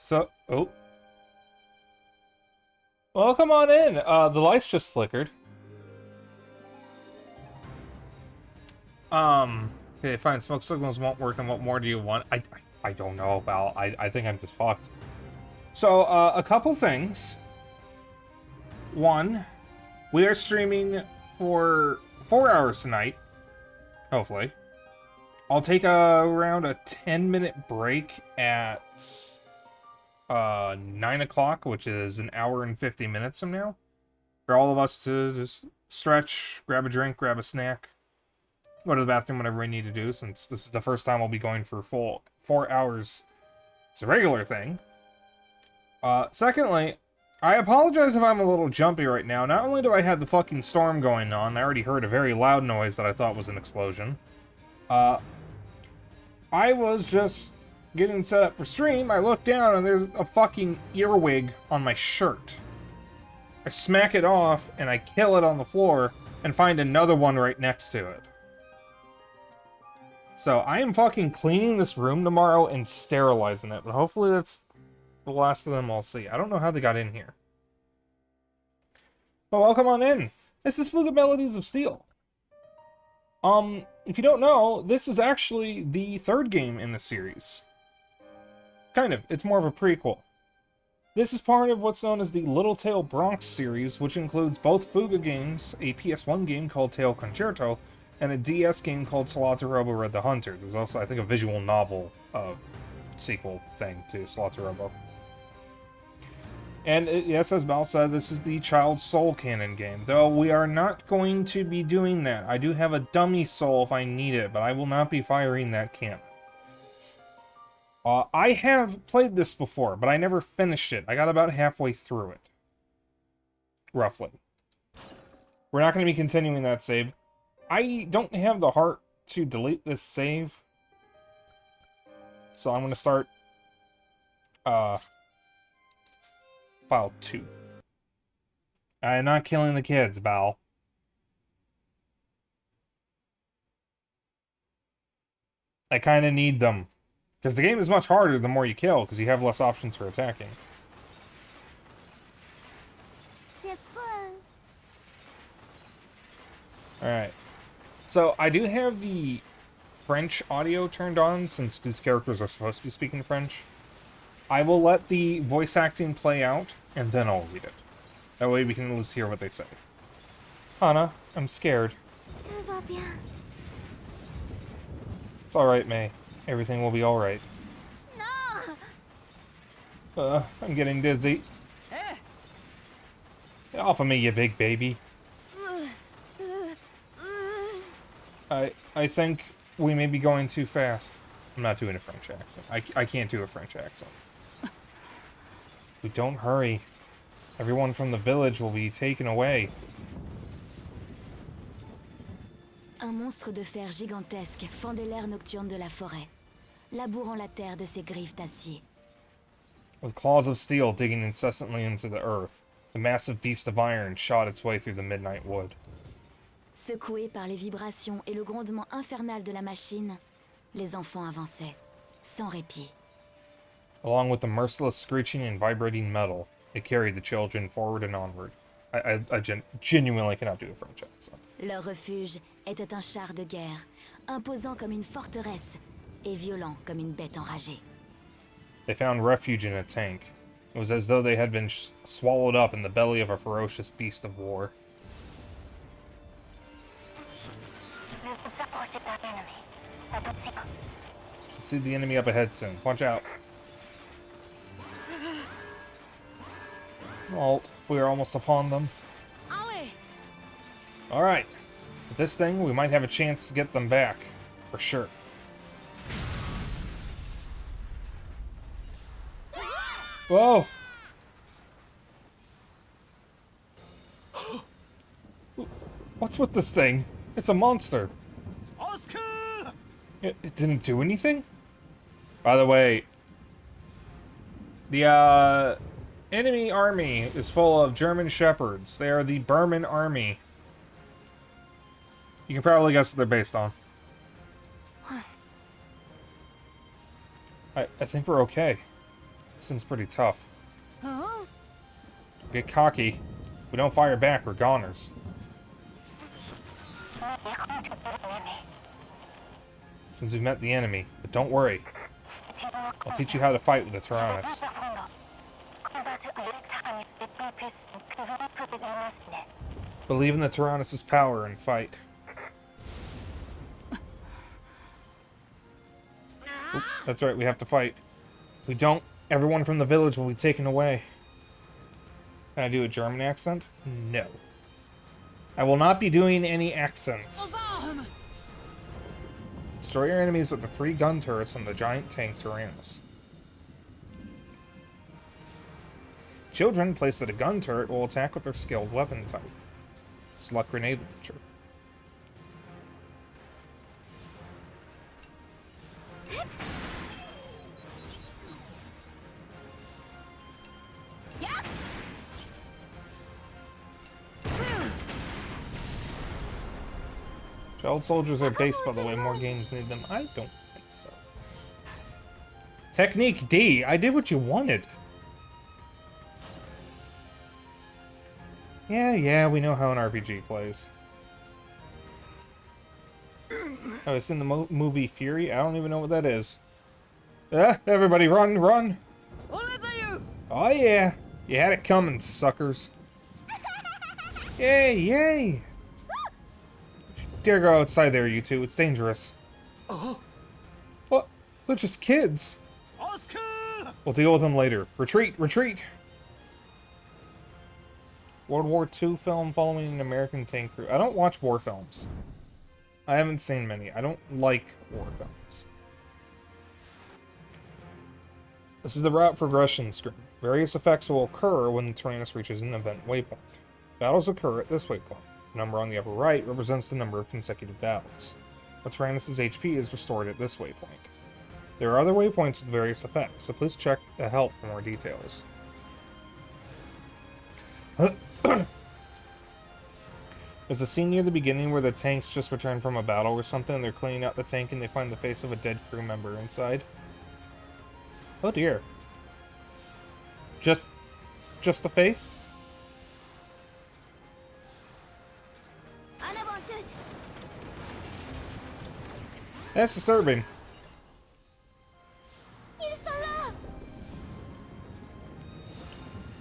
So, oh. Well, come on in. The lights just flickered. Okay, fine. Smoke signals won't work, then what more do you want? I don't know about. I think I'm just fucked. So, a couple things. One, we are streaming for 4 hours tonight. Hopefully. I'll take around a 10-minute break at 9 o'clock, which is an hour and 50 minutes from now. For all of us to just stretch, grab a drink, grab a snack, go to the bathroom, whatever we need to do, since this is the first time we'll be going for full 4 hours. It's a regular thing. Secondly, I apologize if I'm a little jumpy right now. Not only do I have the fucking storm going on, I already heard a very loud noise that I thought was an explosion. I was just getting set up for stream. I look down and there's a fucking earwig on my shirt. I smack it off and I kill it on the floor and find another one right next to it. So I am fucking cleaning this room tomorrow and sterilizing it, but hopefully that's the last of them I'll see. I don't know how they got in here. But welcome on in. This is Fuga Melodies of Steel. If you don't know, this is actually the third game in the series. Kind of. It's more of a prequel. This is part of what's known as the Little Tail Bronx series, which includes both Fuga games, a PS1 game called Tail Concerto, and a DS game called Slaughter Robo Red the Hunter. There's also, I think, a visual novel sequel thing to Slaughter Robo. And yes, as Mal said, this is the Child Soul Cannon game, though we are not going to be doing that. I do have a dummy soul if I need it, but I will not be firing that cannon. I have played this before, but I never finished it. I got about halfway through it. Roughly. We're not going to be continuing that save. I don't have the heart to delete this save. So I'm going to start file 2. I'm not killing the kids, Bal. I kind of need them. Because the game is much harder the more you kill, because you have less options for attacking. Alright. So, I do have the French audio turned on, since these characters are supposed to be speaking French. I will let the voice acting play out, and then I'll read it. That way we can at least hear what they say. Hana, I'm scared. It's alright, May. Everything will be alright. I'm getting dizzy. Get off of me, you big baby. I think we may be going too fast. I'm not doing a French accent. I can't do a French accent. We don't hurry. Everyone from the village will be taken away. Un monstre de fer gigantesque fendait l'air nocturne de la forêt, labourant la terre de ses griffes d'acier. With claws of steel digging incessantly into the earth, the massive beast of iron shot its way through the midnight wood. Secoués par les vibrations et le grondement infernal de la machine, les enfants avançaient, sans répit. Along with the merciless screeching and vibrating metal, it carried the children forward and onward. I genuinely cannot do a French accent. Leur refuge était un char de guerre, imposant comme une forteresse et violent comme une bête enragée. They found refuge in a tank. It was as though they had been swallowed up in the belly of a ferocious beast of war. Should see the enemy up ahead soon. Watch out. Well, we are almost upon them. Alright. With this thing, we might have a chance to get them back. For sure. Whoa! What's with this thing? It's a monster. It didn't do anything? By the way, the enemy army is full of German shepherds. They are the Berman army. You can probably guess what they're based on. I think we're okay. Seems pretty tough. Huh? Get cocky. We don't fire back, we're goners. Since we've met the enemy, but don't worry. I'll teach you how to fight with the Tyrannus. Believe in the Tyrannus' power and fight. Oop, that's right, we have to fight. If we don't, everyone from the village will be taken away. Can I do a German accent? No. I will not be doing any accents. Destroy your enemies with the 3 gun turrets and the giant tank Tyrannus. Children placed at a gun turret will attack with their skilled weapon type. Select grenade launcher. Child soldiers are based, by the way. More games need them. I don't think so. Technique D. I did what you wanted. Yeah, we know how an RPG plays. Oh, it's in the movie Fury? I don't even know what that is. Ah, everybody run, run! Oh yeah! You had it coming, suckers. Yay, yay! Dare go outside there, you two. It's dangerous. What? They're just kids. We'll deal with them later. Retreat, retreat! World War II film following an American tank crew. I don't watch war films. I haven't seen many. I don't like war films. This is the route progression screen. Various effects will occur when the Tyrannus reaches an event waypoint. Battles occur at this waypoint. The number on the upper right represents the number of consecutive battles. The Tyrannus' HP is restored at this waypoint. There are other waypoints with various effects, so please check the help for more details. There's a scene near the beginning where the tanks just returned from a battle or something. They're cleaning out the tank and they find the face of a dead crew member inside. Oh dear. Just the face? That's disturbing.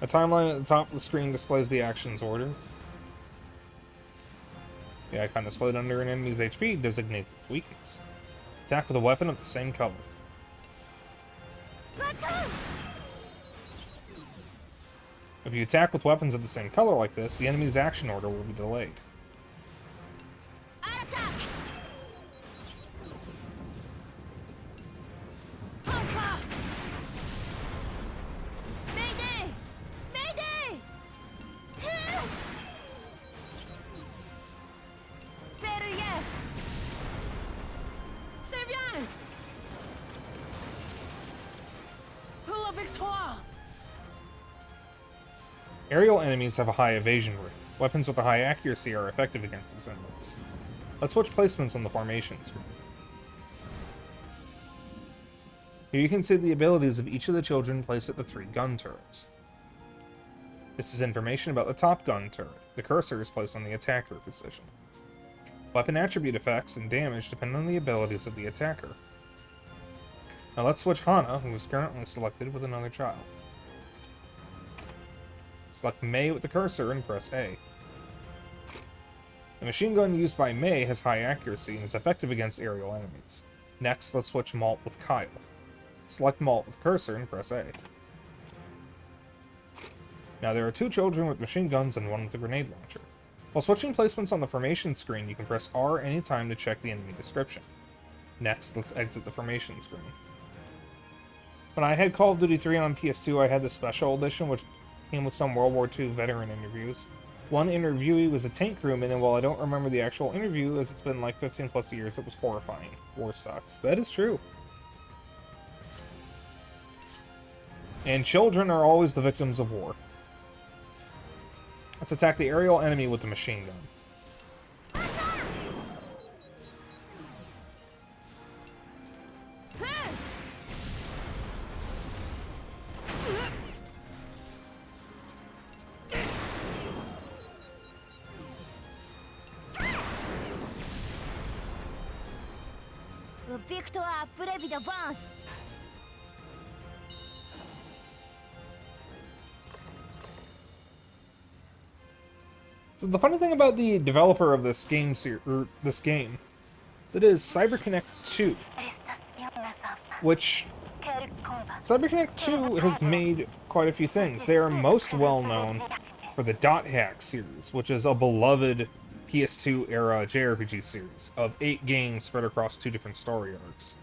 A timeline at the top of the screen displays the actions order. The icon displayed under an enemy's HP designates its weakness. Attack with a weapon of the same color. If you attack with weapons of the same color like this, the enemy's action order will be delayed. Aerial enemies have a high evasion rate. Weapons with a high accuracy are effective against these enemies. Let's switch placements on the formation screen. Here you can see the abilities of each of the children placed at the 3 gun turrets. This is information about the top gun turret. The cursor is placed on the attacker position. Weapon attribute effects and damage depend on the abilities of the attacker. Now let's switch Hana, who is currently selected, with another child. Select Mei with the cursor and press A. The machine gun used by Mei has high accuracy and is effective against aerial enemies. Next, let's switch Malt with Kyle. Select Malt with the cursor and press A. Now there are 2 children with machine guns and 1 with a grenade launcher. While switching placements on the formation screen, you can press R anytime to check the enemy description. Next, let's exit the formation screen. When I had Call of Duty 3 on PS2, I had the Special Edition, which came with some World War II veteran interviews. One interviewee was a tank crewman, and while I don't remember the actual interview, as it's been like 15 plus years, it was horrifying. War sucks. That is true. And children are always the victims of war. Let's attack the aerial enemy with the machine gun. victoire prévue d'avance. So the funny thing about the developer of this game is it is CyberConnect 2, which CyberConnect 2 has made quite a few things. They are most well known for the Dot Hack series, which is a beloved PS2 era JRPG series of 8 games spread across 2 different story arcs.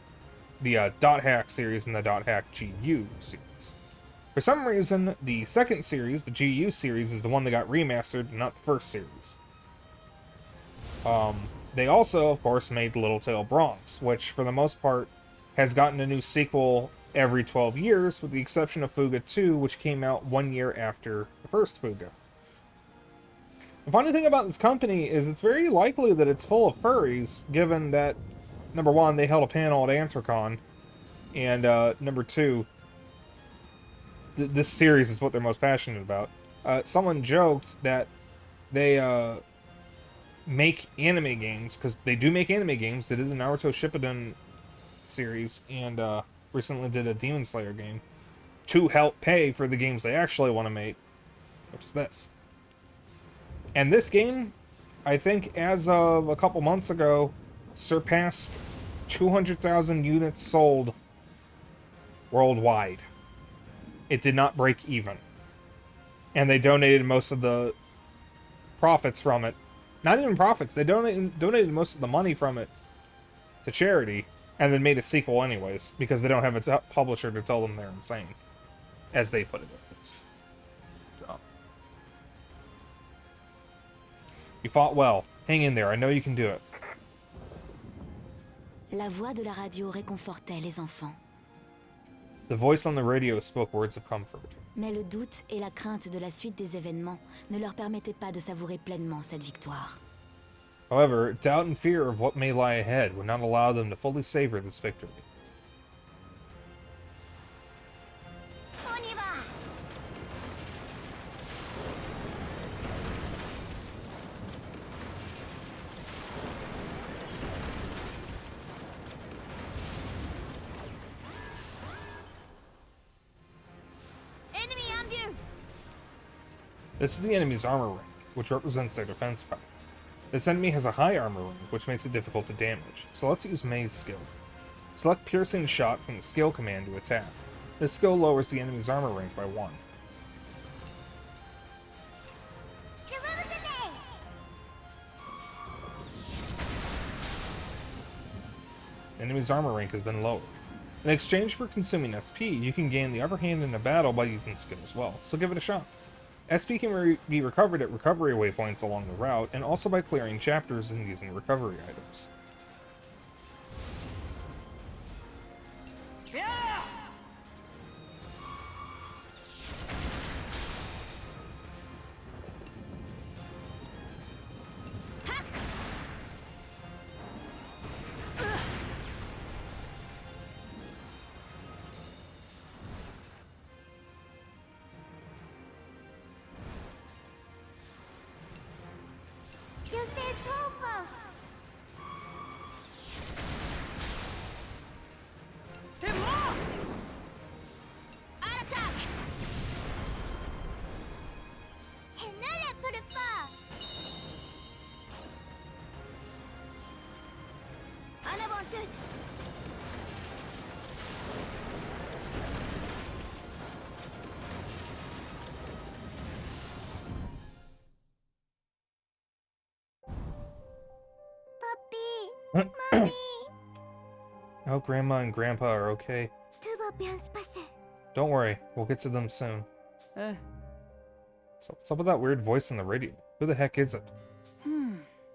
The Dot Hack series and the Dot Hack GU series. For some reason, the second series, the GU series, is the one that got remastered, not the first series. They also, of course, made Little Tail Bronx, which, for the most part, has gotten a new sequel every 12 years, with the exception of Fuga 2, which came out 1 year after the first Fuga. The funny thing about this company is it's very likely that it's full of furries, given that, number one, they held a panel at Anthrocon, and number two, this series is what they're most passionate about. Someone joked that they make anime games, because they do make anime games. They did the Naruto Shippuden series, and recently did a Demon Slayer game, to help pay for the games they actually want to make, which is this. And this game, I think as of a couple months ago, surpassed 200,000 units sold worldwide. It did not break even. And they donated most of the profits from it. Not even profits, they donated most of the money from it to charity, and then made a sequel anyways, because they don't have a publisher to tell them they're insane. As they put it, at least. So. You fought well. Hang in there, I know you can do it. La voix de la radio réconfortait les enfants. The voice on the radio spoke words of comfort. Mais le doute et la crainte de la suite des événements ne leur permettaient pas de savourer pleinement cette victoire. However, doubt and fear of what may lie ahead would not allow them to fully savor this victory. On y va. Ennemi en vue. This is the enemy's armor rank, which represents their defense power. This enemy has a high armor rank, which makes it difficult to damage, so let's use Mei's skill. Select Piercing Shot from the skill command to attack. This skill lowers the enemy's armor rank by 1. The enemy's armor rank has been lowered. In exchange for consuming SP, you can gain the upper hand in a battle by using skill as well, so give it a shot. SP can be recovered at recovery waypoints along the route, and also by clearing chapters and using recovery items. Mommy. Oh, Grandma and Grandpa are okay. Tout va bien se passer. Don't worry, we'll get to them soon. So what's up with that weird voice on the radio? Who the heck is it?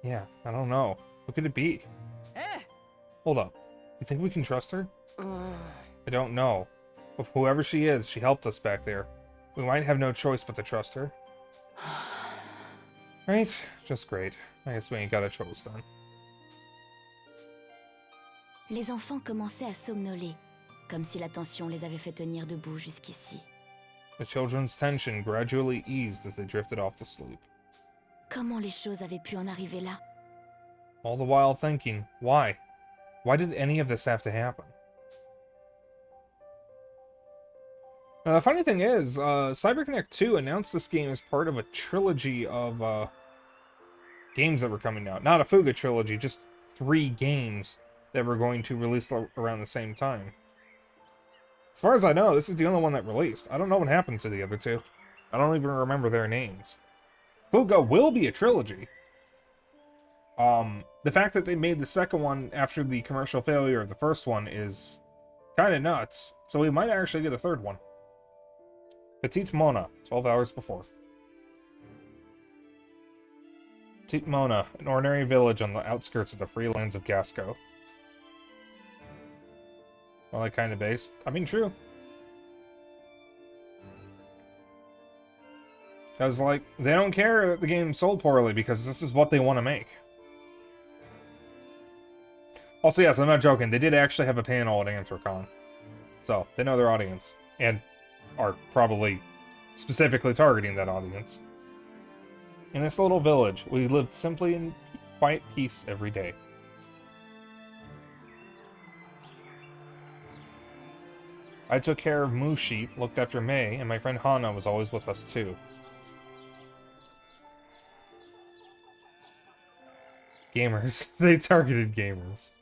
Yeah, I don't know. Who could it be? Hold up. You think we can trust her? I don't know. But whoever she is, she helped us back there. We might have no choice but to trust her. Right? Just great. I guess we ain't got a choice then. Les enfants commençaient à somnoler, comme si la tension les avait fait tenir debout jusqu'ici. The children's tension gradually eased as they drifted off to sleep. Comment les choses avaient pu en arriver là? All the while thinking, why? Why did any of this have to happen? The funny thing is, CyberConnect 2 announced this game as part of a trilogy of games that were coming out. Not a Fuga trilogy, just 3 games that were going to release around the same time. As far as I know, this is the only one that released. I don't know what happened to the other 2. I don't even remember their names. Fuga will be a trilogy. The fact that they made the second one after the commercial failure of the first one is kind of nuts. So we might actually get a third one. Petite Mona, 12 hours before. Petite Mona, an ordinary village on the outskirts of the free lands of Gasco. Well, that kind of based. I mean, true. I was like, they don't care that the game sold poorly because this is what they want to make. Also, yes, I'm not joking. They did actually have a panel at AnswerCon. So, they know their audience. And are probably specifically targeting that audience. In this little village, we lived simply in quiet peace every day. I took care of Moo Sheep, looked after May, and my friend Hana was always with us too. Gamers. They targeted gamers.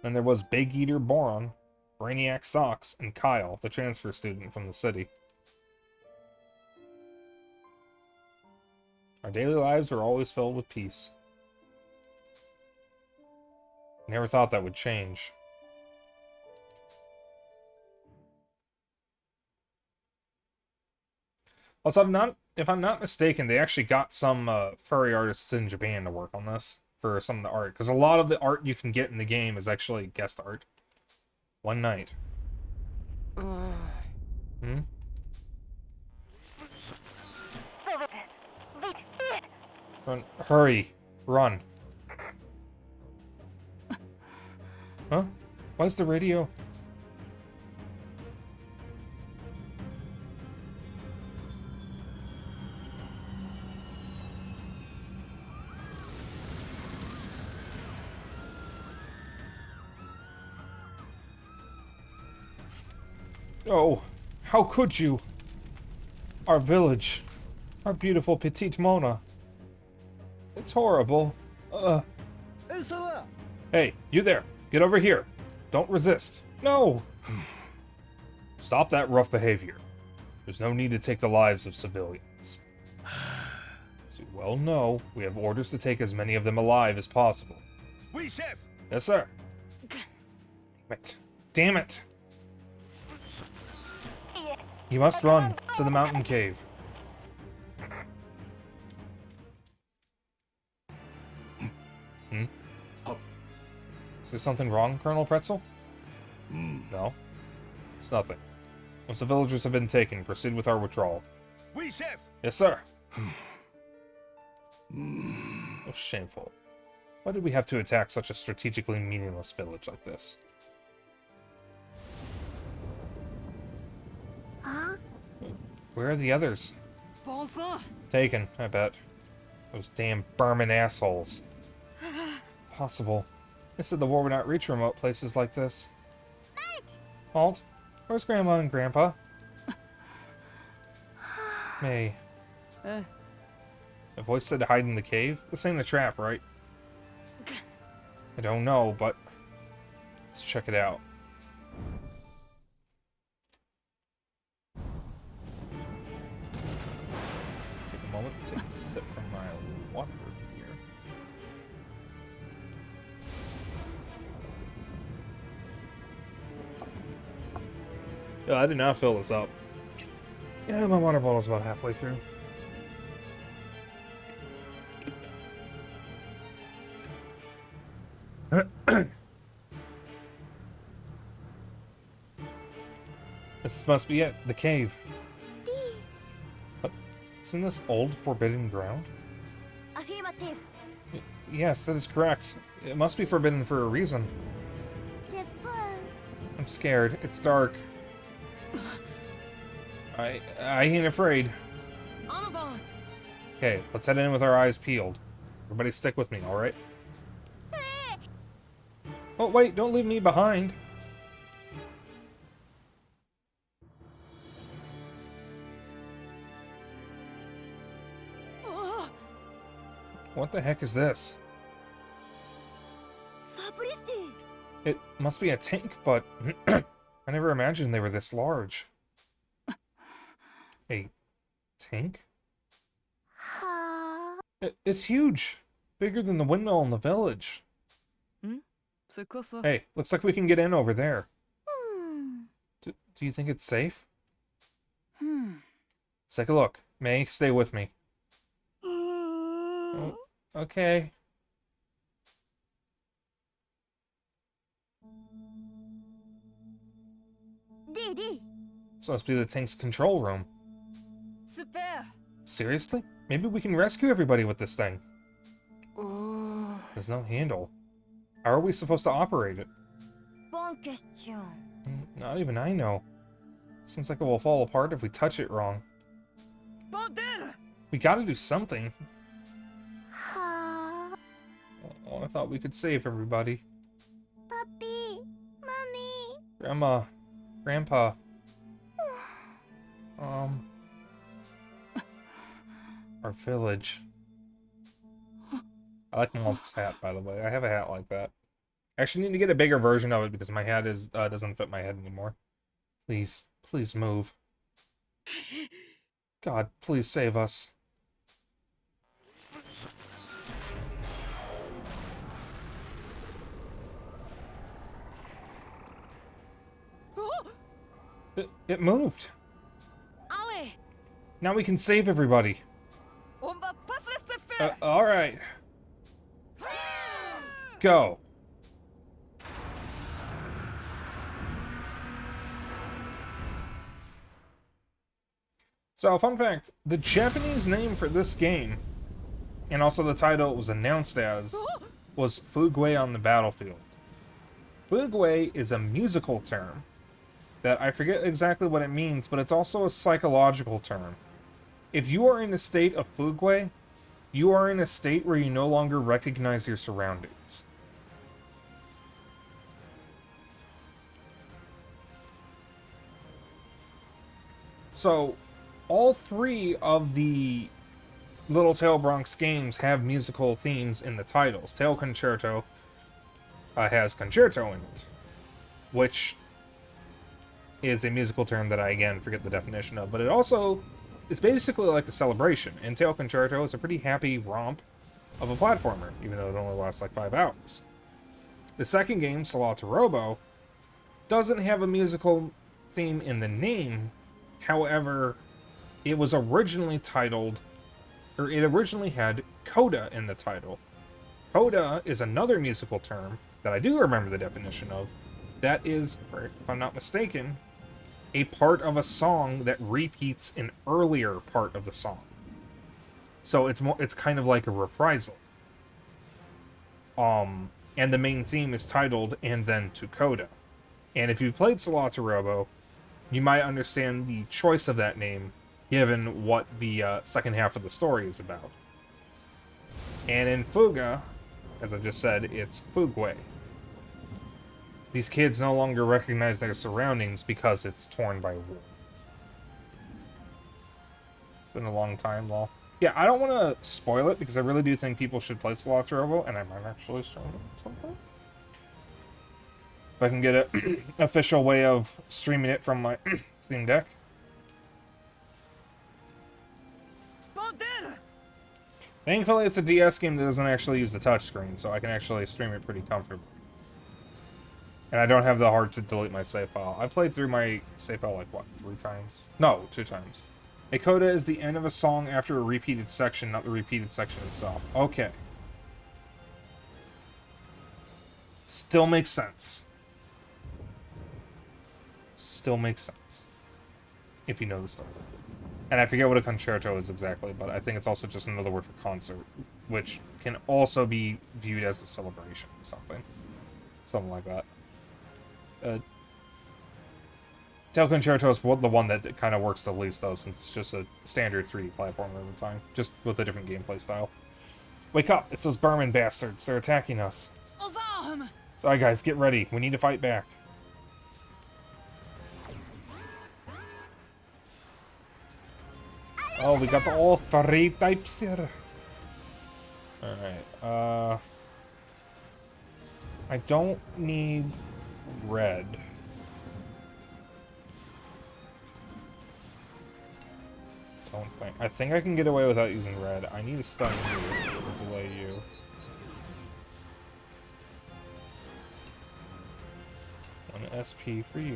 Then there was Big Eater Boron, Brainiac Socks, and Kyle, the transfer student from the city. Our daily lives were always filled with peace. Never thought that would change. Also, if I'm not mistaken, they actually got some furry artists in Japan to work on this for some of the art. Because a lot of the art you can get in the game is actually guest art. One night. Hmm? Run. Hurry. Run. Huh? Why is the radio? Oh, how could you? Our village. Our beautiful Petite Mona. It's horrible. Hey, you there. Get over here. Don't resist. No! Stop that rough behavior. There's no need to take the lives of civilians. As you well know, we have orders to take as many of them alive as possible. Oui, chef! Yes, sir. Damn it. Damn it! You must run to the mountain cave. Hmm? Is there something wrong, Colonel Pretzel? No. It's nothing. Once the villagers have been taken, proceed with our withdrawal. Oui, chef! Yes, sir. Oh, shameful. Why did we have to attack such a strategically meaningless village like this? Huh? Where are the others? Taken, I bet. Those damn Burman assholes. Possible. They said the war would not reach remote places like this. Halt? Where's Grandma and Grandpa? May. The voice said to hide in the cave? This ain't a trap, right? I don't know, but let's check it out. Take a moment to take a sip from my water here. Yeah, I did not fill this up. Yeah, my water bottle's about halfway through. This must be it, the cave. What? Isn't this old forbidden ground? Affirmative. Yes, that is correct. It must be forbidden for a reason. Zipper. I'm scared. It's dark. I ain't afraid. Okay, let's head in with our eyes peeled. Everybody stick with me, alright? Oh, wait, don't leave me behind. What the heck is this? サプリスティ It must be a tank, but I never imagined they were this large. A tank? は It's huge. Bigger than the windmill in the village. C'est quoi ça? Hey, looks like we can get in over there. うん。 Do you think it's safe? Hmm. Let's take a look. May, stay with me. Oh, okay. DD So must be the tank's control room. Super! Seriously? Maybe we can rescue everybody with this thing. Oh. There's no handle. How are we supposed to operate it? ボンクエスチョン Not even I know. Seems like it will fall apart if we touch it wrong. Bordel! We gotta do something. は Oh, I thought we could save everybody. パピーマミ Grandma. Grandpa. Our village. I like Malt's hat, by the way. I have a hat like that. I actually need to get a bigger version of it because my hat is doesn't fit my head anymore. Please, please move. God, please save us. It moved. ーアウェイ Now we can save everybody. On va pas se laisser faire! All right. Go. So, fun fact, the Japanese name for this game, and also the title it was announced as, was Fuga on the Battlefield. Fuga is a musical term that I forget exactly what it means, but it's also a psychological term. If you are in a state of Fuga, you are in a state where you no longer recognize your surroundings. So, all three of the Little Tail Bronx games have musical themes in the titles. Tail Concerto has concerto in it, which is a musical term that I, again, forget the definition of, but it also is basically like a celebration, and Tail Concerto is a pretty happy romp of a platformer, even though it only lasts like 5 hours. The second game, Salata Robo, doesn't have a musical theme in the name. However, it was originally titled, or it originally had Coda in the title. Coda is another musical term that I do remember the definition of. That is, if I'm not mistaken, a part of a song that repeats an earlier part of the song. So it's kind of like a reprisal. And the main theme is titled And Then to Coda. And if you've played Salata Robo, you might understand the choice of that name given what the second half of the story is about. And in Fuga, as I just said, it's Fuga. These kids no longer recognize their surroundings because it's torn by war. It's been a long time, lol. Yeah, I don't want to spoil it because I really do think people should play Salata Robo, and I might actually stream it at some point. If I can get an official way of streaming it from my Steam Deck. Bordel! Thankfully, it's a DS game that doesn't actually use the touchscreen, so I can actually stream it pretty comfortably. And I don't have the heart to delete my save file. I played through my save file like, what, 3 times? No, 2 times. A coda is the end of a song after a repeated section, not the repeated section itself. Okay. Still makes sense. Still makes sense. If you know the story. And I forget what a concerto is exactly, but I think it's also just another word for concert, which can also be viewed as a celebration or something. Something like that. Tail Concerto is the one that kind of works the least, though, since it's just a standard 3D platformer over time, just with a different gameplay style. Wake up! It's those Burman bastards. They're attacking us. Aux armes! Sorry, guys, get ready. We need to fight back. Oh, we got all three types here. Alright, I don't need red. I think I can get away without using red. I need to stun you or delay you. One SP for you.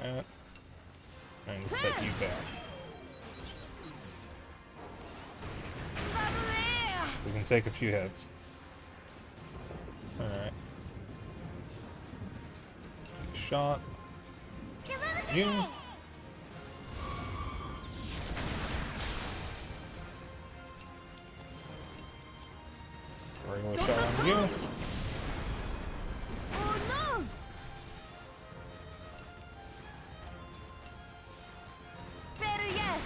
That. And set you back. So we can take a few hits. Alright. Shot. You. Regular shot on you. Oh no! Better yet!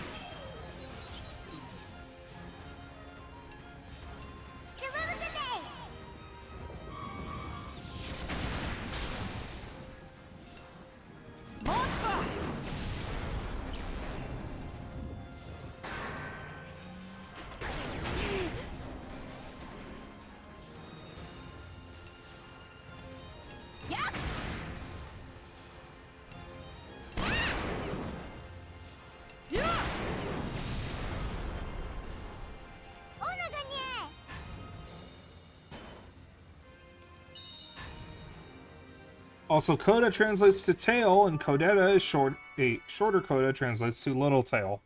Also, Coda translates to tail, and Codetta is short. A shorter Coda translates to little tail.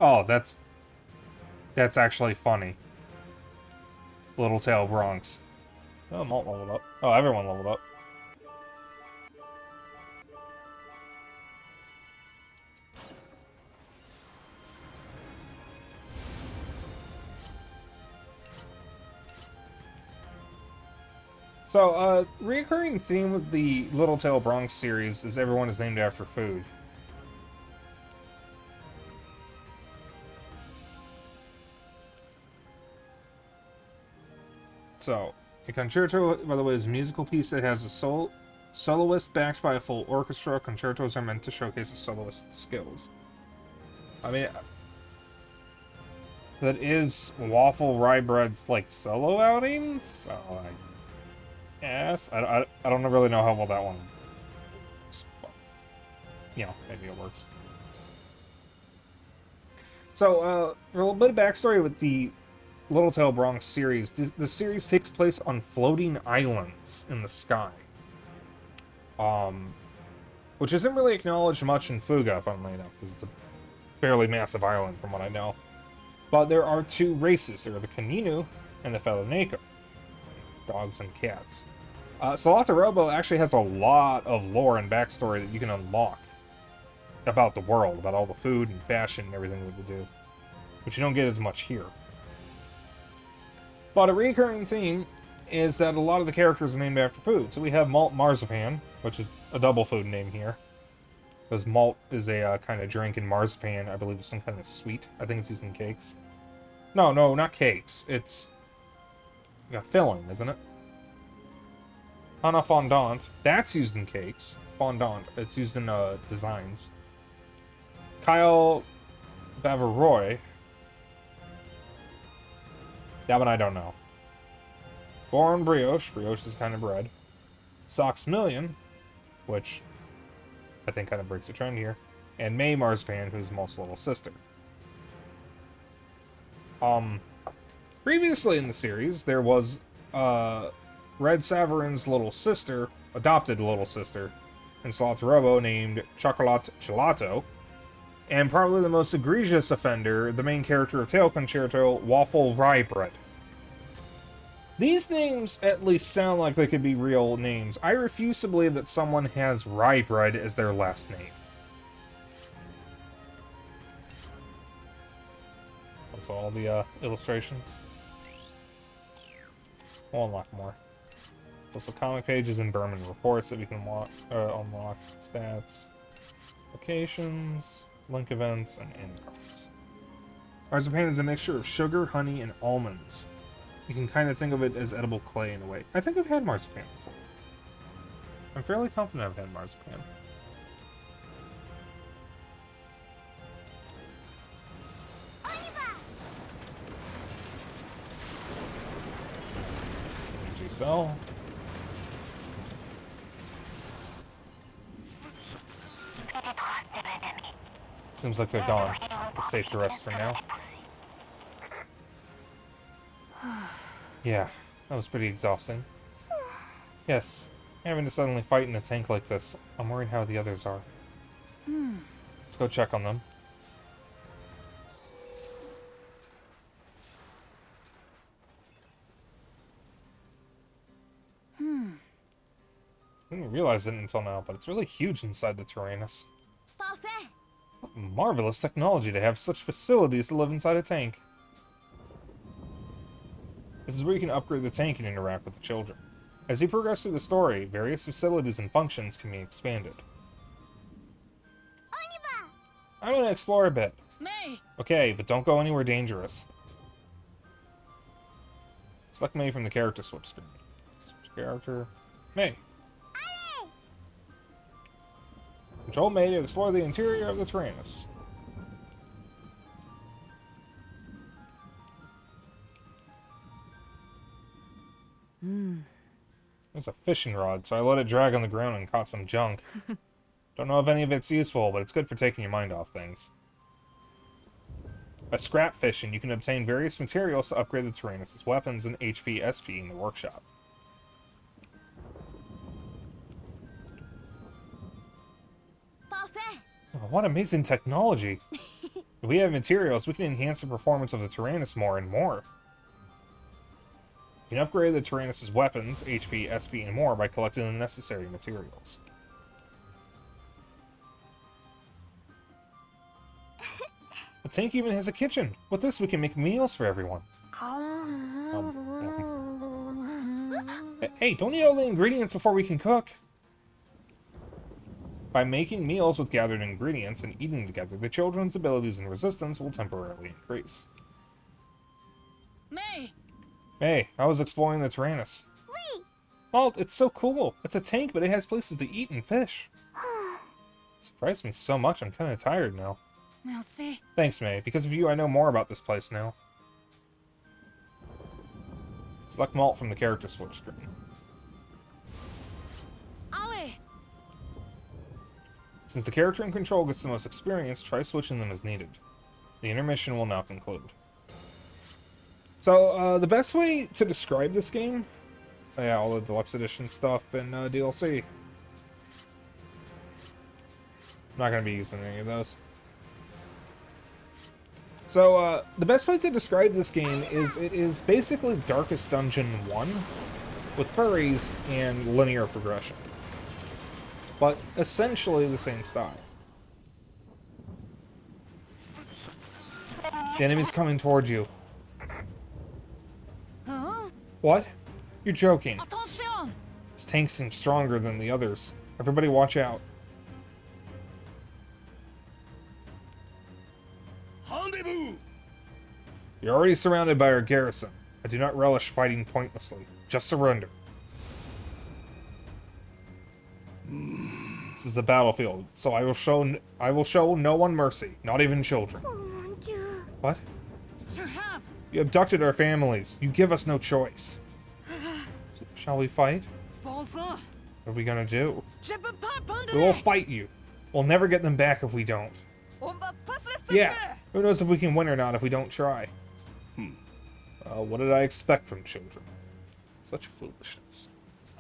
Oh, that's actually funny. Little tail Bronx. Oh, Malt leveled up. Oh, everyone leveled up. So, reoccurring theme with the Little Tail Bronx series is everyone is named after food. So, a concerto, by the way, is a musical piece that has a soloist backed by a full orchestra. Concertos are meant to showcase a soloist's skills. I mean, that is Waffle Rye Bread's, like, solo outings? So, yes, I don't really know how well that one works, but, you know, maybe it works. So, for a little bit of backstory with the Little Tail Bronx series, the series takes place on floating islands in the sky. Which isn't really acknowledged much in Fuga, funnily enough, because it's a fairly massive island from what I know. But there are two races. There are the Kaninu and the Feloneko. Dogs and cats. Salata Robo actually has a lot of lore and backstory that you can unlock about the world, about all the food and fashion and everything that we do, which you don't get as much here. But a recurring theme is that a lot of the characters are named after food. So we have Malt Marzipan, which is a double food name here, because malt is a kind of drink, and marzipan, I believe, is some kind of sweet. I think it's used in cakes. No, not cakes. It's a filling, isn't it? Hana Fondant, that's used in cakes. Fondant, it's used in designs. Kyle Bavaroy, that one I don't know. Born Brioche, Brioche is kind of bread. Sox Million, which I think kind of breaks the trend here. And May Marzipan, who's Malt's little sister. Previously in the series, there was Red Saverin's little sister, adopted little sister, in Salatarobo named Chocolat Gelato. And probably the most egregious offender, the main character of Tail Concerto, Waffle Rye Bread. These names at least sound like they could be real names. I refuse to believe that someone has Rye Bread as their last name. Also, all the illustrations. We'll unlock more. Also, comic pages and Berman reports that we can unlock. Stats, locations, link events, and end cards. Marzipan is a mixture of sugar, honey, and almonds. You can kind of think of it as edible clay in a way. I think I've had marzipan before. I'm fairly confident I've had marzipan. Energy cell. Seems like they're gone. It's safe to rest for now. Yeah, that was pretty exhausting. Yes, having to suddenly fight in a tank like this, I'm worried how the others are. Let's go check on them. I didn't realize it until now, but it's really huge inside the Tyrannus. Parfait. What marvelous technology to have such facilities to live inside a tank. This is where you can upgrade the tank and interact with the children. As you progress through the story, various facilities and functions can be expanded. I'm gonna explore a bit. May. Okay, but don't go anywhere dangerous. Select May from the character switch screen. Switch character. May. Control May to explore the interior of the Tyrannus. There's a fishing rod, so I let it drag on the ground and caught some junk. Don't know if any of it's useful, but it's good for taking your mind off things. By scrap fishing, you can obtain various materials to upgrade the Tyrannus' weapons and HP SP in the workshop. Parfait. Oh, what amazing technology! If we have materials, we can enhance the performance of the Tyrannus more and more. You can upgrade the Tyrannus' weapons, HP, SP, and more by collecting the necessary materials. The tank even has a kitchen. With this, we can make meals for everyone. Hey, don't eat all the ingredients before we can cook. By making meals with gathered ingredients and eating together, the children's abilities and resistance will temporarily increase. May. Hey, I was exploring the Tyrannus. Well, it's so cool. It's a tank, but it has places to eat and fish. Surprised me so much, I'm kind of tired now. Merci. Thanks, May. Because of you, I know more about this place now. Select Malt from the character switch screen. Allez. Since the character in control gets the most experience, try switching them as needed. The intermission will now conclude. So, the best way to describe this game... yeah, all the Deluxe Edition stuff and DLC. I'm not going to be using any of those. So, the best way to describe this game is it is basically Darkest Dungeon 1 with furries and linear progression. But essentially the same style. The enemy's coming towards you. Huh? What? You're joking. Attention. This tank seems stronger than the others. Everybody watch out. Rendezvous! You're already surrounded by our garrison. I do not relish fighting pointlessly. Just surrender. This is the battlefield, so I will show no one mercy, not even children. What? Je have. You abducted our families. You give us no choice. So, shall we fight? Bon sang. What are we gonna do? Je peux pas We will abandonner. fight you. We'll never get them back if we don't. On va pas se laisser Yeah. faire. Who knows if we can win or not if we don't try? What did I expect from children? Such foolishness.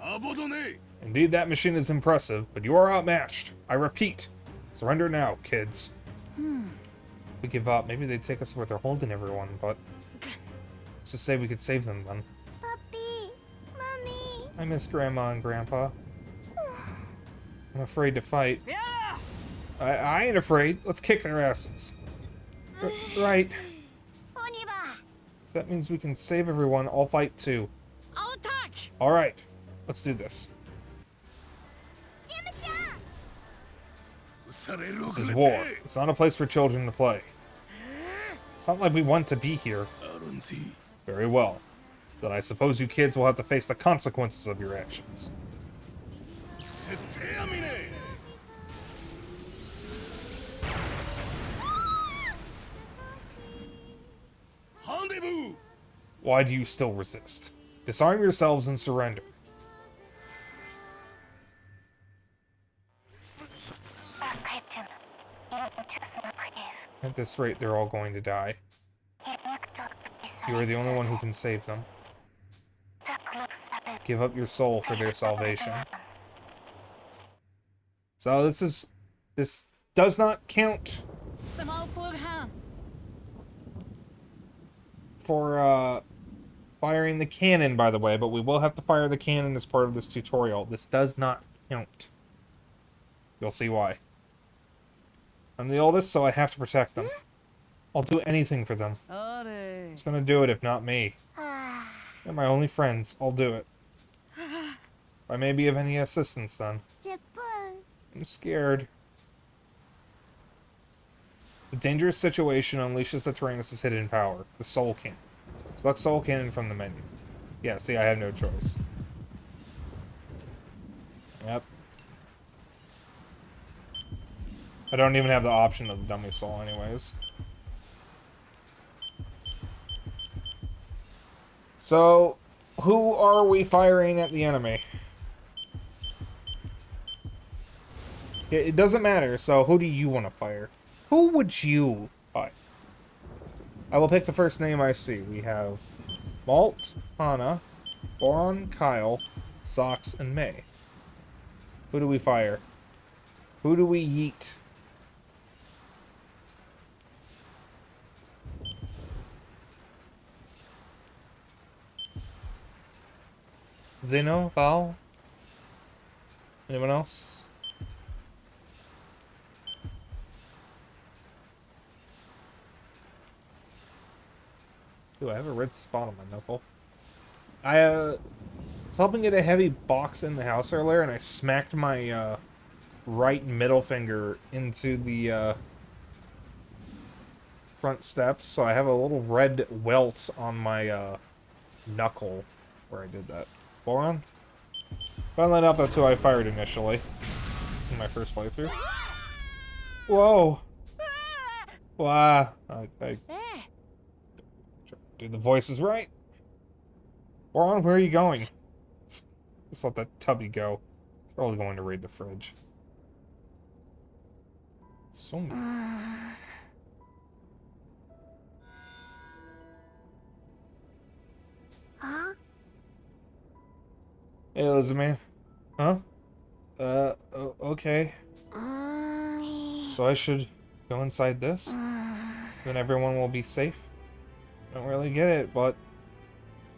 Abandonné! Indeed, that machine is impressive, but you are outmatched. I repeat, surrender now, kids. If we give up, maybe they'd take us where they're holding everyone, but... let's just say we could save them then. Puppy. Mommy. I miss Grandma and Grandpa. I'm afraid to fight. Yeah. I ain't afraid. Let's kick their asses. Right. On y va. If that means we can save everyone, I'll fight too. En attaque. Alright, let's do this. Viens, monsieur. Vous savez This is war. It's not a place for children to play. It's not like we want to be here. アロンシー Very well. Then I suppose you kids will have to face the consequences of your actions. 設定やみね Rendezvous! Why do you still resist? Disarm yourselves and surrender. At this rate, they're all going to die. You are the only one who can save them. Give up your soul for their salvation. So this does not count for firing the cannon, by the way, but we will have to fire the cannon as part of this tutorial. This does not count. You'll see why. I'm the oldest, so I have to protect them. I'll do anything for them. Who's gonna do it if not me? They're my only friends. I'll do it. If I may be of any assistance, then. I'm scared. The dangerous situation unleashes the Tyrannus' hidden power, the Soul Cannon. Select Soul Cannon from the menu. Yeah, see, I have no choice. Yep. I don't even have the option of the dummy soul anyways. So, who are we firing at the enemy? It doesn't matter, so who do you want to fire? Who would you fire? I will pick the first name I see. We have Malt, Hana, Boron, Kyle, Sox, and May. Who do we fire? Who do we yeet? Zeno, Val? Anyone else? Ooh, I have a red spot on my knuckle. I was helping get a heavy box in the house earlier, and I smacked my right middle finger into the front steps, so I have a little red welt on my knuckle where I did that. Boron? Funnily enough, that's who I fired initially in my first playthrough. Whoa! Wow. I did the voices right. Boron, where are you going? Just let that tubby go. Probably going to raid the fridge. So many. Huh? Hey, Elizabeth. Huh? Okay. So I should go inside this? Then everyone will be safe? I don't really get it, but...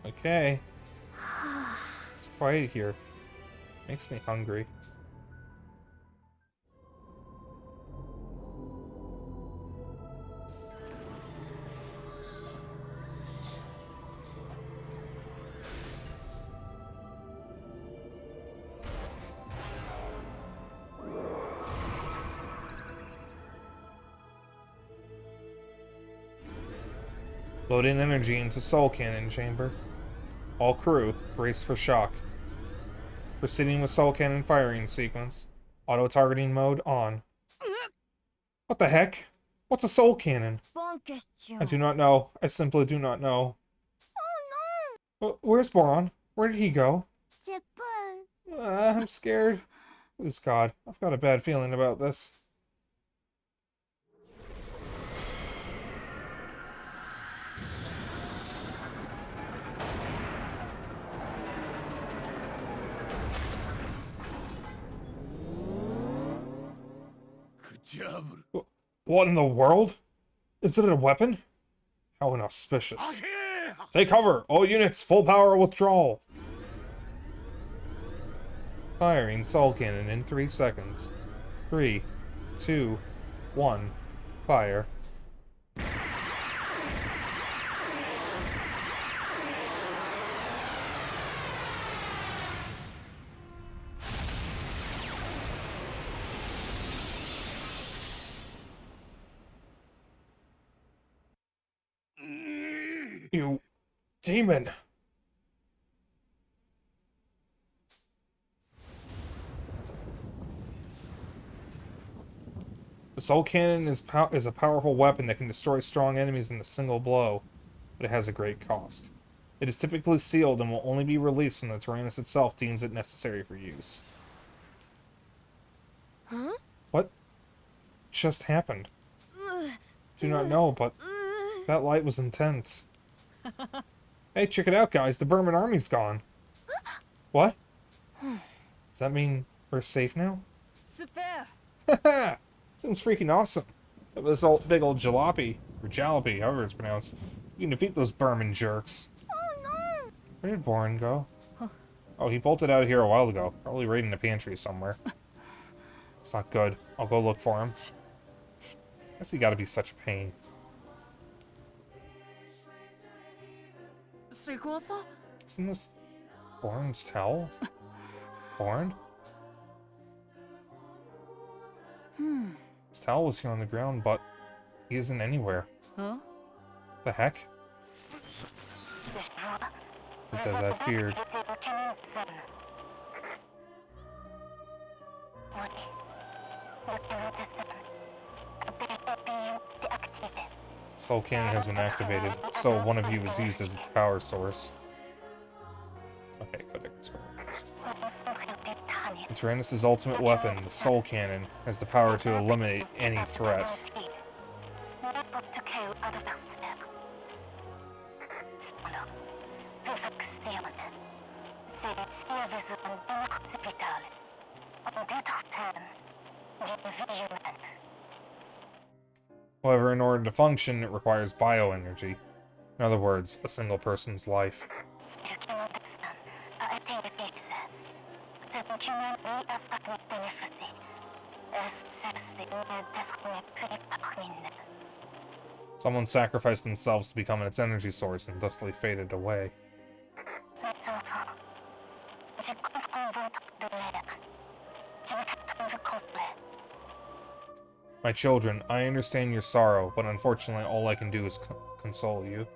Okay. It's quiet here. Makes me hungry. Loading energy into Soul Cannon chamber. All crew, brace for shock. Proceeding with Soul Cannon firing sequence. Auto-targeting mode on. What the heck? What's a Soul Cannon? I do not know. I simply do not know. Where's Boron? Where did he go? I'm scared. Please God, I've got a bad feeling about this. What in the world? Is it a weapon? How inauspicious. Take cover! All units, full power withdrawal! Firing Soul Cannon in 3 seconds. 3, 2, 1, fire. You demon! The Soul Cannon is a powerful weapon that can destroy strong enemies in a single blow, but it has a great cost. It is typically sealed and will only be released when the Tyrannus itself deems it necessary for use. Huh? What just happened? Do not know, but that light was intense. Hey, check it out, guys. The Burman army's gone. What? Does that mean we're safe now? Super. Haha! Sounds freaking awesome. This old, big old jalopy, or jalopy, however it's pronounced. You can defeat those Burman jerks. Oh no! Where did Boren go? Oh, he bolted out of here a while ago. Probably raiding the pantry somewhere. It's not good. I'll go look for him. Guess he gotta be such a pain. C'est quoi ça? Isn't this Boren's towel? Boren? His towel was here on the ground, but he isn't anywhere. Huh? The heck? Just as I feared. Soul Cannon has been activated, so one of you is used as its power source. Okay, good. The Tyrannus' ultimate weapon, the Soul Cannon, has the power to eliminate any threat. However, in order to function, it requires bioenergy. In other words, a single person's life. Someone sacrificed themselves to become its energy source and thusly faded away. My children, I understand your sorrow, but unfortunately all I can do is console you.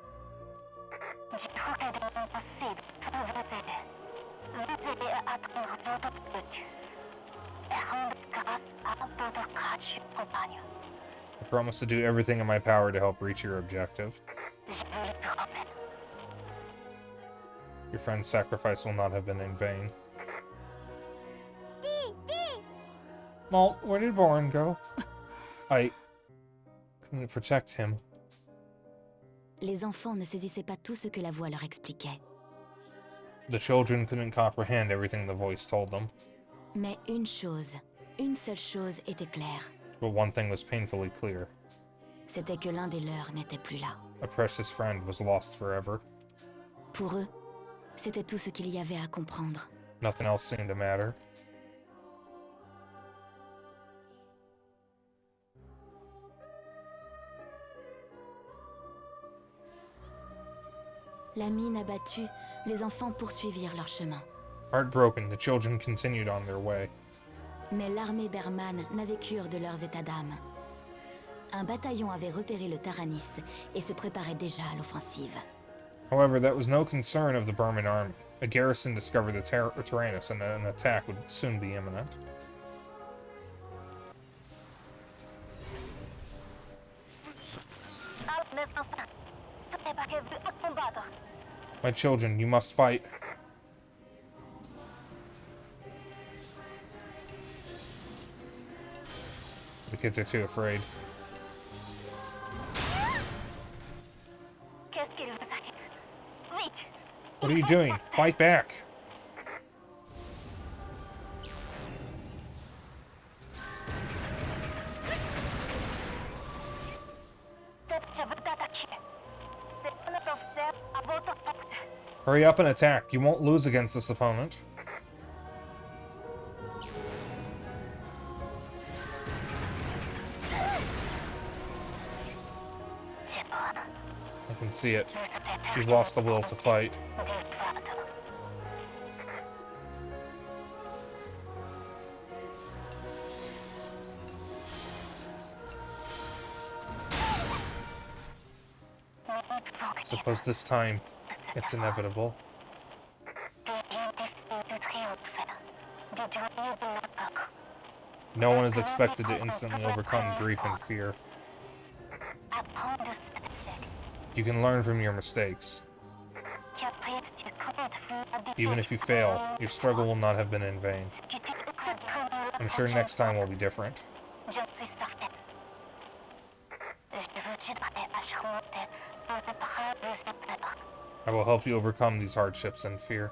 I promise to do everything in my power to help reach your objective. Your friend's sacrifice will not have been in vain. Malt, where did Boren go? I couldn't protect him. Les enfants ne saisissaient pas tout ce que la voix leur expliquait. The children couldn't comprehend everything the voice told them. Mais une seule chose était claire. But one thing was painfully clear. C'était que l'un des leurs n'était plus là. A precious friend was lost forever. Pour eux, c'était tout ce qu'il y avait à comprendre. Nothing else seemed to matter. La mine abattue, les enfants poursuivirent leur chemin. Heartbroken, the children continued on their way. Mais l'armée Berman n'avait cure de leurs états d'âme. Un bataillon avait repéré le Taranis et se préparait déjà à l'offensive. However, that was no concern of the Burman army. A garrison discovered the Tyrannus and an attack would soon be imminent. My children, you must fight. The kids are too afraid. What are you doing? Fight back! Hurry up and attack. You won't lose against this opponent. I can see it. You've lost the will to fight. Suppose this time it's inevitable. No one is expected to instantly overcome grief and fear. You can learn from your mistakes. Even if you fail, your struggle will not have been in vain. I'm sure next time will be different. I will help you overcome these hardships and fear.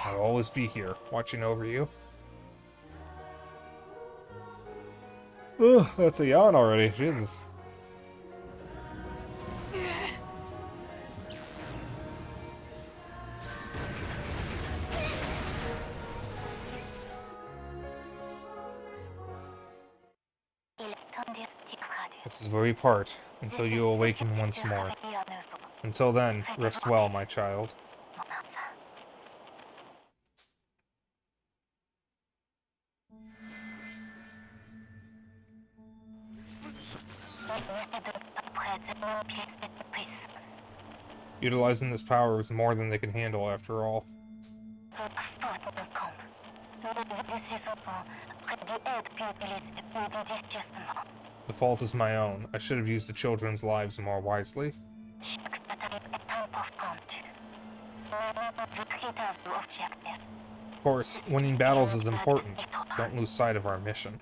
I will always be here, watching over you. Ugh, that's a yawn already. Jesus. This is where we part, until you awaken once more. Until then, rest well, my child. Utilizing this power is more than they can handle, after all. The fault is my own. I should have used the children's lives more wisely. Of course, winning battles is important. Don't lose sight of our mission.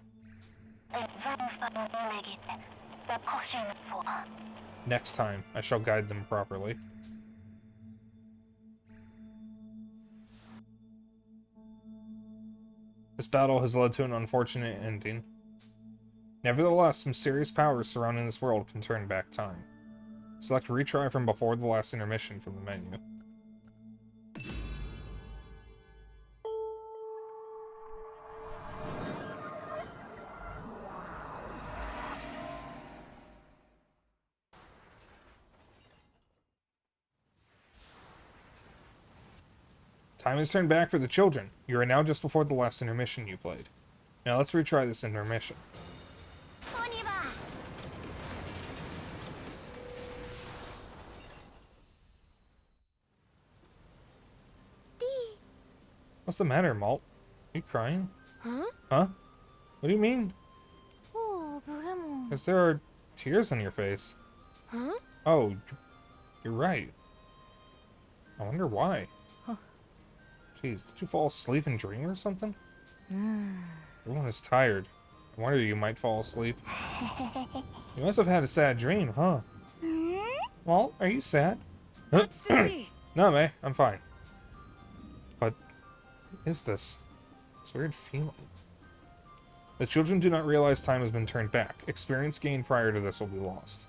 Next time, I shall guide them properly. This battle has led to an unfortunate ending. Nevertheless, some serious powers surrounding this world can turn back time. Select retry from before the last intermission from the menu. Time has turned back for the children. You are now just before the last intermission you played. Now let's retry this intermission. What's the matter, Malt? Are you crying? Huh? Huh? What do you mean? Oh, vraiment. Because there are tears on your face. Huh? Oh, you're right. I wonder why. Huh. Jeez, did you fall asleep and dream or something? Everyone is tired. I wonder you might fall asleep. You must have had a sad dream, huh? Walt, are you sad? No, May, I'm fine. But what is this? This weird feeling. The children do not realize time has been turned back. Experience gained prior to this will be lost.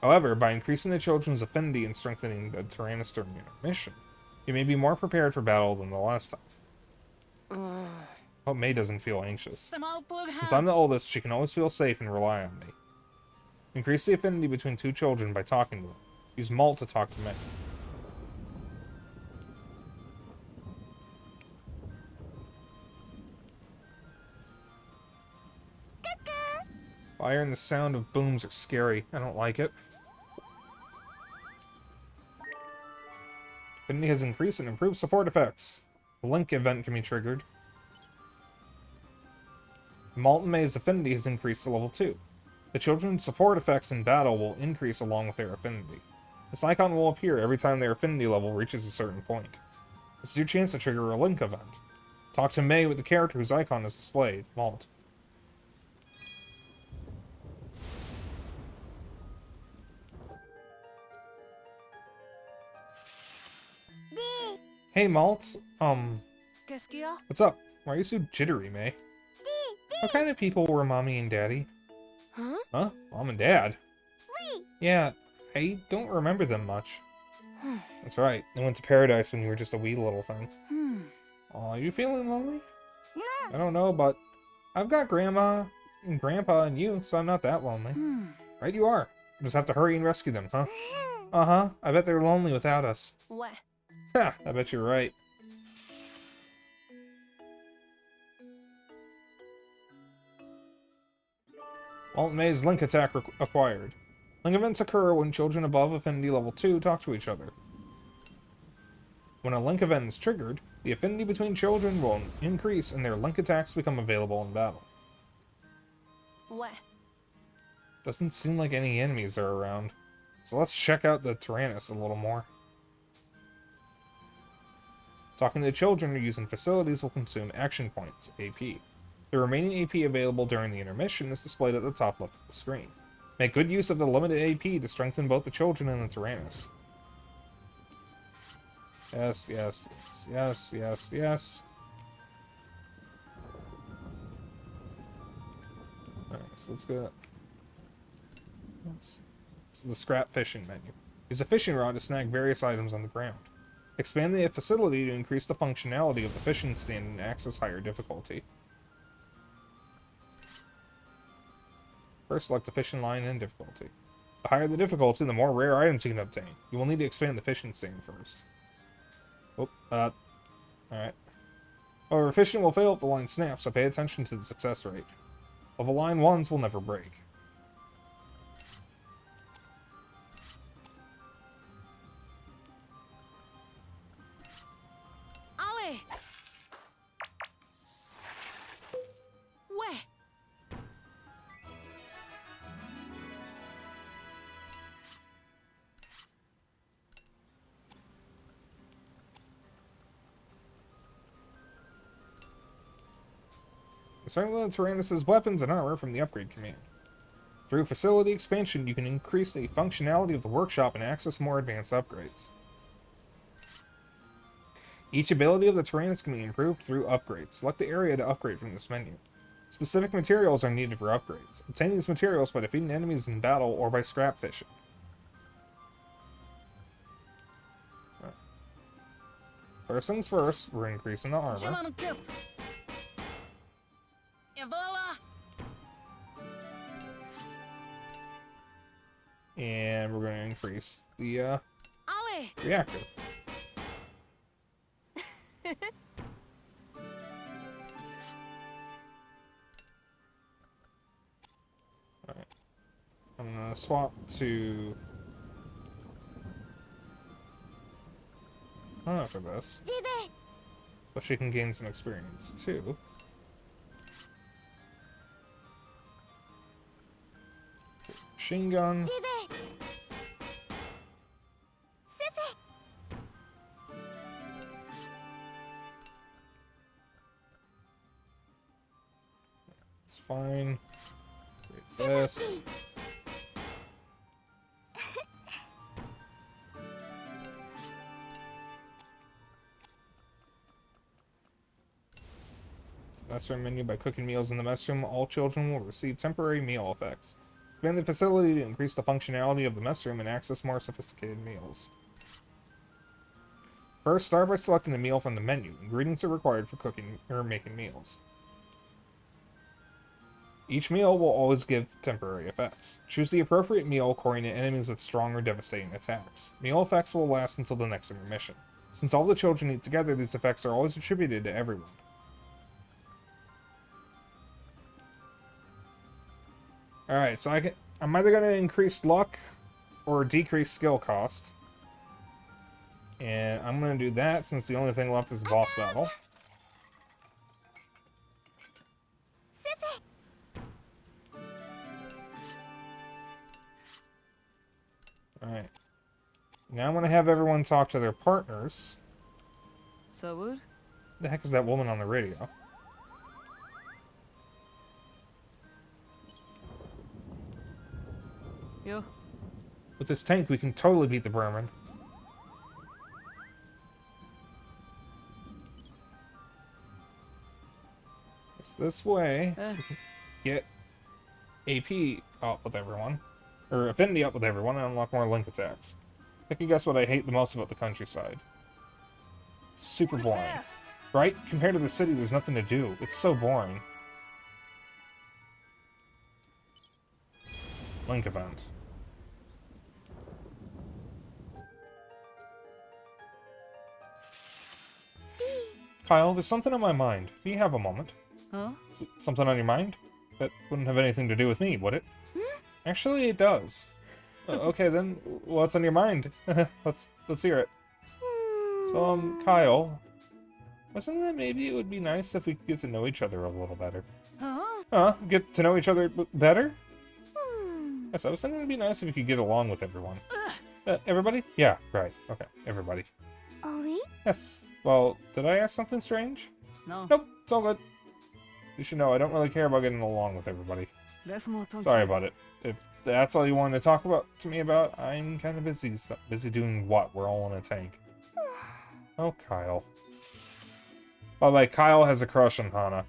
However, by increasing the children's affinity and strengthening the Tyrannus during intermission, you may be more prepared for battle than the last time. Hope May doesn't feel anxious. Since I'm the oldest, she can always feel safe and rely on me. Increase the affinity between two children by talking to them. Use Malt to talk to May. Fire and the sound of booms are scary. I don't like it. Affinity has increased and improved support effects. A link event can be triggered. Malt and May's affinity has increased to level 2. The children's support effects in battle will increase along with their affinity. This icon will appear every time their affinity level reaches a certain point. This is your chance to trigger a link event. Talk to May with the character whose icon is displayed, Malt. Hey, Malt. Qu'est-ce qu'il y a? What's up? Why are you so jittery, May? What kind of people were Mommy and Daddy? Huh? Huh? Mom and Dad? Oui. Yeah, I don't remember them much. That's right. They went to paradise when you were just a wee little thing. Aw, you feeling lonely? No. I don't know, but I've got Grandma and Grandpa and you, so I'm not that lonely. Right you are. Just have to hurry and rescue them, huh? Uh-huh. I bet they're lonely without us. Ouais. Ha! I bet you're right. Malt and May's Link attack acquired. Link events occur when children above Affinity Level 2 talk to each other. When a Link event is triggered, the affinity between children will increase and their Link attacks become available in battle. Ouais. Doesn't seem like any enemies are around. So let's check out the Tyrannus a little more. Talking to children or using facilities will consume action points, AP. The remaining AP available during the intermission is displayed at the top left of the screen. Make good use of the limited AP to strengthen both the children and the Tyrannus. Yes, yes, yes, yes, yes, yes. Alright, so let's go. This is the scrap fishing menu. Use a fishing rod to snag various items on the ground. Expand the facility to increase the functionality of the fishing stand and access higher difficulty. First, select the fishing line and difficulty. The higher the difficulty, the more rare items you can obtain. You will need to expand the fishing stand first. Oh, alright. However, fishing will fail if the line snaps, so pay attention to the success rate. Level line 1s will never break. Allez. Ouais. Discern the Tyrannus' weapons and armor from the upgrade command. Through facility expansion, you can increase the functionality of the workshop and access more advanced upgrades. Each ability of the Tyrannus can be improved through upgrades. Select the area to upgrade from this menu. Specific materials are needed for upgrades. Obtain these materials by defeating enemies in battle or by scrap fishing. Right. First things first, we're increasing the armor. Et voilà. And we're going to increase the Allez. reactor. Alright. I'm going to swap to... for this. J'y vais. So she can gain some experience, too. Machine gun. J'y vais. C'est fait. It's fine. Get this. Mess room menu. By cooking meals in the mess room, all children will receive temporary meal effects. Expand the facility to increase the functionality of the mess room and access more sophisticated meals. First, start by selecting a meal from the menu. Ingredients are required for cooking or making meals. Each meal will always give temporary effects. Choose the appropriate meal according to enemies with strong or devastating attacks. Meal effects will last until the next intermission. Since all the children eat together, these effects are always attributed to everyone. Alright, so I'm either going to increase luck or decrease skill cost. And I'm going to do that since the only thing left is boss battle. C'est fait. Alright. Now I'm going to have everyone talk to their partners. Ça would? The heck is that woman on the radio? Yo. With this tank, we can totally beat the Burman. It's this way. Get AP up with everyone. Or Affinity up with everyone and unlock more Link attacks. I can guess what I hate the most about the countryside. It's super boring. Right? Compared to the city, there's nothing to do. It's so boring. Link event. Kyle, there's something on my mind. Do you have a moment? Huh? Is it something on your mind? That wouldn't have anything to do with me, would it? Actually, it does. Okay, then, what's on your mind? Let's hear it. So, Kyle, wasn't that maybe it would be nice if we could get to know each other a little better? Huh? Get to know each other better? Yes, I was thinking it'd be nice if you could get along with everyone. Everybody? Yeah, right. Okay, everybody. Are we? Yes. Well, did I ask something strange? No. Nope, it's all good. You should know I don't really care about getting along with everybody. Let's move on. Sorry about it. If that's all you wanted to talk to me about, I'm kind of busy. So busy doing what? We're all in a tank. Oh, Kyle. Oh, like, Kyle has a crush on Hana.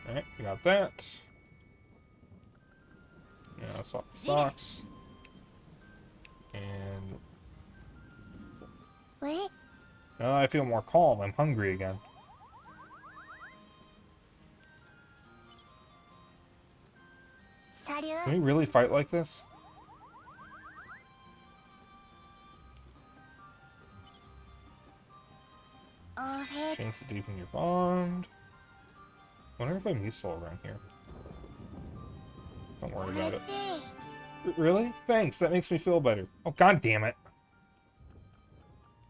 Alright, we got that. Yeah, swap the socks. And Wait. now I feel more calm. I'm hungry again. Salut. Can we really fight like this? Okay. Chance to deepen your bond. Wonder if I'm useful around here. Don't worry about it. Really? Thanks, that makes me feel better. Oh, god damn it.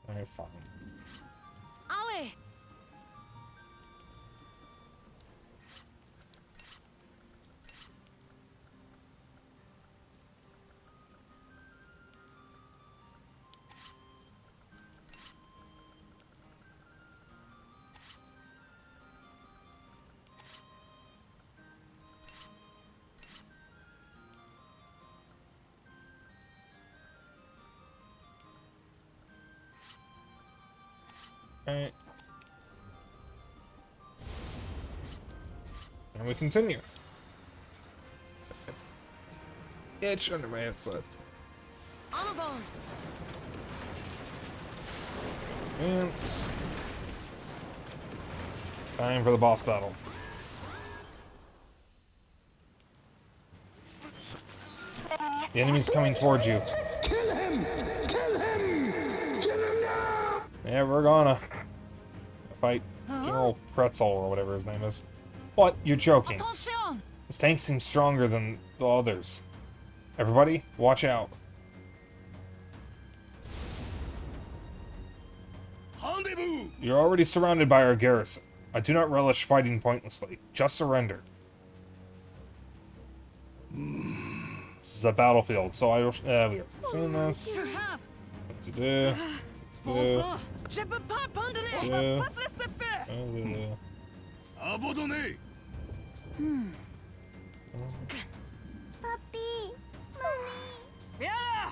Alright, fine. Allez. Alright. And we continue. Itch under my headset. On board. Advance. Time for the boss battle. The enemy's coming towards you. Kill him! Kill him! Kill him now! Yeah, we're gonna fight General Pretzel or whatever his name is. What? You're joking. Attention! This tank seems stronger than the others. Everybody, watch out. Rendezvous! You're already surrounded by our garrison. I do not relish fighting pointlessly. Just surrender. This is a battlefield, so I we are seeing this. You have. What to do? Bon sang! Je peux pas abandonner! On Yeah. va pas se laisser faire! Abandonné! Puppy. Mommy. Yeah!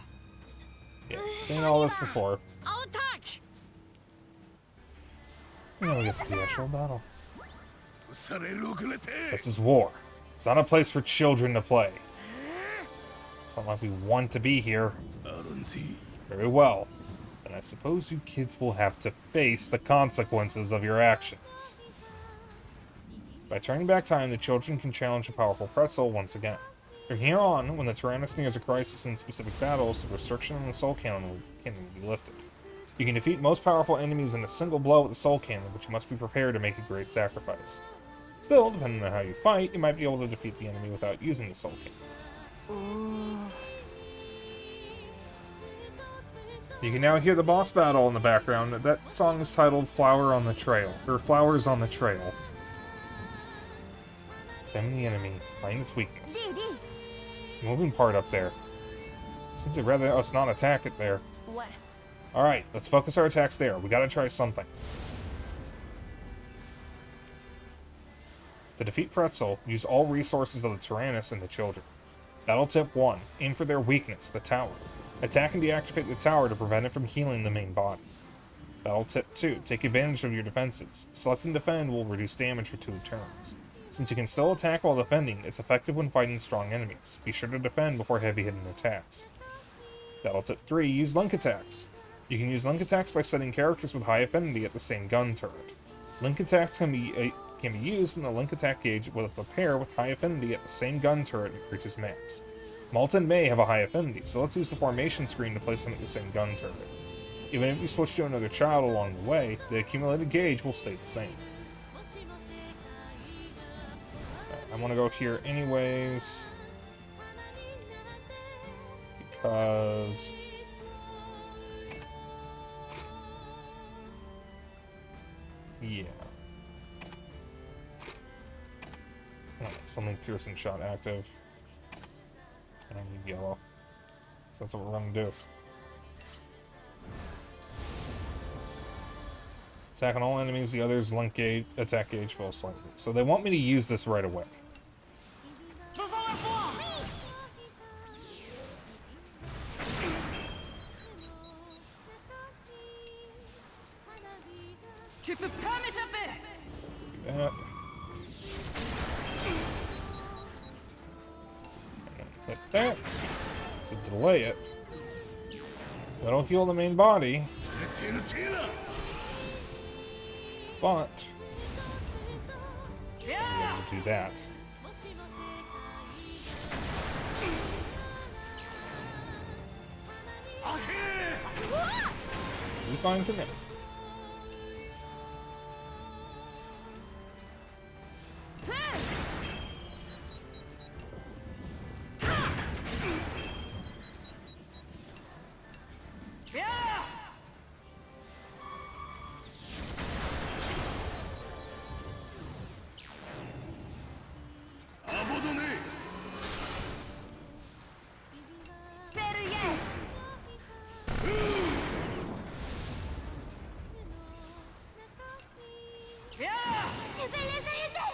Yeah, seen all this before. En attaque! Now we get to the actual battle. される遅れて This is war. It's not a place for children to play. It's not like we want to be here. RNC Very well. Then I suppose you kids will have to face the consequences of your actions. By turning back time, the children can challenge a powerful pretzel once again. From here on, when the Tyrannus nears a crisis in specific battles, the restriction on the Soul Cannon will be lifted. You can defeat most powerful enemies in a single blow with the Soul Cannon, but you must be prepared to make a great sacrifice. Still, depending on how you fight, you might be able to defeat the enemy without using the Soul Cannon. You can now hear the boss battle in the background. That song is titled Flower on the Trail, or Flowers on the Trail. Examine the enemy, find its weakness. Moving part up there. Seems to rather us not attack it there. What? Alright, let's focus our attacks there. We gotta try something. To defeat Pretzel, use all resources of the Tyrannus and the children. Battle tip 1. Aim for their weakness, the tower. Attack and deactivate the tower to prevent it from healing the main body. Battle tip 2. Take advantage of your defenses. Select and defend will reduce damage for 2 turns. Since you can still attack while defending, it's effective when fighting strong enemies. Be sure to defend before heavy-hitting attacks. Battle tip 3. Use link attacks. You can use link attacks by setting characters with high affinity at the same gun turret. Link attacks can be used when the link attack gauge with a pair with high affinity at the same gun turret reaches max. Malt and May have a high affinity, so let's use the formation screen to place them at the same gun turret. Even if you switch to another child along the way, the accumulated gauge will stay the same. I'm I'm gonna go here anyways. Because... yeah. Oh, something piercing shot active. And I need yellow. So that's what we're gonna do. Attack on all enemies, the others link gauge, attack gauge falls slightly. So they want me to use this right away. Tu peux pas m'échapper. Do that. Hit that to delay it. That'll heal the main body. But Yeah. we'll do that. Be fine for now. Yeah. Verrouillé. Yeah. Tu peux les aider.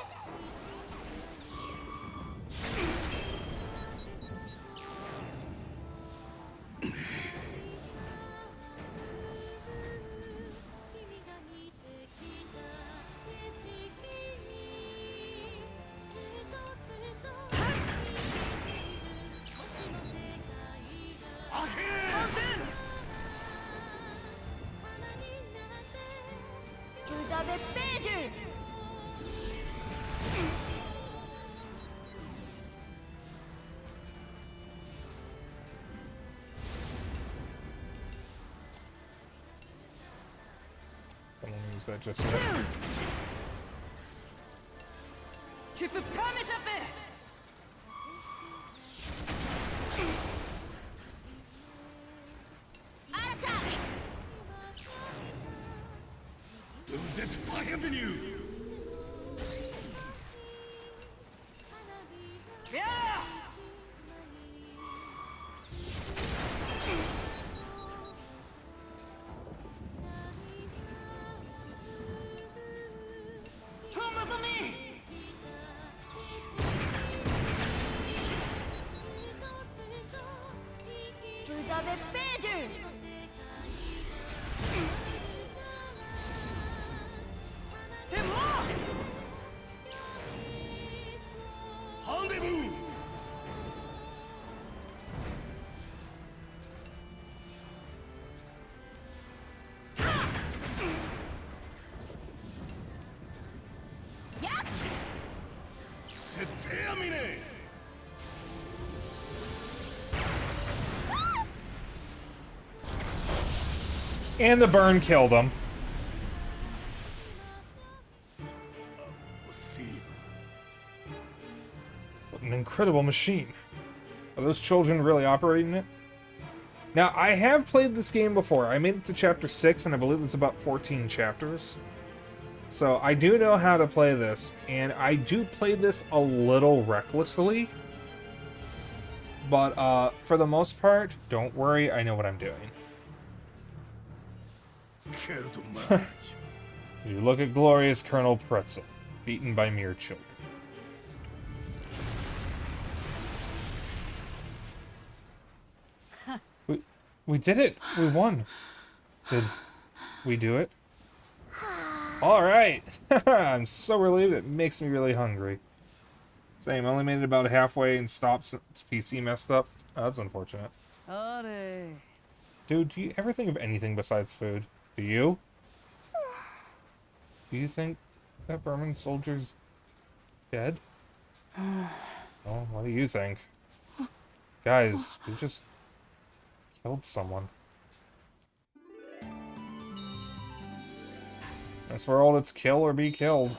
Vous avez perdu. I'm gonna use that just yet. Tu peux pas m'échapper. Vous êtes bienvenus. Yeah. Oh, mes amis. Vous avez perdu. C'est moi. Rendez-vous. C'est terminé. And the burn killed him. What an incredible machine. Are those children really operating it? Now, I have played this game before. I made it to chapter 6, and I believe it's about 14 chapters. So I do know how to play this, and I do play this a little recklessly. But for the most part, don't worry, I know what I'm doing. Quel dommage. As you look at glorious Colonel Pretzel, beaten by mere children. We did it! We won! Did we do it? Alright! I'm so relieved, it makes me really hungry. Same, only made it about halfway and stopped since PC messed up. Oh, that's unfortunate. Allez. Dude, do you ever think of anything besides food? Do you? Do you think that Burman soldier's dead? Well, what do you think? Guys, we just killed someone. That's where all it's kill or be killed.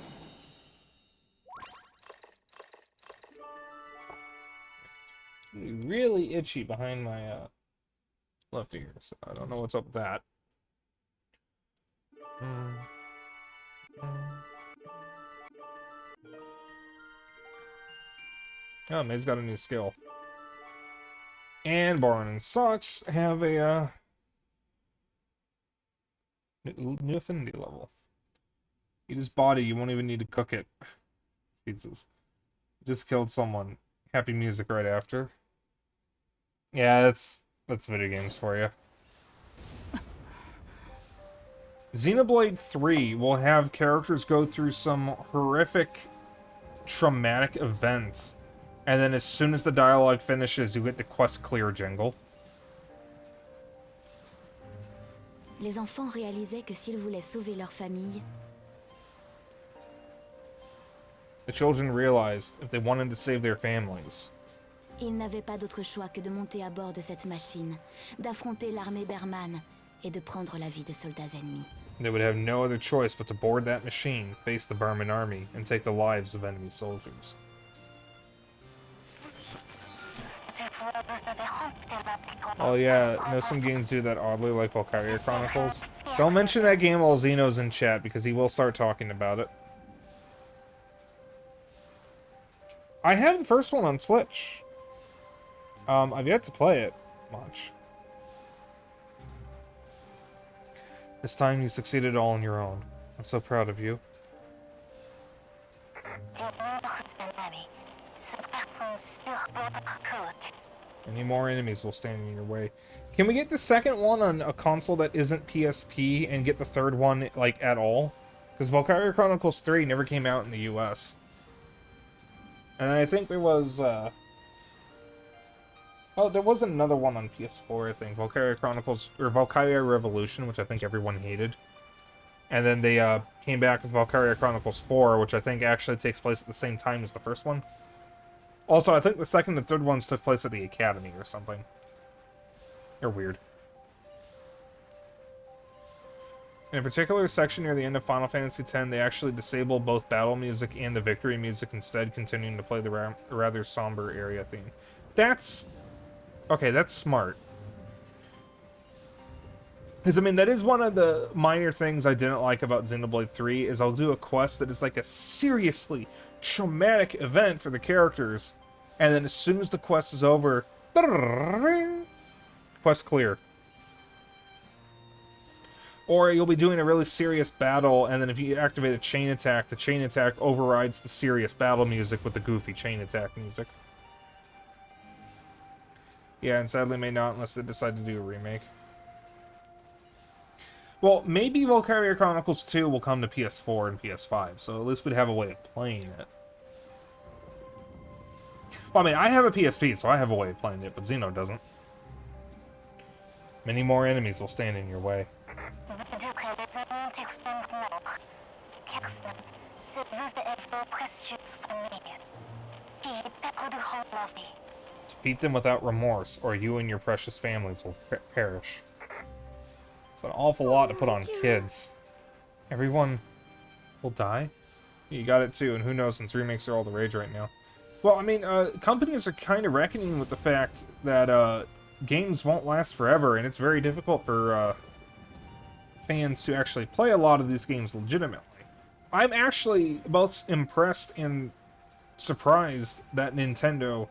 really itchy behind my left ear, so I don't know what's up with that. Oh, May's got a new skill. And Baron and Socks have a new affinity level. Eat his body, you won't even need to cook it. Jesus. Just killed someone. Happy music right after. Yeah, that's video games for you. Xenoblade 3 will have characters go through some horrific, traumatic event, and then as soon as the dialogue finishes, you get the quest clear jingle. Les enfants réalisaient que s'ils voulaient sauver leur famille, The children realized if they wanted to save their families, ils n'avaient pas d'autre choix que de monter à bord de cette machine, d'affronter l'armée Berman et de prendre la vie de soldats ennemis. they would have no other choice but to board that machine, face the Burman army, and take the lives of enemy soldiers. Oh yeah, I know some games do that oddly, like Valkyria Chronicles. Don't mention that game while Xeno's in chat, because he will start talking about it. I have the first one on Switch. I've yet to play it much. This time you succeeded all on your own. I'm so proud of you. Any more enemies will stand in your way. Can we get the second one on a console that isn't PSP and get the third one, like, at all? Because Valkyria Chronicles 3 never came out in the US. And I think there was, oh, there was another one on PS4, I think. Valkyria Chronicles, or Valkyria Revolution, which I think everyone hated. And then they, came back with Valkyria Chronicles 4, which I think actually takes place at the same time as the first one. Also, I think the second and third ones took place at the Academy or something. They're weird. In a particular section near the end of Final Fantasy X, they actually disable both battle music and the victory music, instead continuing to play the rather somber area theme. That's... okay, that's smart. Because, I mean, that is one of the minor things I didn't like about Xenoblade 3, is I'll do a quest that is like a seriously traumatic event for the characters, and then as soon as the quest is over, quest clear. Or you'll be doing a really serious battle, and then if you activate a chain attack, the chain attack overrides the serious battle music with the goofy chain attack music. Yeah, and sadly may not unless they decide to do a remake. Well, maybe Valkyria Chronicles 2 will come to PS4 and PS5, so at least we'd have a way of playing it. Well, I mean, I have a PSP, so I have a way of playing it, but Xeno doesn't. Many more enemies will stand in your way. Defeat them without remorse, or you and your precious families will perish. It's an awful lot to put on kids. Everyone will die? You got it too, and who knows, since remakes are all the rage right now. Well, I mean, companies are kind of reckoning with the fact that games won't last forever, and it's very difficult for fans to actually play a lot of these games legitimately. I'm actually both impressed and surprised that Nintendo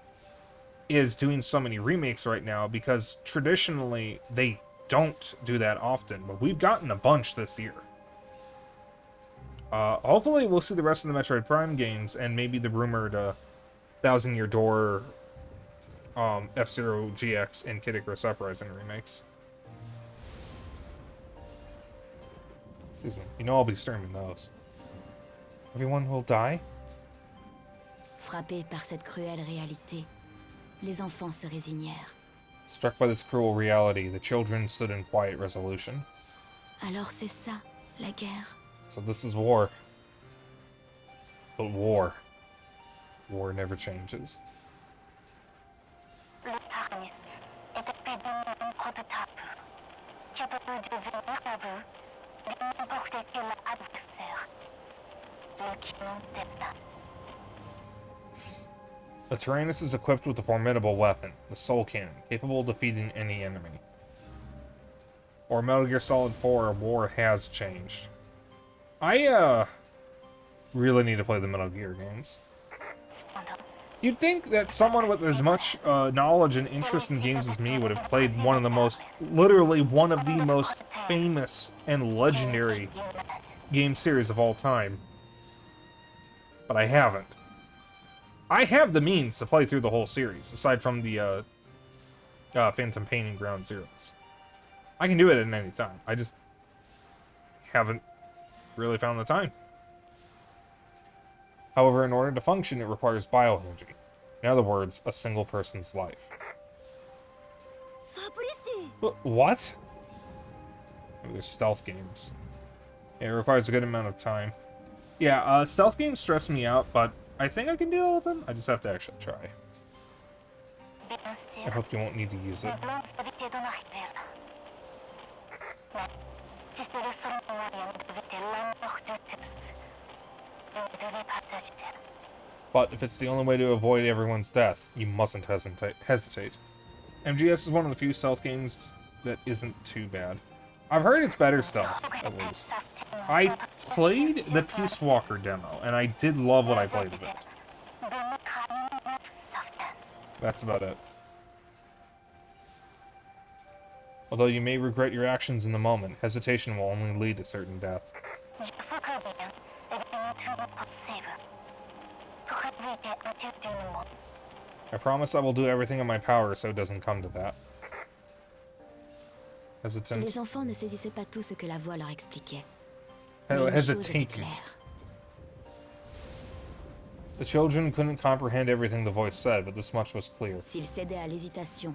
is doing so many remakes right now, because traditionally they don't do that often, but we've gotten a bunch this year. Hopefully we'll see the rest of the Metroid Prime games, and maybe the rumored Thousand Year Door, F-Zero GX, and Kid Icarus Uprising remakes. Excuse me. You know I'll be streaming those. Everyone will die? Frappés par cette cruelle réalité, les enfants se résignèrent. Struck by this cruel reality, the children stood in quiet resolution. Alors c'est ça, la guerre. So this is war. But war never changes. Le Tarnis était pédé d'un prototype. Tu peux devenir aveu de n'importe quel adversaire. Le qui The Tyrannus is equipped with a formidable weapon, the Soul Cannon, capable of defeating any enemy. Or Metal Gear Solid 4, War has changed. I, really need to play the Metal Gear games. You'd think that someone with as much knowledge and interest in games as me would have played one of the most, literally one of the most famous and legendary game series of all time. But I haven't. I have the means to play through the whole series, aside from the Phantom Pain and Ground Zeroes. I can do it at any time. I just haven't really found the time. However, in order to function, it requires bioenergy. In other words, a single person's life. What? Maybe there's stealth games. Yeah, it requires a good amount of time. Yeah, stealth games stress me out, but I think I can deal with them. I just have to actually try. I hope you won't need to use it. But if it's the only way to avoid everyone's death, you mustn't hesitate. MGS is one of the few stealth games that isn't too bad. I've heard it's better stealth, at least. I played the Peace Walker demo, and I did love what I played of it. That's about it. Although you may regret your actions in the moment, hesitation will only lead to certain death. I promise I will do everything in my power so it doesn't come to that. Hesitant. Les enfants ne saisissaient pas tout ce que la voix leur expliquait. Hesitant. The children couldn't comprehend everything the voice said, but this much was clear. S'ils cédaient à l'hésitation,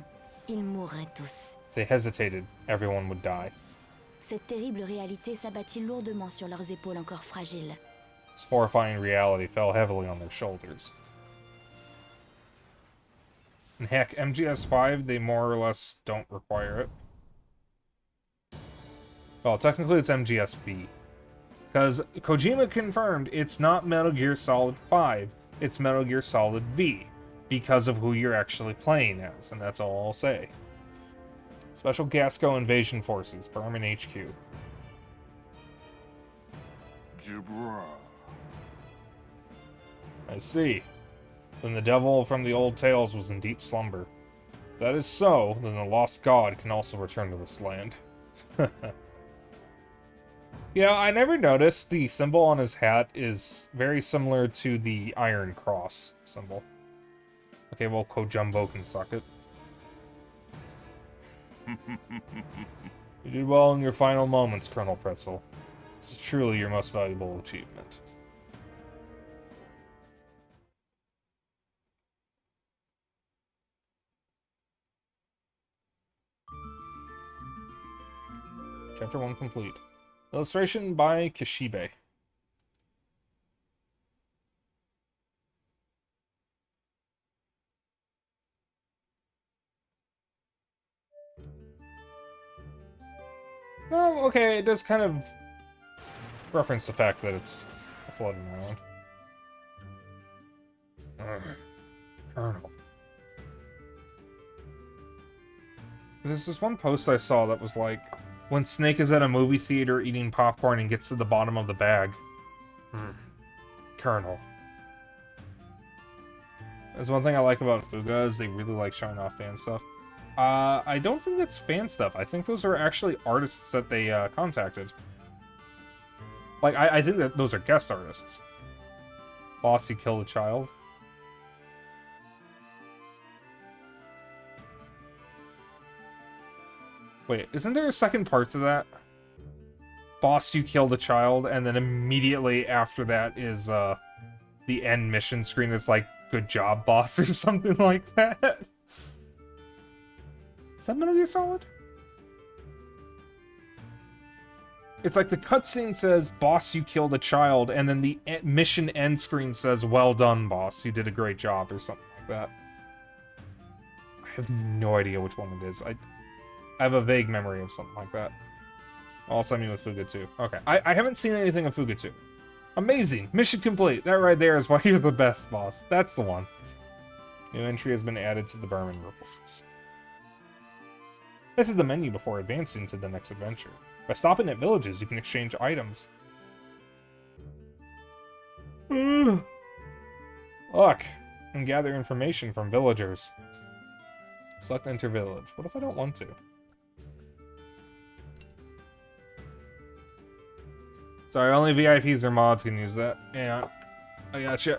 ils mourraient tous. If they hesitated, everyone would die. Cette terrible réalité s'abattit lourdement sur leurs épaules encore fragiles. This horrifying reality fell heavily on their shoulders. And heck, MGS5, they more or less don't require it. Well, technically it's MGS-V. Because Kojima confirmed it's not Metal Gear Solid 5, it's Metal Gear Solid V. Because of who you're actually playing as, and that's all I'll say. Special Gasco Invasion Forces, Berman HQ. I see. Then the devil from the old tales was in deep slumber. If that is so, then the lost god can also return to this land. You know, I never noticed the symbol on his hat is very similar to the Iron Cross symbol. Okay, well, Kojumbo can suck it. You did well in your final moments, Colonel Pretzel. This is truly your most valuable achievement. Chapter 1 complete. Illustration by Kishibe. Oh, okay, it does kind of reference the fact that it's floating around. Colonel. There's this one post I saw that was like, when Snake is at a movie theater eating popcorn and gets to the bottom of the bag. Colonel. That's one thing I like about Fuga, is they really like showing off fan stuff. I don't think that's fan stuff. I think those are actually artists that they contacted. Like, I think that those are guest artists. Boss, you killed a child. Wait, isn't there a second part to that? Boss, you killed a child, and then immediately after that is the end mission screen that's like, good job, boss, or something like that. Is that Metal Gear Solid? It's like the cutscene says, boss, you killed a child, and then the mission end screen says, well done, boss, you did a great job, or something like that. I have no idea which one it is. I have a vague memory of something like that. I'll send me with Fuga 2. Okay, I haven't seen anything of Fuga 2. Amazing! Mission complete! That right there is why you're the best, boss. That's the one. New entry has been added to the Berman reports. This is the menu before advancing to the next adventure. By stopping at villages, you can exchange items. Look, and gather information from villagers. Select enter village. What if I don't want to? Sorry, only VIPs or mods can use that. Yeah, I gotcha.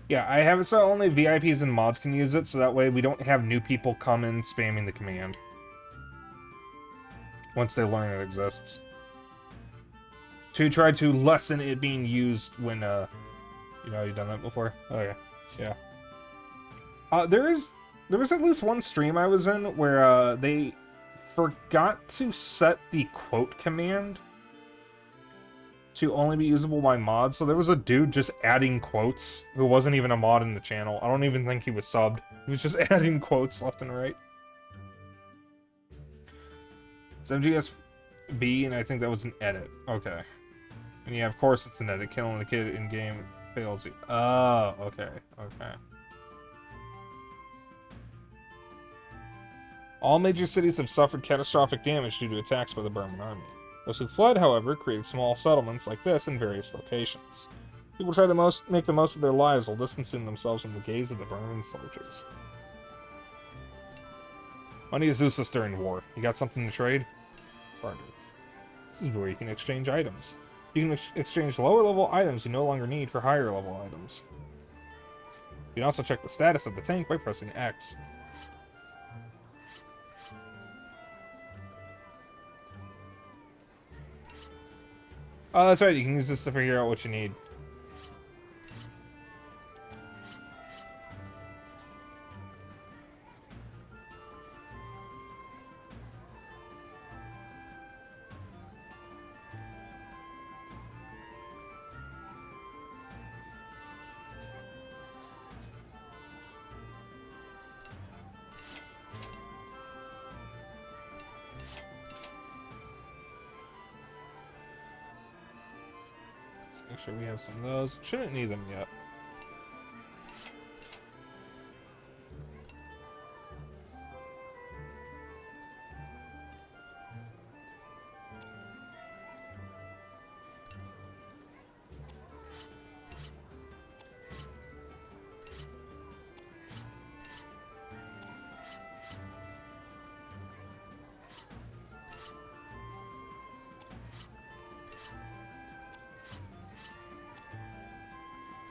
Yeah, I have it so only VIPs and mods can use it, so that way we don't have new people come in spamming the command. Once they learn it exists. To try to lessen it being used when, you know, you've done that before? Okay, yeah. There was at least one stream I was in where, they forgot to set the quote command to only be usable by mods. So there was a dude just adding quotes who wasn't even a mod in the channel. I don't even think he was subbed. He was just adding quotes left and right. It's MGSV, and I think that was an edit. Okay. And yeah, of course it's an edit. Killing a kid in-game fails you. Oh, okay. Okay. All major cities have suffered catastrophic damage due to attacks by the Burman army. Those who fled, however, created small settlements like this in various locations. People try to make the most of their lives while distancing themselves from the gaze of the Burman soldiers. Money is useless during war. You got something to trade? Barter. This is where you can exchange items. You can exchange lower level items you no longer need for higher level items. You can also check the status of the tank by pressing X. Oh, that's right, you can use this to figure out what you need. Make sure we have some of those. Shouldn't need them yet.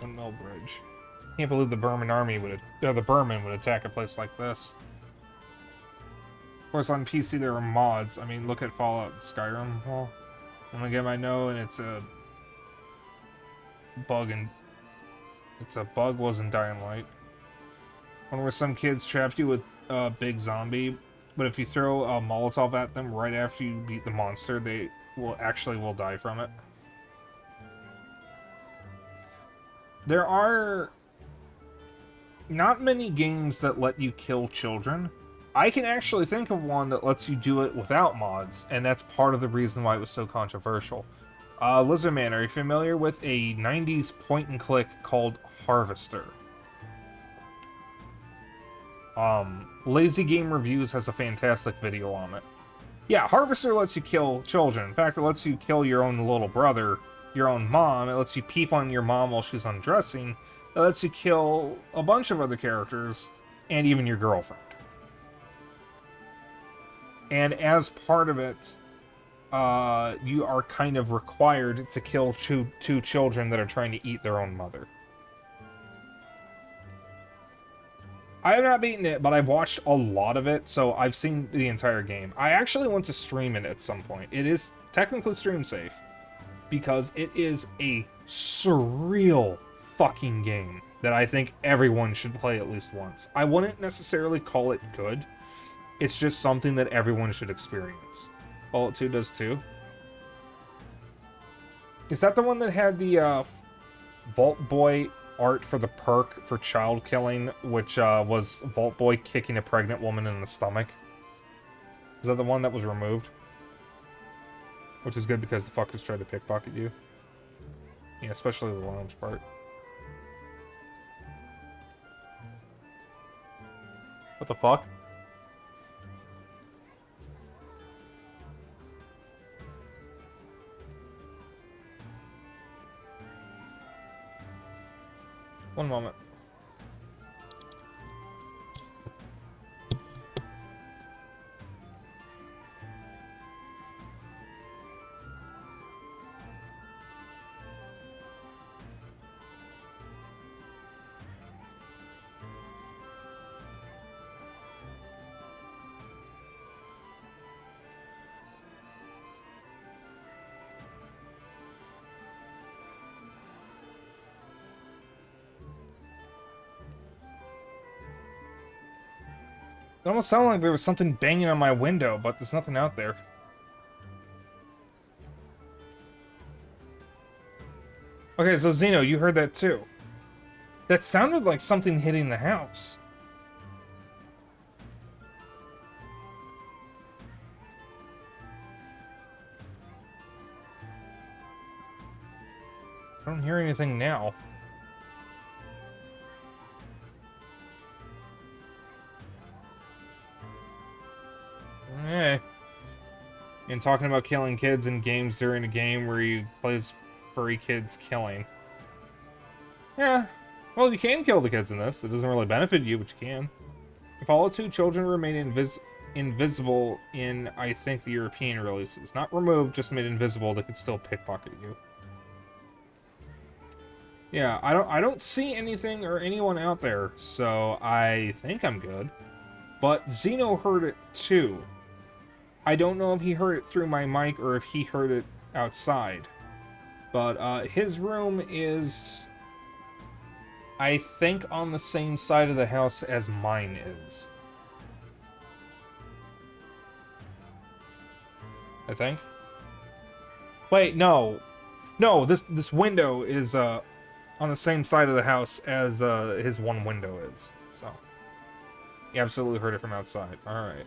Windmill Bridge. Can't believe the Burman army would, the Burman would attack a place like this. Of course, on PC there are mods. I mean, look at Fallout and Skyrim. Well, I'm gonna get my no, and it's a bug, and it's a bug was in Dying Light. One where some kids trap you with a big zombie, but if you throw a Molotov at them right after you beat the monster, they will die from it. There are not many games that let you kill children. I can actually think of one that lets you do it without mods, and that's part of the reason why it was so controversial. Lizardman, are you familiar with a 90s point-and-click called Harvester? Lazy Game Reviews has a fantastic video on it. Yeah, Harvester lets you kill children. In fact, it lets you kill your own little brother, your own mom. It lets you peep on your mom while she's undressing. It lets you kill a bunch of other characters, and even your girlfriend. And as part of it, you are kind of required to kill two children that are trying to eat their own mother. I have not beaten it, but I've watched a lot of it, so I've seen the entire game. I actually want to stream it at some point. It is technically stream safe, because it is a surreal fucking game that I think everyone should play at least once. I wouldn't necessarily call it good. It's just something that everyone should experience. Fallout 2 does too. Is that the one that had the Vault Boy art for the perk for child killing, which was Vault Boy kicking a pregnant woman in the stomach? Is that the one that was removed? Which is good because the fuckers tried to pickpocket you. Yeah, especially the lounge part. What the fuck? One moment. It almost sounded like there was something banging on my window, but there's nothing out there. Okay, so Zeno, you heard that too. That sounded like something hitting the house. I don't hear anything now. Hey. And talking about killing kids in games during a game where you plays furry kids killing. Yeah. Well, you can kill the kids in this. It doesn't really benefit you, but you can. If all 2 children remain invisible in, I think, the European releases. Not removed, just made invisible, they could still pickpocket you. Yeah, I don't see anything or anyone out there, so I think I'm good. But Zeno heard it too. I don't know if he heard it through my mic or if he heard it outside. But his room is, I think, on the same side of the house as mine is. I think. Wait, no. No, this window is on the same side of the house as his one window is. So, he absolutely heard it from outside. All right.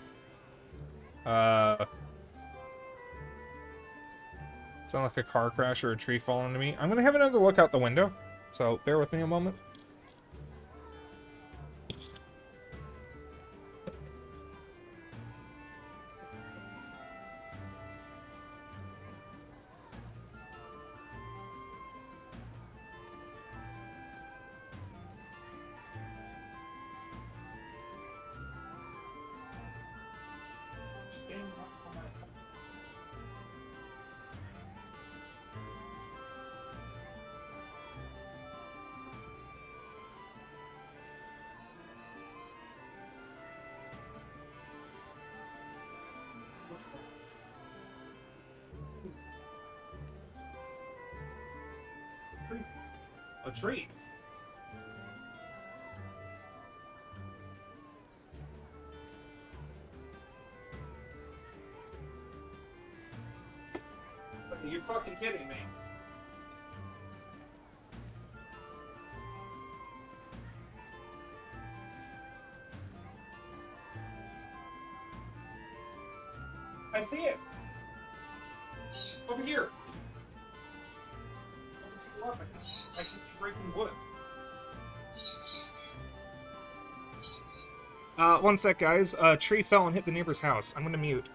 Sound like a car crash or a tree falling to me. I'm gonna have another look out the window, so bear with me a moment. A tree. You're fucking kidding me. I see it. Over here. I can see breaking wood. One sec, guys. A tree fell and hit the neighbor's house. I'm gonna mute.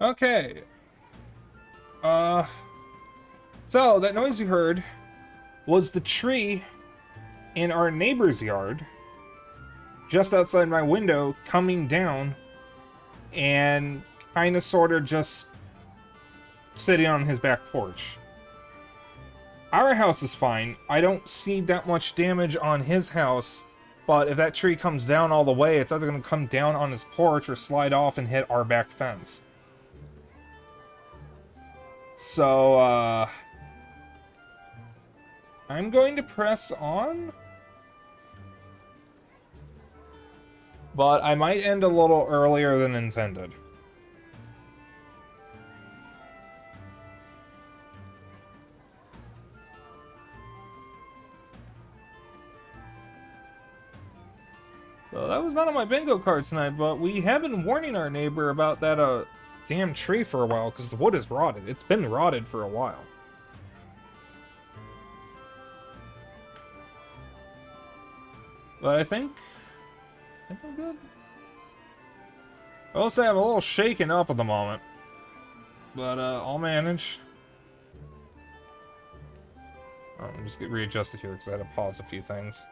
Okay. So that noise you heard was the tree in our neighbor's yard, just outside my window, coming down and kind of sort of just sitting on his back porch. Our house is fine. I don't see that much damage on his house, but if that tree comes down all the way, it's either going to come down on his porch or slide off and hit our back fence. So, I'm going to press on, but I might end a little earlier than intended. So that was not on my bingo card tonight, but we have been warning our neighbor about that damn tree for a while, because the wood is rotted. It's been rotted for a while. But I think I'm good. I will say I'm a little shaken up at the moment, but I'll manage. Oh, let me just get readjusted here because I had to pause a few things.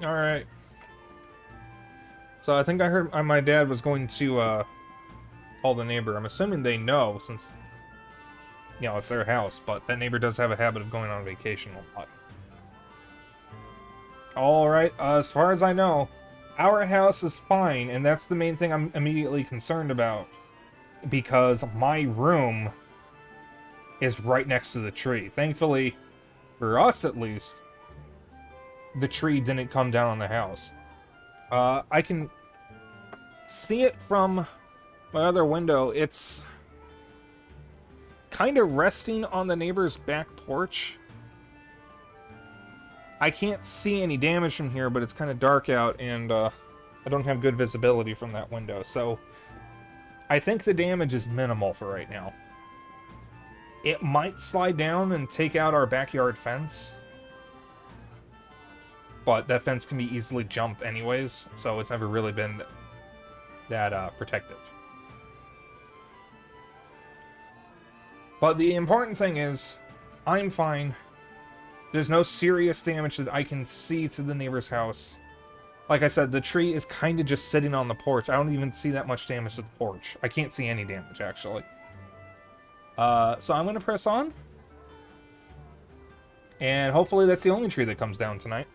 Alright. So I think I heard my dad was going to call the neighbor. I'm assuming they know since, you know, it's their house, but that neighbor does have a habit of going on vacation a lot. Alright, as far as I know, our house is fine, and that's the main thing I'm immediately concerned about. Because my room is right next to the tree. Thankfully, for us at least, the tree didn't come down on the house. I can see it from my other window. It's kind of resting on the neighbor's back porch. I can't see any damage from here, but it's kind of dark out, and I don't have good visibility from that window. So I think the damage is minimal for right now. It might slide down and take out our backyard fence, but that fence can be easily jumped anyways, so it's never really been that protective. But the important thing is, I'm fine. There's no serious damage that I can see to the neighbor's house. Like I said, the tree is kind of just sitting on the porch. I don't even see that much damage to the porch. I can't see any damage, actually. So I'm going to press on. And hopefully that's the only tree that comes down tonight.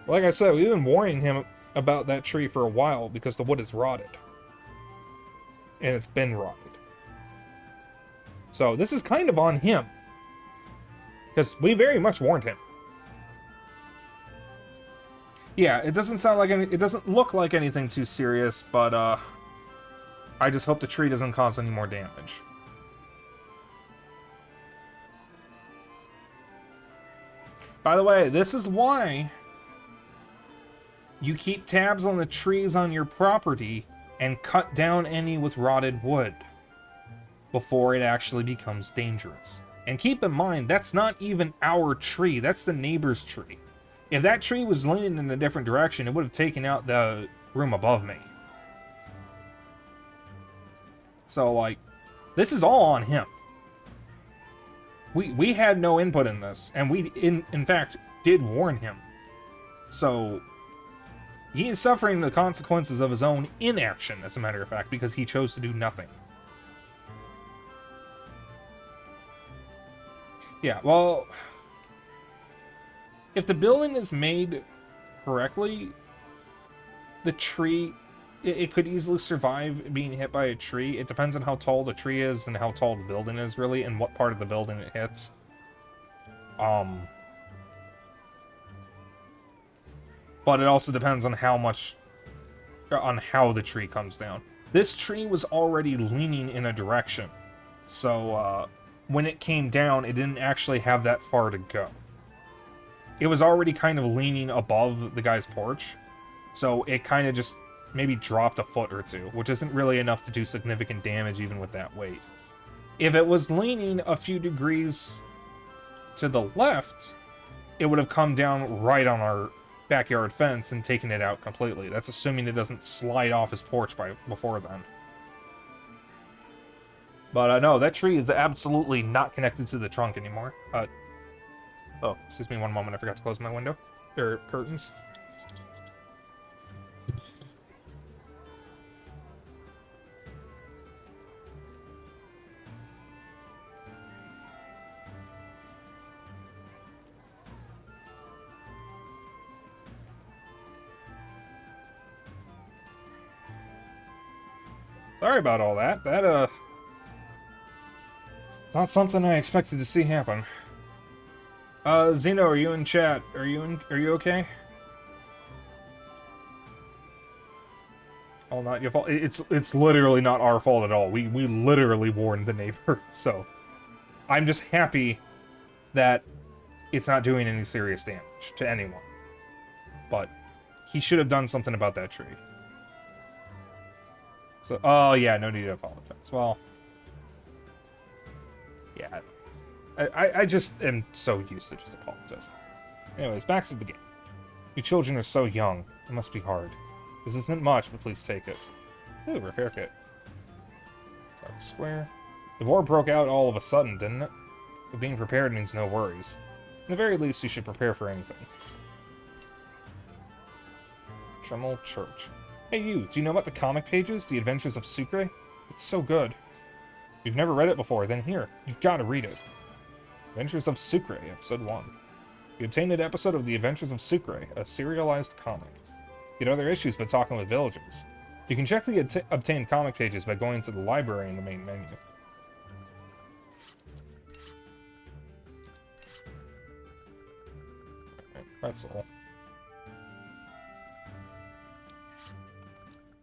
Like I said, we've been warning him about that tree for a while because the wood is rotted. And it's been rotted. So this is kind of on him. Because we very much warned him. Yeah, it doesn't sound like it doesn't look like anything too serious, but I just hope the tree doesn't cause any more damage. By the way, this is why you keep tabs on the trees on your property and cut down any with rotted wood before it actually becomes dangerous. And keep in mind, that's not even our tree, that's the neighbor's tree. If that tree was leaning in a different direction, it would have taken out the room above me. So, like, this is all on him. We had no input in this, and we, in fact, did warn him. So, he is suffering the consequences of his own inaction, as a matter of fact, because he chose to do nothing. Yeah, well, if the building is made correctly, the tree it could easily survive being hit by a tree. It depends on how tall the tree is and how tall the building is, really, and what part of the building it hits. But it also depends on how the tree comes down. This tree was already leaning in a direction, so when it came down, it didn't actually have that far to go. It was already kind of leaning above the guy's porch, so it kind of just maybe dropped a foot or two, which isn't really enough to do significant damage even with that weight. If it was leaning a few degrees to the left, it would have come down right on our backyard fence and taken it out completely. That's assuming it doesn't slide off his porch before then. But no, that tree is absolutely not connected to the trunk anymore. Oh, excuse me one moment, I forgot to close my window. Or curtains. Sorry about all that. It's not something I expected to see happen. Zeno, are you in chat? Are you okay? Oh, not your fault. It's literally not our fault at all. We literally warned the neighbor, so I'm just happy that it's not doing any serious damage to anyone. But he should have done something about that tree. So, oh yeah, no need to apologize. Well, yeah, I just am so used to just apologizing. Anyways, back to the game. You children are so young. It must be hard. This isn't much, but please take it. Ooh, repair kit. Dark square. The war broke out all of a sudden, didn't it? But being prepared means no worries. In the very least, you should prepare for anything. Tremel Church. Hey you, do you know about the comic pages, The Adventures of Sucre? It's so good. If you've never read it before, then here, you've got to read it. Adventures of Sucre, Episode 1. You obtained an episode of The Adventures of Sucre, a serialized comic. Get other issues by talking with villagers. You can check the obtained comic pages by going to the library in the main menu. Okay, that's all.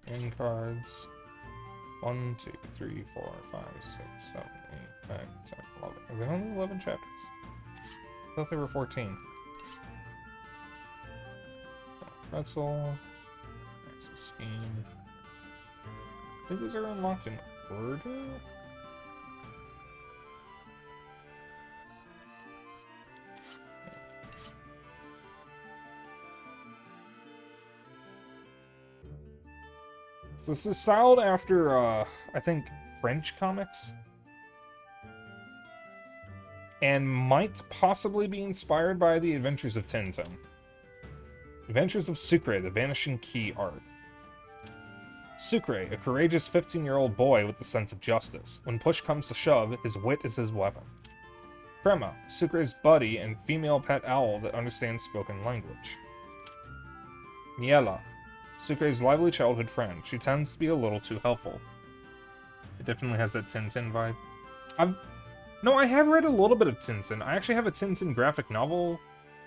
End cards. 1, 2, 3, 4, 5, 6, 7, 8, 9, 10, 11. Are there only 11 chapters? I thought there were 14. Pretzel. Access scheme. I think these are unlocked in order? So this is styled after, I think, French comics. And might possibly be inspired by The Adventures of Tintin. Adventures of Sucre, the Vanishing Key arc. Sucre, a courageous 15-year-old boy with a sense of justice. When push comes to shove, his wit is his weapon. Crema, Sucre's buddy and female pet owl that understands spoken language. Miela, Sucre's lively childhood friend. She tends to be a little too helpful. It definitely has that Tintin vibe. No, I have read a little bit of Tintin. I actually have a Tintin graphic novel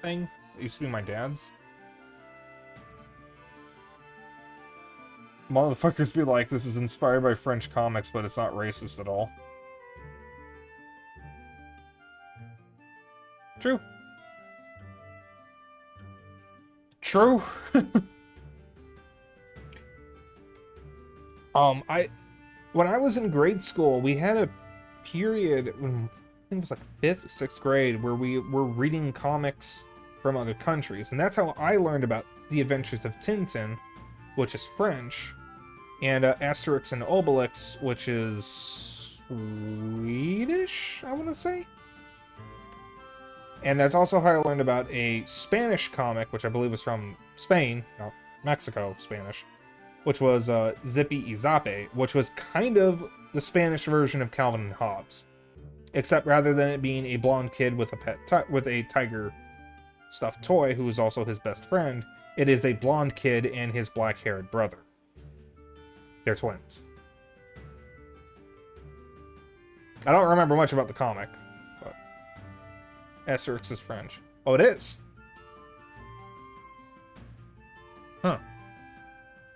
thing. It used to be my dad's. Motherfuckers be like, this is inspired by French comics, but it's not racist at all. True. True. When I was in grade school, we had a period, I think it was like 5th or 6th grade, where we were reading comics from other countries. And that's how I learned about The Adventures of Tintin, which is French, and Asterix and Obelix, which is Swedish, I want to say? And that's also how I learned about a Spanish comic, which I believe was from Spain, no, Mexico, Spanish, which was Zippy y Zape, which was kind of the Spanish version of Calvin and Hobbes. Except rather than it being a blonde kid with a tiger stuffed toy, who is also his best friend, it is a blonde kid and his black-haired brother. They're twins. I don't remember much about the comic, but Asterix is French. Oh, it is. Huh.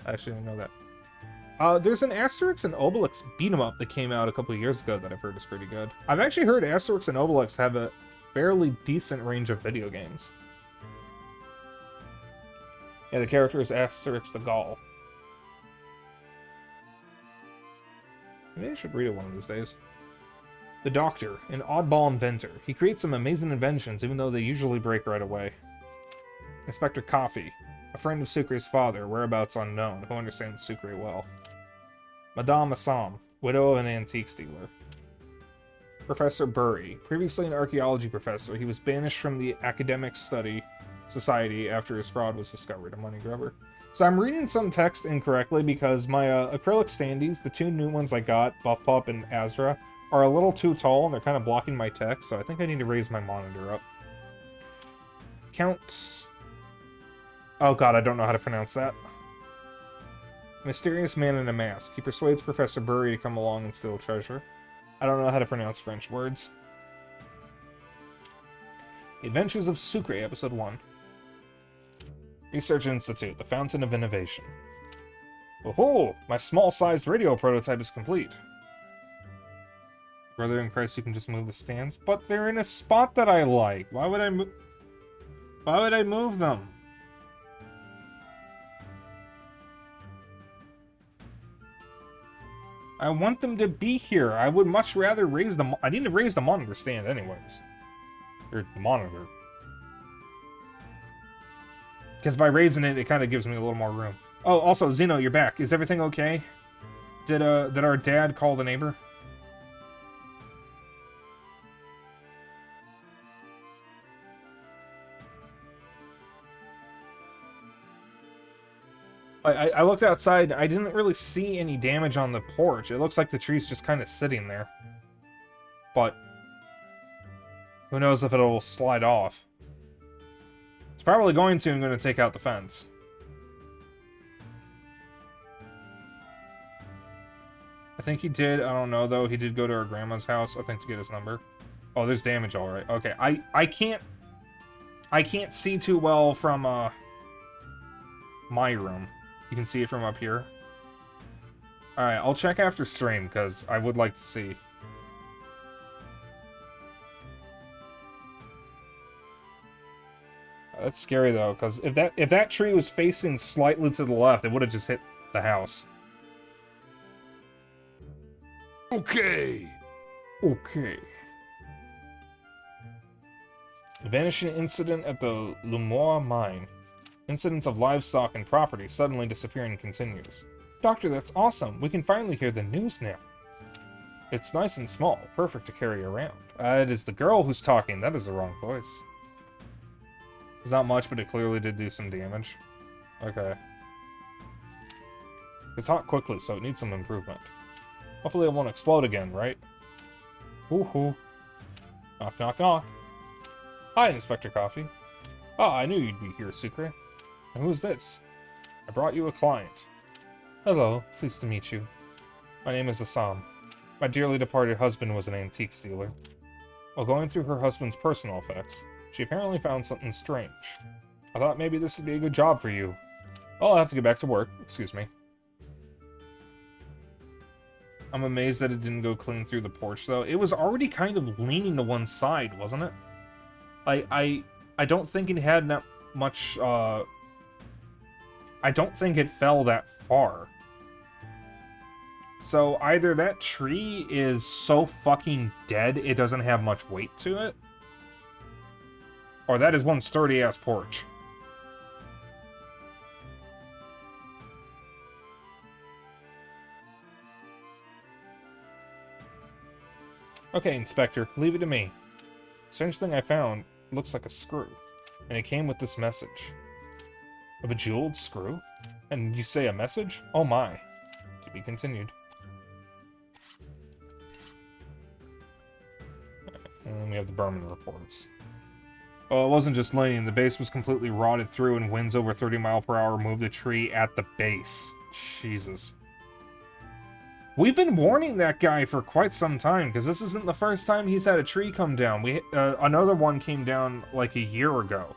I actually didn't know that. There's an Asterix and Obelix beat 'em up that came out a couple of years ago that I've heard is pretty good. I've actually heard Asterix and Obelix have a fairly decent range of video games. Yeah, the character is Asterix the Gaul. Maybe I should read it one of these days. The Doctor, an oddball inventor. He creates some amazing inventions, even though they usually break right away. Inspector Coffee, a friend of Sucre's father, whereabouts unknown, who understands Sucre well. Madame Assam, widow of an antiques dealer. Professor Burry, previously an archaeology professor, he was banished from the academic study society after his fraud was discovered, a money grubber. So I'm reading some text incorrectly because my acrylic standees, the two new ones I got, Buff Pup and Azra, are a little too tall and they're kind of blocking my text, so I think I need to raise my monitor up. Count... Oh god, I don't know how to pronounce that. Mysterious man in a mask. He persuades Professor Burry to come along and steal treasure. I don't know how to pronounce French words. The Adventures of Sucre, Episode 1. Research Institute, the Fountain of Innovation. Oh-ho! My small-sized radio prototype is complete. Brother in Christ, you can just move the stands? But they're in a spot that I like. Why would I move them? I want them to be here. I would much rather raise them. I need to raise the monitor stand anyways. Or the monitor. Because by raising it, it kind of gives me a little more room. Oh, also, Zeno, you're back. Is everything okay? Did our dad call the neighbor? I looked outside. I didn't really see any damage on the porch. It looks like the tree's just kind of sitting there. But who knows if it'll slide off. It's probably going to. I'm going to take out the fence. I think he did. I don't know, though. He did go to our grandma's house, I think, to get his number. Oh, there's damage, all right. Okay, I can't see too well from my room. You can see it from up here. Alright, I'll check after stream, because I would like to see. That's scary, though, because if that tree was facing slightly to the left, it would have just hit the house. Okay. Okay. Vanishing incident at the Lumois mine. Incidents of livestock and property suddenly disappearing continues. Doctor, that's awesome. We can finally hear the news now. It's nice and small, perfect to carry around. It is the girl who's talking. That is the wrong voice. It's not much, but it clearly did do some damage. Okay. It's hot quickly, so it needs some improvement. Hopefully it won't explode again, right? Woohoo. Knock, knock, knock. Hi, Inspector Coffee. Ah, I knew you'd be here, Sucre. And who's this? I brought you a client. Hello, pleased to meet you. My name is Assam. My dearly departed husband was an antiques dealer. While going through her husband's personal effects, she apparently found something strange. I thought maybe this would be a good job for you. Oh, I'll have to get back to work. Excuse me. I'm amazed that it didn't go clean through the porch, though. It was already kind of leaning to one side, wasn't it? I don't think it had that much, I don't think it fell that far. So either that tree is so fucking dead it doesn't have much weight to it, or that is one sturdy-ass porch. Okay, Inspector, leave it to me. Strange thing I found looks like a screw, and it came with this message. A bejeweled screw? And you say a message? Oh my. To be continued. And then we have the Berman reports. Oh, it wasn't just laying. The base was completely rotted through and winds over 30 mph moved the tree at the base. Jesus. We've been warning that guy for quite some time, because this isn't the first time he's had a tree come down. Another one came down like a year ago.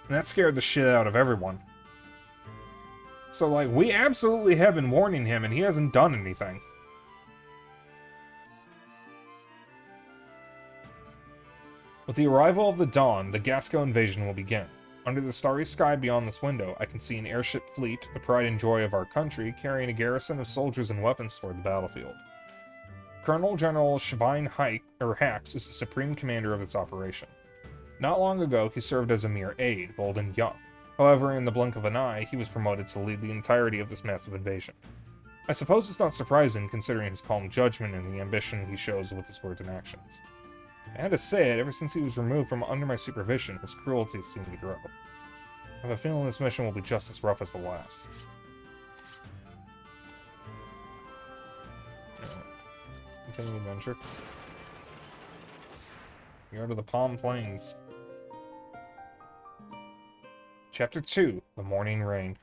And that scared the shit out of everyone. So, like, we absolutely have been warning him, and he hasn't done anything. With the arrival of the dawn, the Gasco invasion will begin. Under the starry sky beyond this window, I can see an airship fleet, the pride and joy of our country, carrying a garrison of soldiers and weapons toward the battlefield. Colonel General Schwein Hax is the supreme commander of this operation. Not long ago, he served as a mere aide, bold and young. However, in the blink of an eye, he was promoted to lead the entirety of this massive invasion. I suppose it's not surprising, considering his calm judgment and the ambition he shows with his words and actions. I had to say it, ever since he was removed from under my supervision, his cruelty seemed to grow. I have a feeling this mission will be just as rough as the last. Continue adventure. We go to the Palm Plains. Chapter 2, The Morning Rain.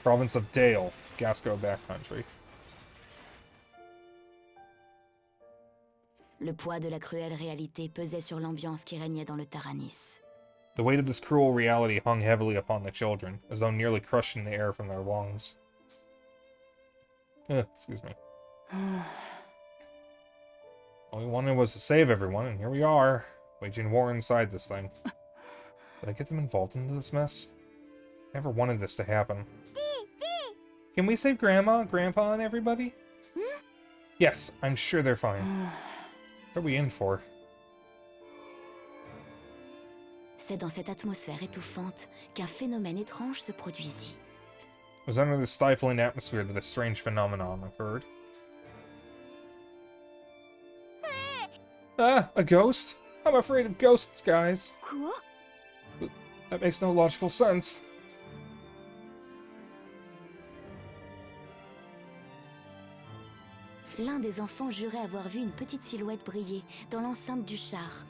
Province of Dale, Gasco Backcountry. Le poids de la cruelle réalité pesait sur l'ambiance qui régnait dans le Taranis. The weight of this cruel reality hung heavily upon the children, as though nearly crushing the air from their lungs. Excuse me. All we wanted was to save everyone, and here we are, waging war inside this thing. Did I get them involved into this mess? I never wanted this to happen. Can we save Grandma, Grandpa, and everybody? Yes, I'm sure they're fine. What are we in for? C'est dans cette atmosphère étouffante qu'un phénomène étrange se produisit. It was under the stifling atmosphere that a strange phenomenon occurred. Ah, a ghost? I'm afraid of ghosts, guys. Quoi? That makes no logical sense. L'un des enfants jurait avoir vu une petite silhouette briller dans l'enceinte du char.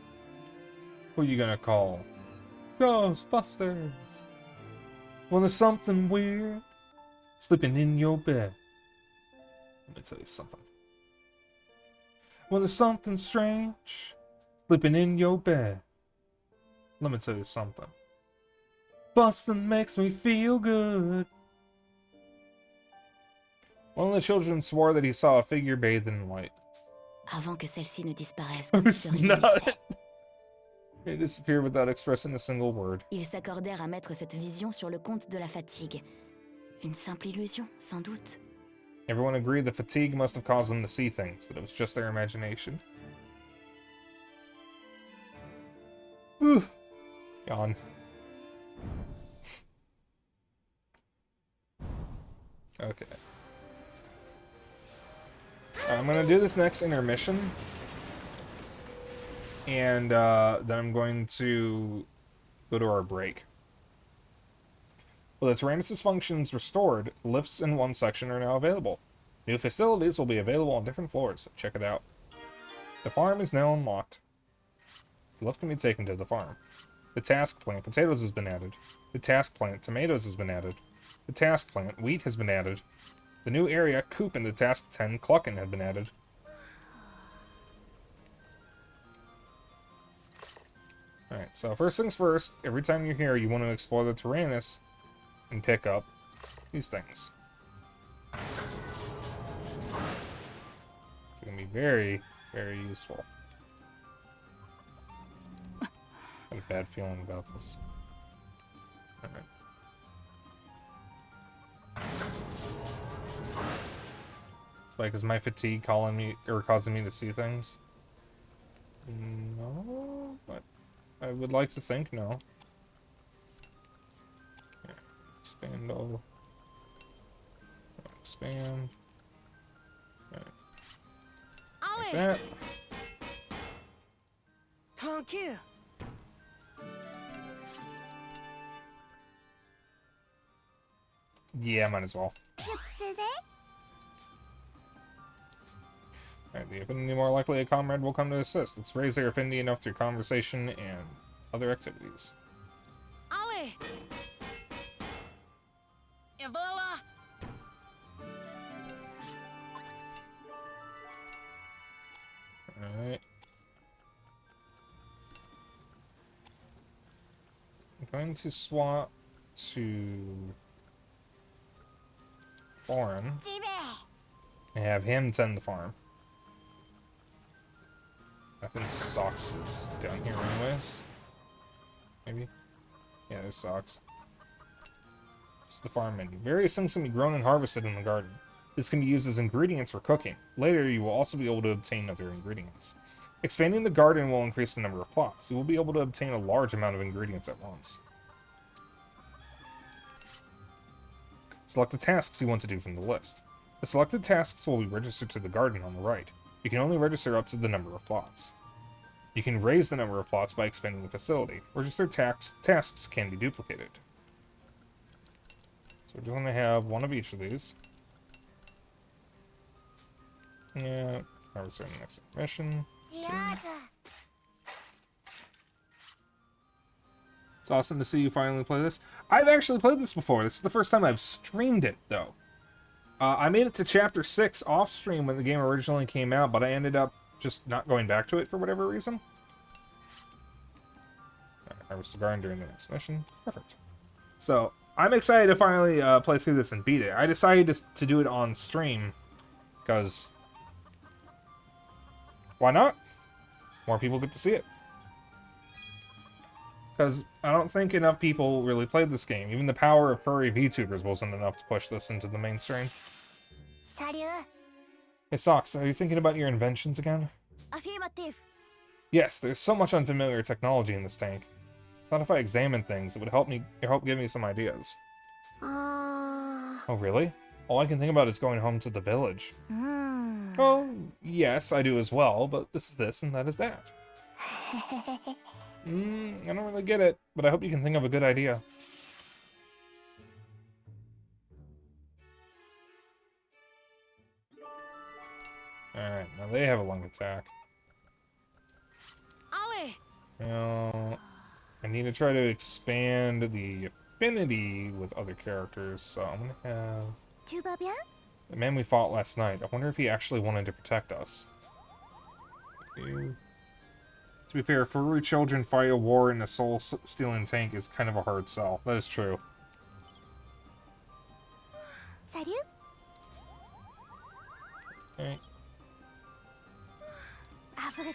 Who are you gonna call? Ghostbusters! Well, there's something weird sleeping in your bed. Let me tell you something. Well, there's something strange sleeping in your bed. Let me tell you something. Bustin' makes me feel good. One of the children swore that he saw a figure bathed in light. Avant que celle-ci ne disparaisse It comme was sur une not. lumière. It disappeared without expressing a single word. Ils s'accordèrent à mettre cette vision sur le compte de la fatigue. Une simple illusion, sans doute. Everyone agreed the fatigue must have caused them to see things, that it was just their imagination. Whew. Yawn. Okay. I'm gonna do this next intermission. And then I'm going to go to our break. With its Tyrannus' functions restored, lifts in one section are now available. New facilities will be available on different floors, so check it out. The farm is now unlocked. The lift can be taken to the farm. The task plant, potatoes, has been added. The task plant, tomatoes, has been added. The task plant, wheat, has been added. The new area, coop, in the task 10, clucking, have been added. Alright, so first things first, every time you're here, you want to explore the Tyrannus and pick up these things. It's going to be very, very useful. I have a bad feeling about this. Alright. Spike, is my fatigue calling me, or causing me to see things? No, but I would like to think no. Here, expand all. Expand. Right. Like that. Tranquille. Yeah, might as well. Alright, the affinity more likely a comrade will come to assist. Let's raise their affinity enough through conversation and other activities. Allez. 野望は Alright. I'm going to swap to Warren ジベ and have him tend the farm. I think Socks is down here anyways. Maybe? Yeah, there's Socks. It's the farm menu. Various things can be grown and harvested in the garden. This can be used as ingredients for cooking. Later, you will also be able to obtain other ingredients. Expanding the garden will increase the number of plots. You will be able to obtain a large amount of ingredients at once. Select the tasks you want to do from the list. The selected tasks will be registered to the garden on the right. You can only register up to the number of plots. You can raise the number of plots by expanding the facility. Registered tasks can be duplicated. So we're just going to have one of each of these. Yeah, now we're starting the next mission. ジラート It's awesome to see you finally play this. I've actually played this before. This is the first time I've streamed it, though. I made it to Chapter 6 off-stream when the game originally came out, but I ended up just not going back to it for whatever reason. I was garden during the next mission. Perfect. So, I'm excited to finally play through this and beat it. I decided to do it on stream, because... why not? More people get to see it. Because I don't think enough people really played this game. Even the power of furry VTubers wasn't enough to push this into the mainstream. サリュー Hey Socks, are you thinking about your inventions again? アフィーマティブ Yes, there's so much unfamiliar technology in this tank. I thought if I examined things, it would help give me some ideas. あ Oh, really? All I can think about is going home to the village. ーうん Oh, yes, I do as well, but this is this and that is that. I don't really get it, but I hope you can think of a good idea. Alright, now they have a lung attack. 青い Well, I need to try to expand the affinity with other characters, so I'm gonna have... トゥバビャン The man we fought last night, I wonder if he actually wanted to protect us. To be fair, furry children fight a war in a soul-stealing tank is kind of a hard sell. That is true. サリュー Okay. アフルテ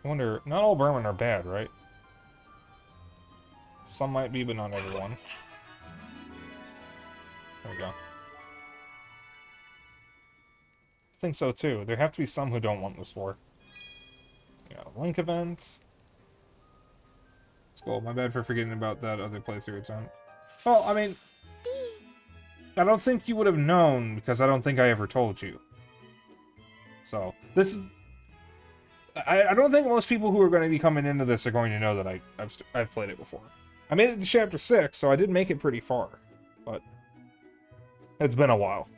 I wonder, not all Burman are bad, right? Some might be, but not everyone. There we go. I think so too. There have to be some who don't want this war. Yeah, link event. It's cool. My bad for forgetting about that other playthrough attempt. Well, I mean, I don't think you would have known because I don't think I ever told you. So, this is... I don't think most people who are going to be coming into this are going to know that I've played it before. I made it to Chapter 6, so I did make it pretty far. But it's been a while.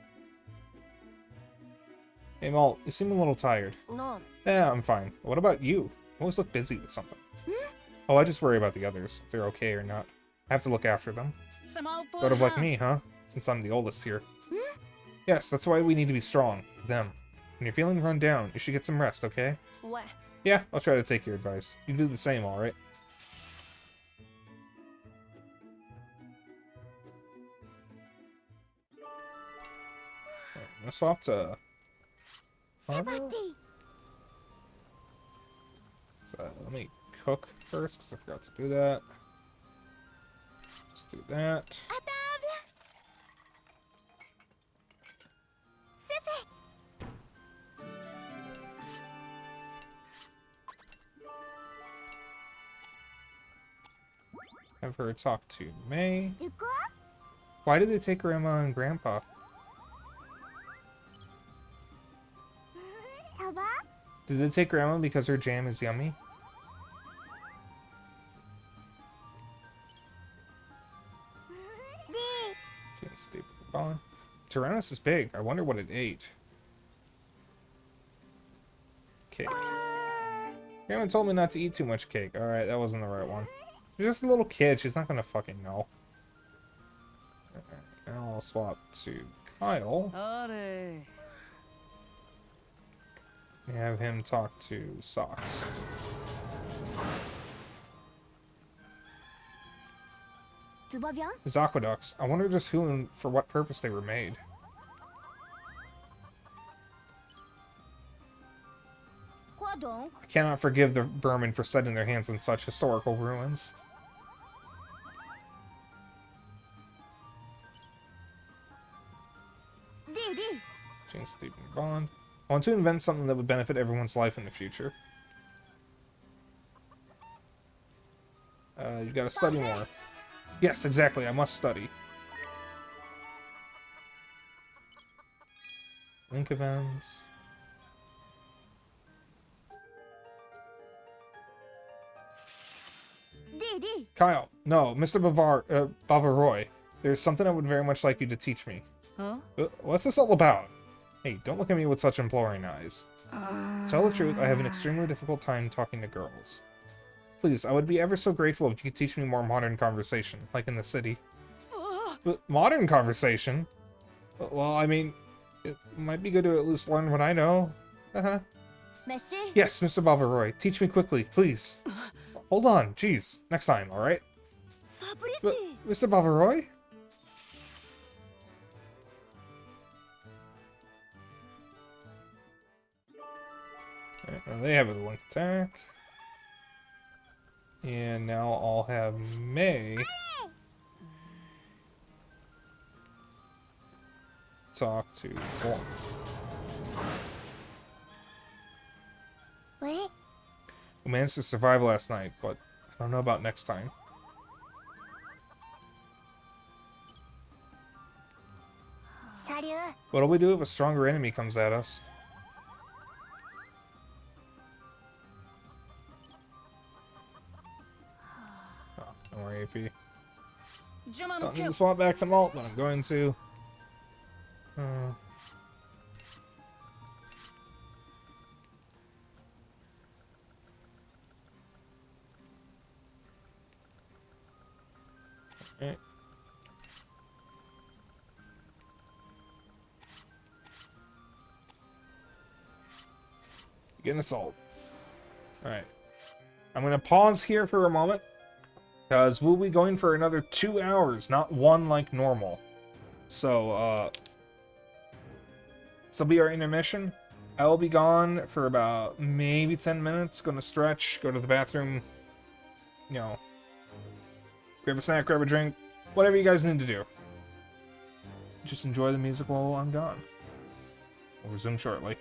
Hey, Malt, you seem a little tired. の Yeah, I'm fine. What about you? You always look busy with something. Oh, I just worry about the others, if they're okay or not. I have to look after them. スマホっぽい Sort of like me, huh? Since I'm the oldest here. Yes, that's why we need to be strong. For them. When you're feeling run down, you should get some rest, okay? What? Yeah, I'll try to take your advice. You do the same, alright? Let's swap to... セバティ So let me cook first, because I forgot to do that. Just do that. アタービャセフェ Have her talk to May. ルコ Why did they take Grandma and Grandpa? サバ Did they take Grandma because her jam is yummy? で She didn't stay with the bond. Tyrannus is big. I wonder what it ate. Cake. Grandma told me not to eat too much cake. Alright, that wasn't the right one. She's just a little kid. She's not gonna fucking know. swap to Kyle あれ and have him talk to Socks. Tout va bien? These aqueducts, I wonder just who and for what purpose they were made. Quoi donc? I cannot forgive the Burman for setting their hands on such historical ruins. Dis. Change sleeping bond. I want to invent something that would benefit everyone's life in the future. You gotta study more. Yes, exactly, I must study. Link events. Dis. Kyle, no, Mr. Bavaroy. There's something I would very much like you to teach me. あ What's this all about? Hey, don't look at me with such imploring eyes. To tell the truth, I have an extremely difficult time talking to girls. Please, I would be ever so grateful if you could teach me more modern conversation, like in the city. But modern conversation? Well, I mean, it might be good to at least learn what I know. Monsieur? Yes, Mr. Bavaroy, teach me quickly, please. Hold on, jeez. Next time, alright? Sapristi! Mr. Bavaroy? Alright, now they have a link attack. And now I'll have May talk to Born. Oui? We managed to survive last night, but I don't know about next time. Salut! What'll we do if a stronger enemy comes at us? Oh, no more AP. 邪魔の Don't need 剣 to swap back some ult, but I'm going to. Okay. Get an assault. Alright. I'm going to pause here for a moment, because we'll be going for another 2 hours, not one like normal. So, this will be our intermission. I'll be gone for about maybe 10 minutes. Gonna stretch, go to the bathroom, you know, grab a snack, grab a drink, whatever you guys need to do. Just enjoy the music while I'm gone. We'll resume shortly.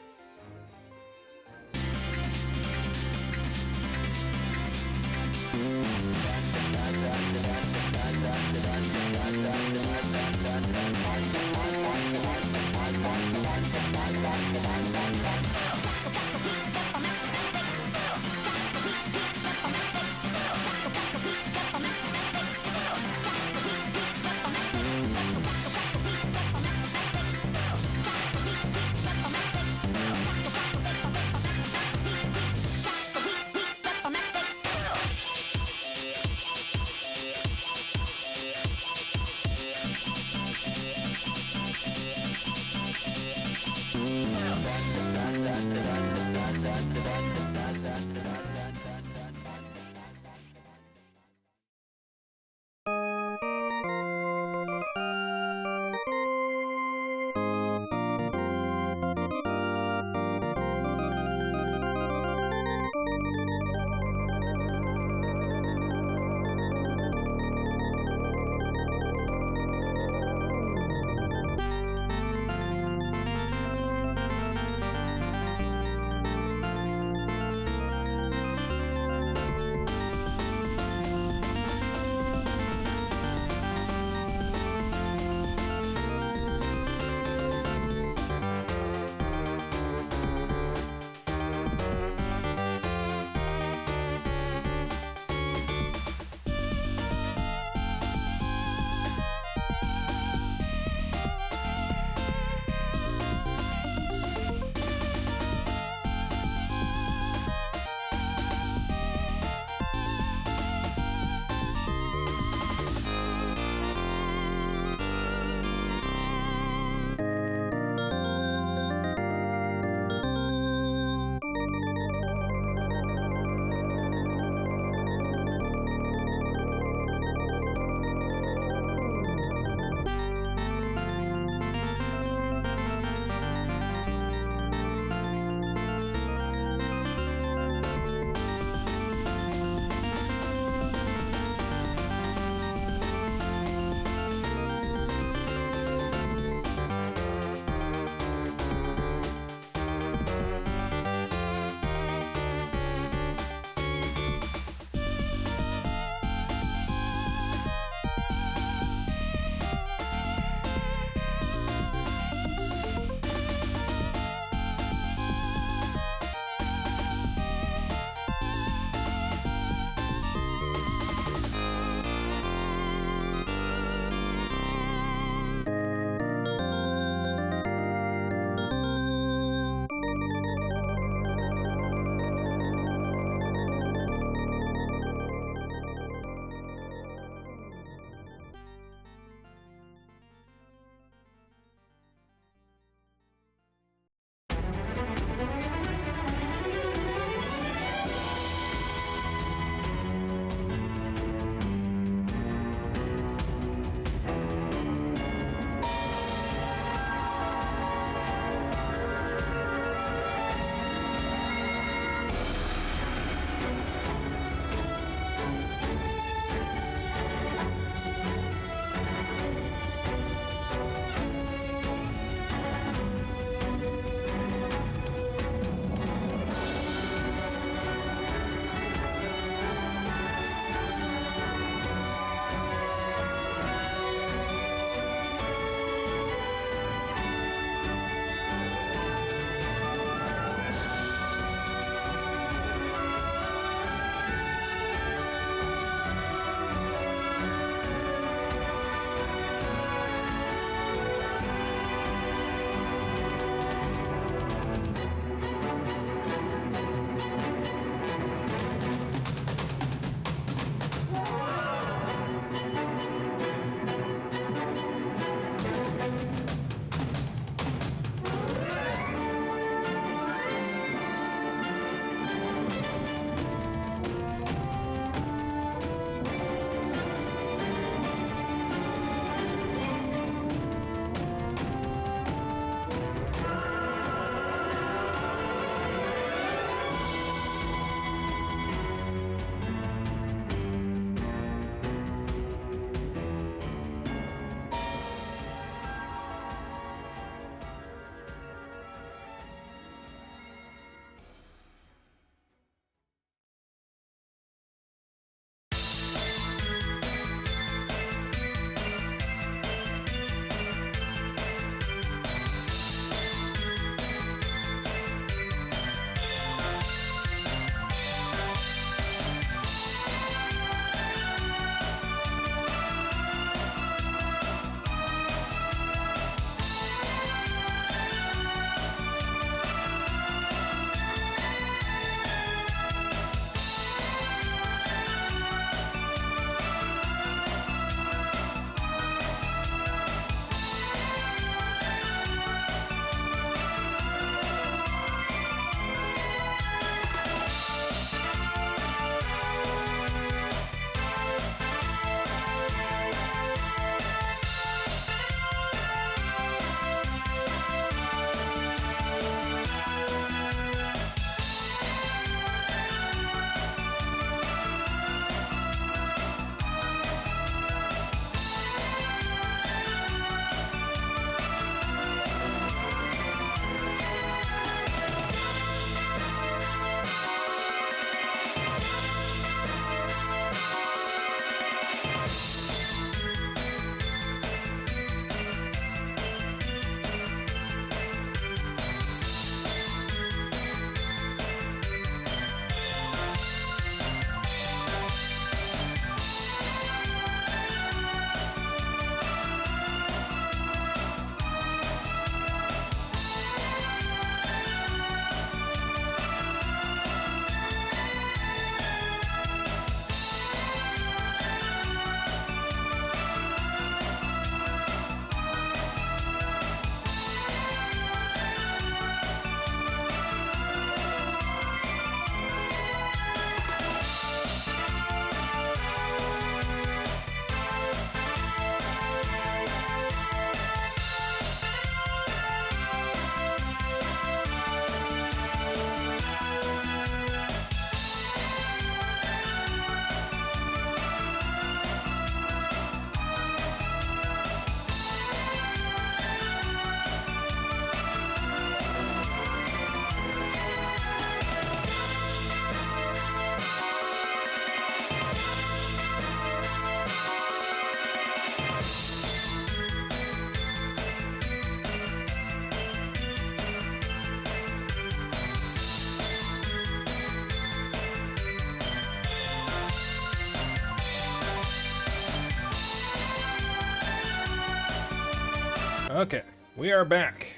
Okay, we are back.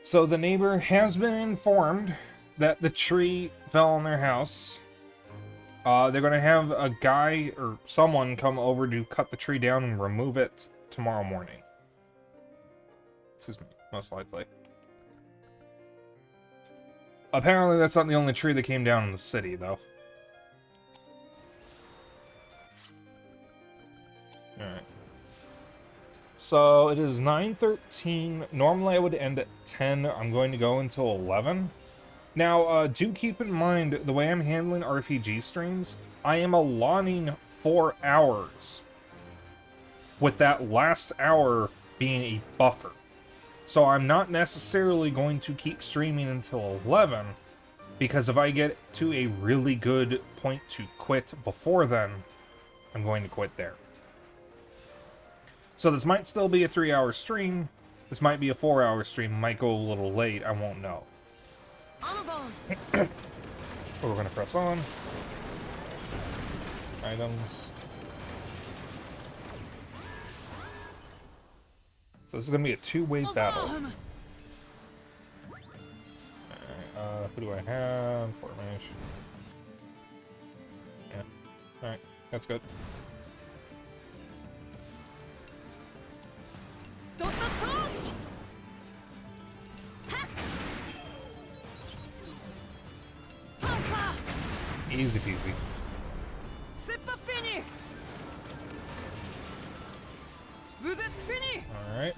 So the neighbor has been informed that the tree fell on their house. They're gonna have a guy or someone come over to cut the tree down and remove it tomorrow morning. Excuse me, most likely. Apparently that's not the only tree that came down in the city, though. Alright. So it is 9:13. Normally I would end at 10. I'm going to go until 11. Now, do keep in mind, the way I'm handling RPG streams, I am allotting 4 hours, with that last hour being a buffer. So I'm not necessarily going to keep streaming until 11, because if I get to a really good point to quit before then, I'm going to quit there. So this might still be a 3-hour stream, this might be a 4-hour stream, might go a little late, I won't know. But we're gonna press on. Items. So this is gonna be a 2-way battle. Alright, who do I have? Formation. Yeah. Alright, that's good. Easy peasy. Alright.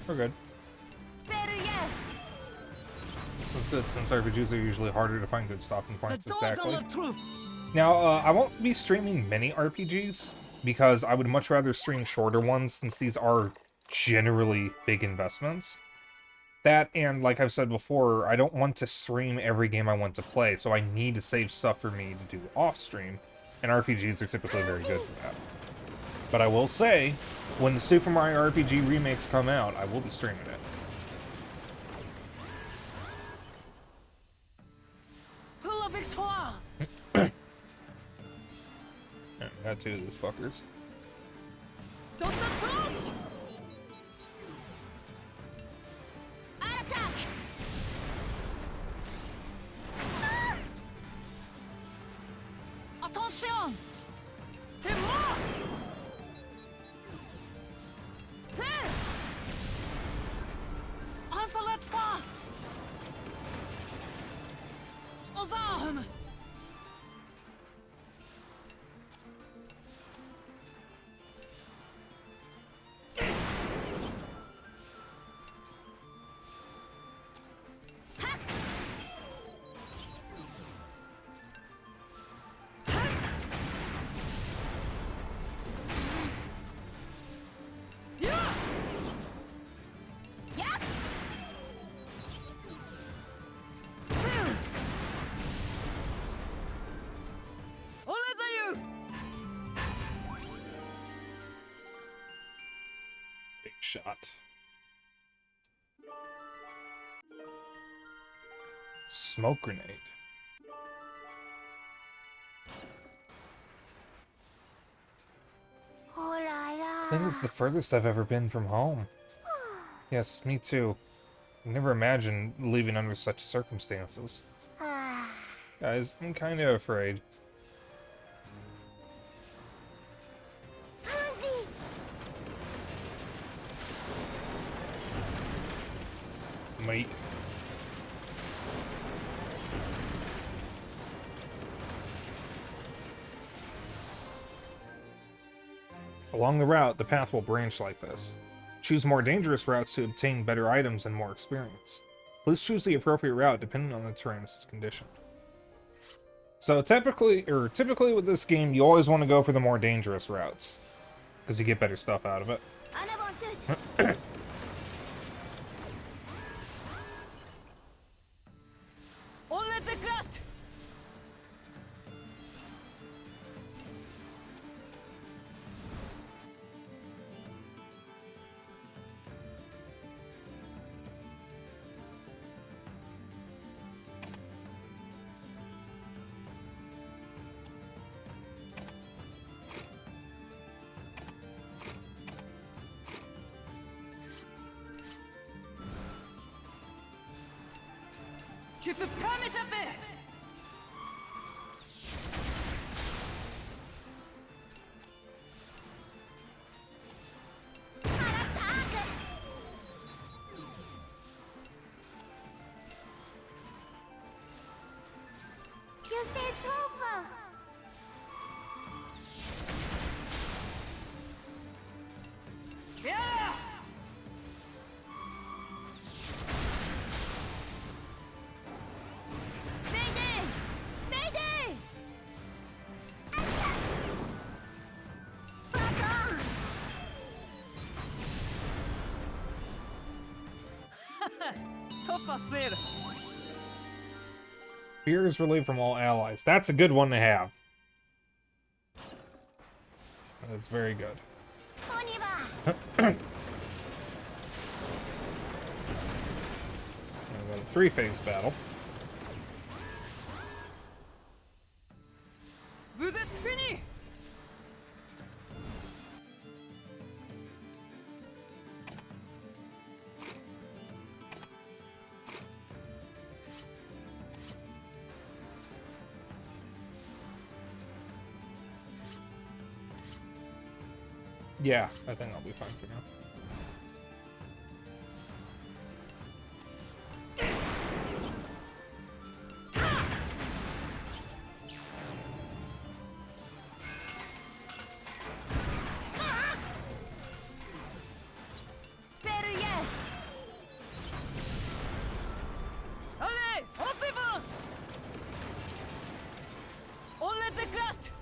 We're good. That's good, since RPGs are usually harder to find good stopping points, exactly. Now, I won't be streaming many RPGs, because I would much rather stream shorter ones, since these are generally big investments. That, and like I've said before, I don't want to stream every game I want to play, so I need to save stuff for me to do off-stream, and RPGs are typically very good for that. But I will say, when the Super Mario RPG remakes come out, I will be streaming it. Got 2 of these fuckers. Attention! On s'arrête pas! Aux armes! Shot. Smoke grenade. I think it's the furthest I've ever been from home. Yes, me too. I never imagined leaving under such circumstances. Guys, I'm kind of afraid. Mate. Along the route, the path will branch like this. Choose more dangerous routes to obtain better items and more experience. Please choose the appropriate route depending on the terrain's condition. So typically with this game, you always want to go for the more dangerous routes, because you get better stuff out of it. Tu peux pas m'échapper. Tu sais trop fort. Yeah! Mayday! Mayday! Toppaser. Fear is relieved from all allies. That's a good one to have. That's very good. On y va. We've got a 3-phase battle. Vous êtes finis. Yeah, I think I'll be fine for now. Verrouillé! Allez, on s'y va. On les éclate.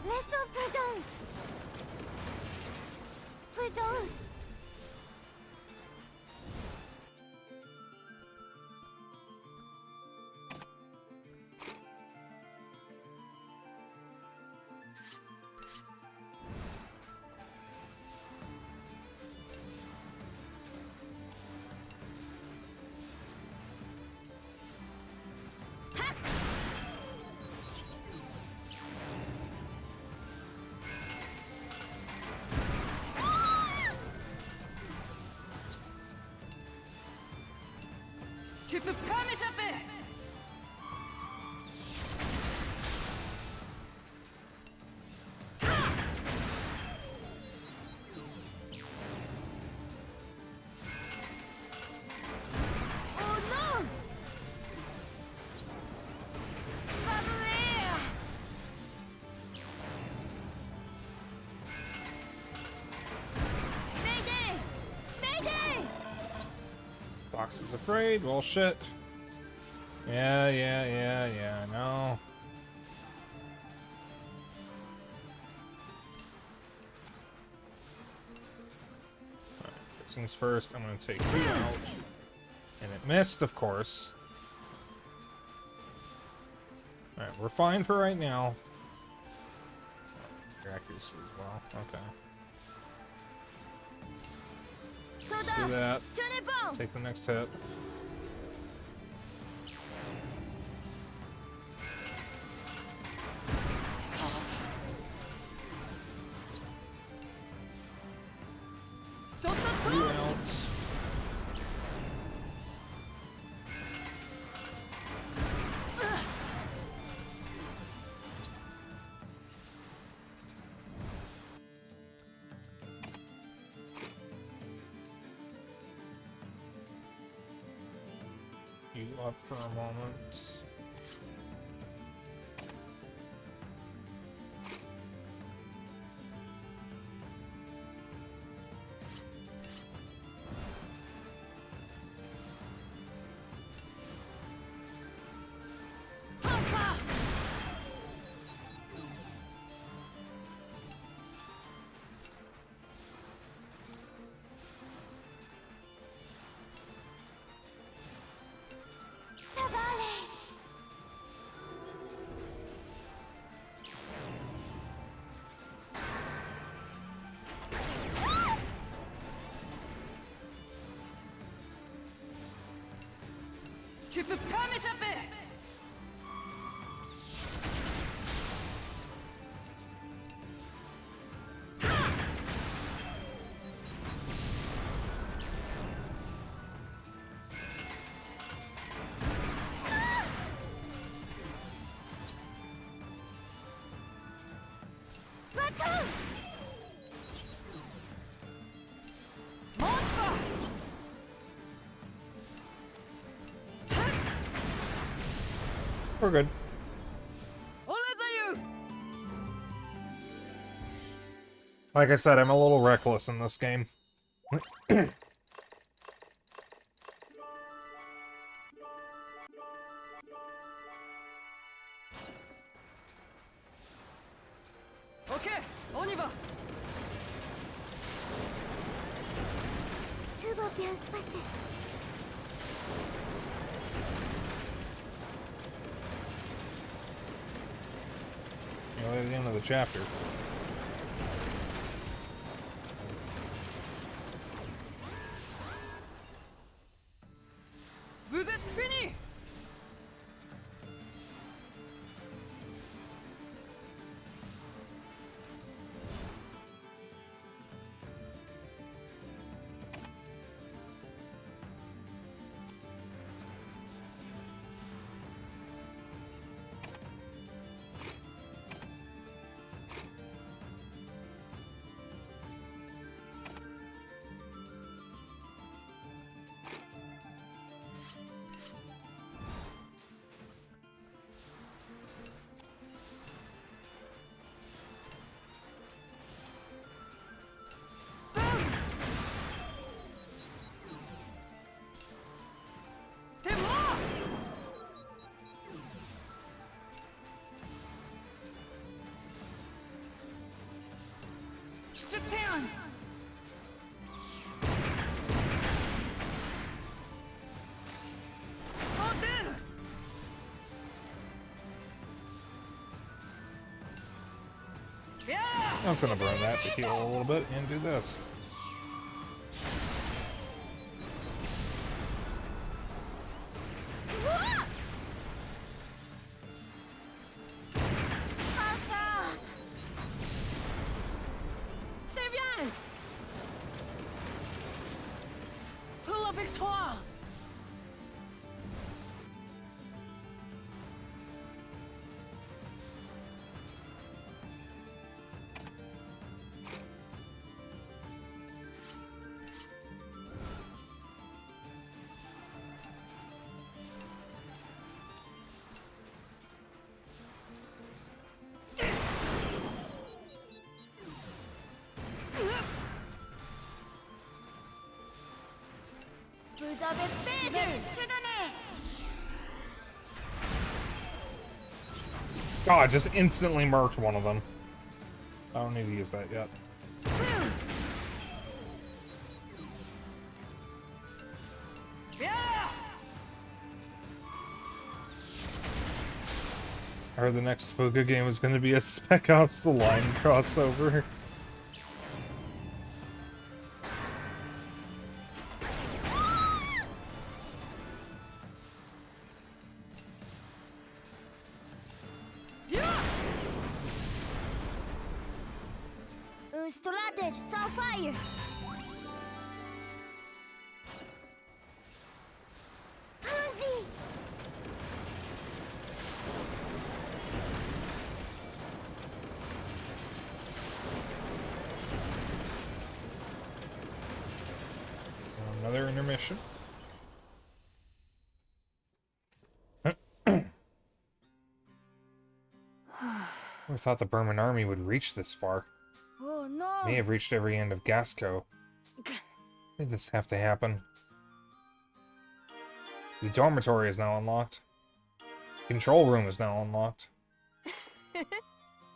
Laisse-toi prudent. Prudence. Tu peux pas m'échapper. Oh non! Va mourir! Mayday! Mayday! Fox is afraid. Well, shit. Yeah, no. Alright, first things first, I'm gonna take Fuga out. And it missed, of course. Alright, we're fine for right now. Your accuracy as well. Okay. Let's do that. Tenez bon! Take the next hit. You out. you up for a moment. Ça va aller. Tu peux pas m'échapper. Monster! We're good. Like I said, I'm a little reckless in this game. Ok, on y va. Tout va bien se passer. At the end of the chapter. Vous êtes finis. T'es mort. Je te tiens. Bordel. Yeah. I'm just gonna burn that to heal a little bit and do this. C'est bien. Pour la victoire. Vous avez perdu. C'est donné. God, I just instantly murked one of them. I don't need to use that yet. Yeah. I heard the next Fuga game is going to be a Spec Ops The Line crossover. Stoladage, sans fire. Allons-y. Another intermission. thought the Burman army would reach this far. Oh no! May have reached every end of Gasco. Did this have to happen? The dormitory is now unlocked. Control room is now unlocked.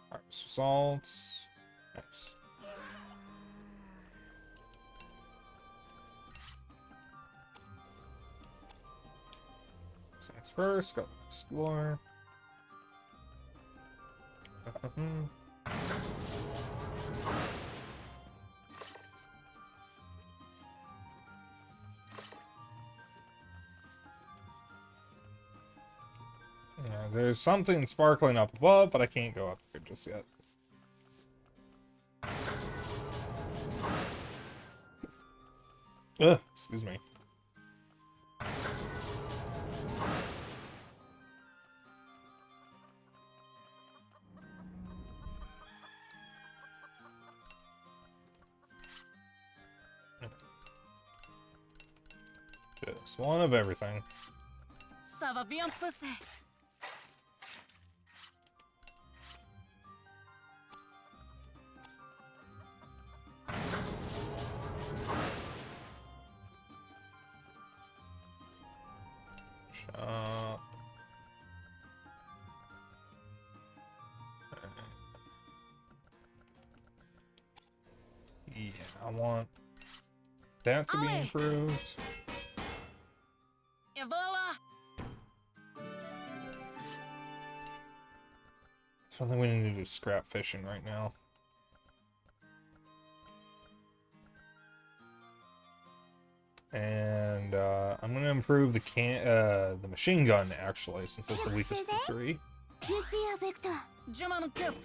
Harvest results. Nice. Things first, go explore. Yeah, there's something sparkling up above, but I can't go up there just yet. Ugh, excuse me. Just one of everything. Ça va bien passer. Shop. Yeah, I want that to be Aye. improved. Et voilà! I don't think we need to do scrap fishing right now. And I'm gonna improve the machine gun actually, since it's the weakest of the three. Je suis avec toi. Je m'en occupe.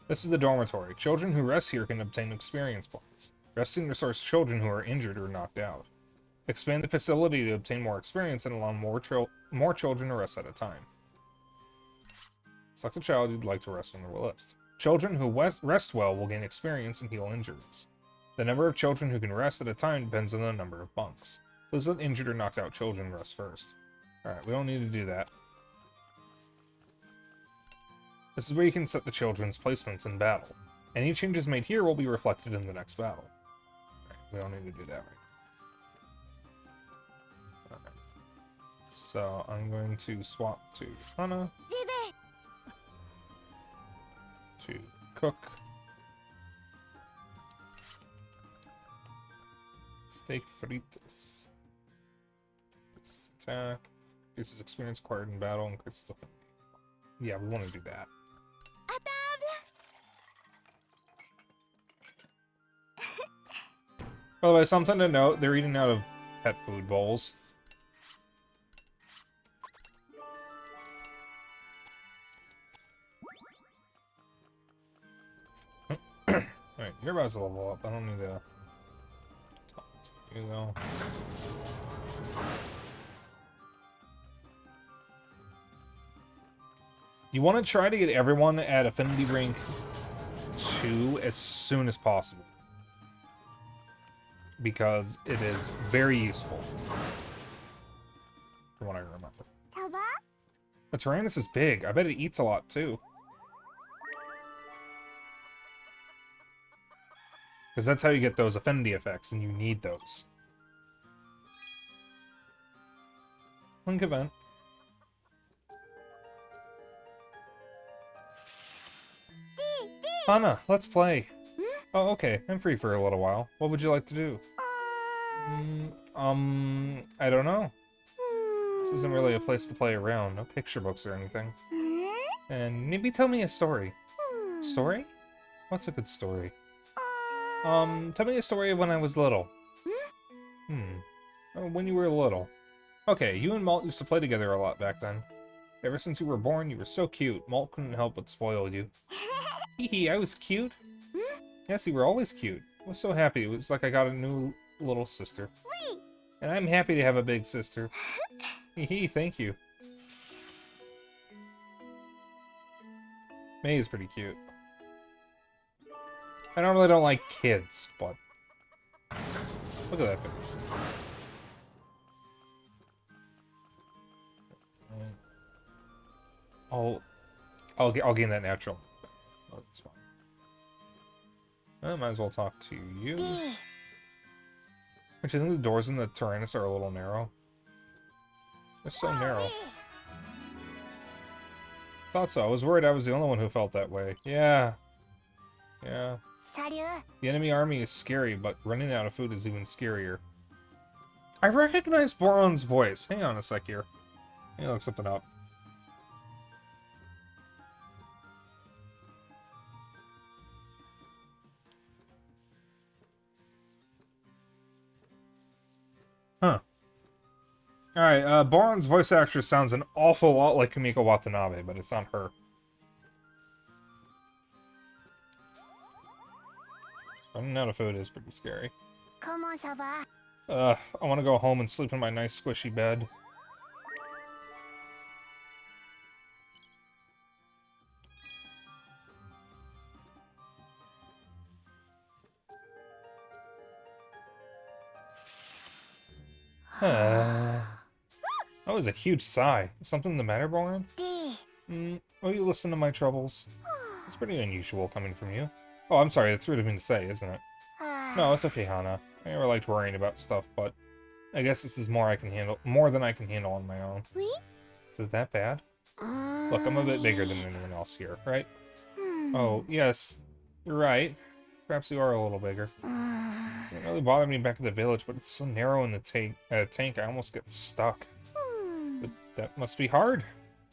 This is the dormitory. Children who rest here can obtain experience points. Resting restores children who are injured or knocked out. Expand the facility to obtain more experience and allow more children to rest at a time. Select a child you'd like to rest on the list. Children who rest well will gain experience and heal injuries. The number of children who can rest at a time depends on the number of bunks. Please let injured or knocked out children rest first. Alright, we don't need to do that. This is where you can set the children's placements in battle. Any changes made here will be reflected in the next battle. Right, we don't need to do that right. Okay. So I'm going to swap to Hana J'y vais. to cook. Steak fritas. This attack. Increases experience acquired in battle. Increases the... Yeah, we want to do that. À table. By the way, something to note, they're eating out of pet food bowls. Alright, you're about to level up. I don't need to... You know. You want to try to get everyone at Affinity Rank 2 as soon as possible. Because it is very useful. From what I remember. Ça va? The Tyrannus is big. I bet it eats a lot too. Because that's how you get those affinity effects, and you need those. Link event. Anna, let's play. Oh, okay. I'm free for a little while. What would you like to do? I don't know. This isn't really a place to play around. No picture books or anything. And maybe tell me a story. Story? What's a good story? Tell me a story of when I was little. When you were little. Okay, you and Malt used to play together a lot back then. Ever since you were born, you were so cute. Malt couldn't help but spoil you. Hee, I was cute. Yes, you were always cute. I was so happy. It was like I got a new little sister. And I'm happy to have a big sister. Hee, thank you. May is pretty cute. I normally don't like kids, but look at that face. I'll gain that natural. Oh, that's fine. I might as well talk to you. Which I think the doors in the Tyrannus are a little narrow. They're so narrow. Thought so. I was worried I was the only one who felt that way. Yeah. Yeah. The enemy army is scary, but running out of food is even scarier. I recognize Boron's voice. Hang on a sec here. Let me look something up. Huh. Alright, Boron's voice actress sounds an awful lot like Kumiko Watanabe, but it's not her. Running out of food is pretty scary. I want to go home and sleep in my nice squishy bed. That was a huge sigh. Something the matter, Boron? Will you listen to my troubles? It's pretty unusual coming from you. Oh, I'm sorry, that's rude of me to say, isn't it? No, it's okay, Hana. I never liked worrying about stuff, but I guess this is more than I can handle on my own. Is it that bad? Look, I'm a bit bigger than anyone else here, right? Oh, yes, you're right. Perhaps you are a little bigger. It didn't really bother me back at the village, but it's so narrow in the tank, I almost get stuck. But that must be hard.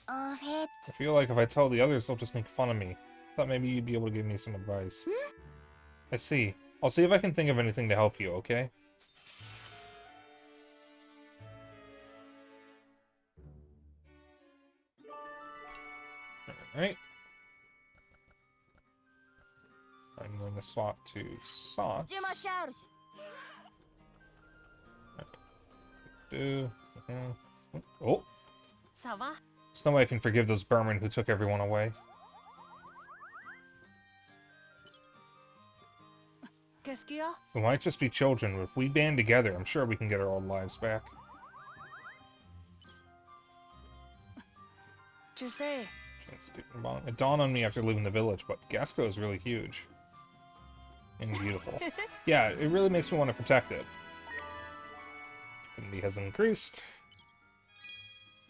I feel like if I tell the others, they'll just make fun of me. Thought maybe you'd be able to give me some advice. I see. I'll see if I can think of anything to help you, okay? Alright. I'm going to swap to Sauce. Oh! There's no way I can forgive those Burmen who took everyone away. We might just be children, but if we band together, I'm sure we can get our old lives back. It dawned on me after leaving the village, but Gasco is really huge. And beautiful. Yeah, it really makes me want to protect it. Affinity has increased.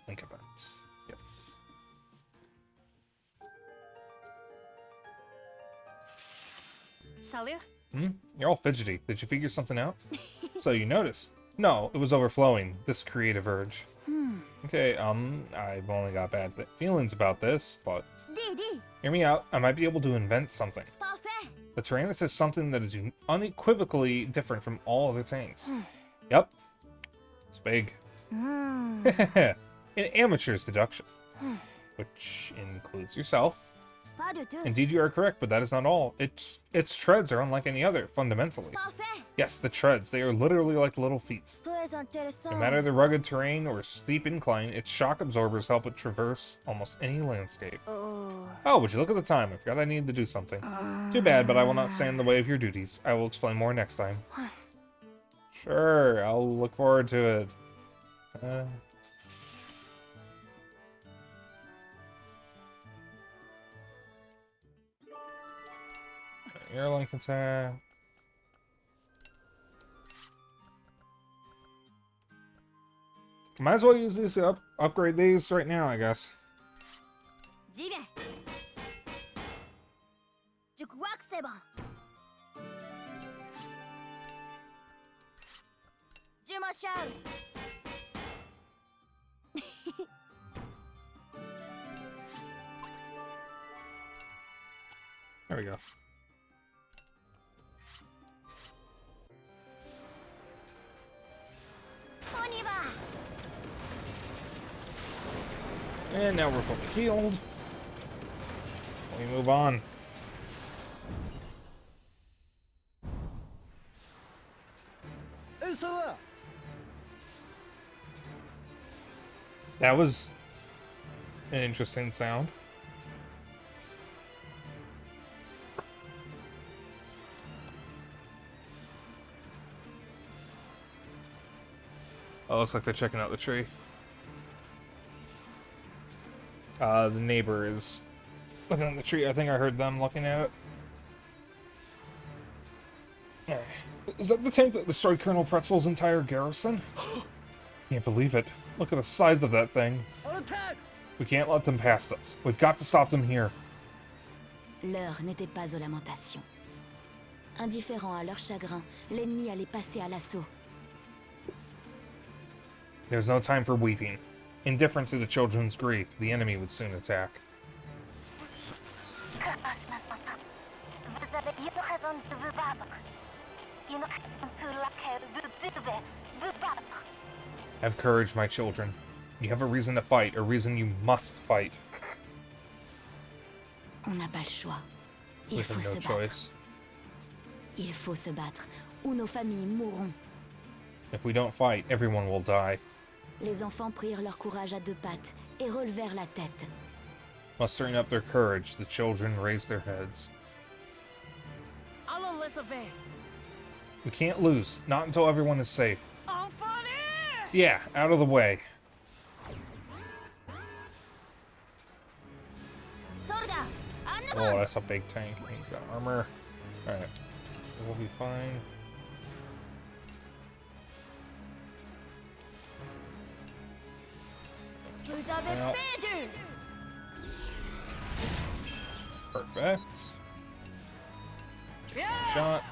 Think of it. Yes. You're all fidgety. Did you figure something out? So you noticed. No, it was overflowing, this creative urge. Okay, I've only got bad feelings about this, but... Hear me out, I might be able to invent something. The Tyrannus is something that is unequivocally different from all other tanks. Yep. It's big. An amateur's deduction. Which includes yourself. Indeed, you are correct, but that is not all. Its treads are unlike any other, fundamentally. Yes, the treads. They are literally like little feet. No matter the rugged terrain or steep incline, its shock absorbers help it traverse almost any landscape. Oh, would you look at the time? I forgot I needed to do something. Too bad, but I will not stand in the way of your duties. I will explain more next time. Sure, I'll look forward to it. Airline attack. Might as well use these to upgrade these right now, I guess. There we go. And now we're fully healed. So we move on. That was an interesting sound. looks like they're checking out the tree. The neighbor is looking at the tree. I think I heard them looking at it. Alright. Is that the tank that destroyed Colonel Pretzel's entire garrison? Can't believe it. Look at the size of that thing. We can't let them past us. We've got to stop them here. L'heure n'était pas aux lamentations. Indifférent à leur chagrin, l'ennemi allait passer à l'assaut. There's no time for weeping. Indifferent to the children's grief, the enemy would soon attack. Que passe maintenant? Vous avez eu raison de vous battre. Une raison pour laquelle vous devez vous battre. Have courage, my children. You have a reason to fight, a reason you must fight. On n'a pas le choix. Il We faut have se no battre. choice. Il faut se battre, ou nos familles mourront. If we don't fight, everyone will die. Les enfants prirent leur courage à deux pattes et relevèrent la tête. Mustering up their courage, the children raised their heads. Allons les sauver. We can't lose, not until everyone is safe. Enfants! Yeah, out of the way. Soda! Oh, that's a big tank. He's got armor. Alright. We'll be fine. Vous avez Well. perdu! Perfect. Shot.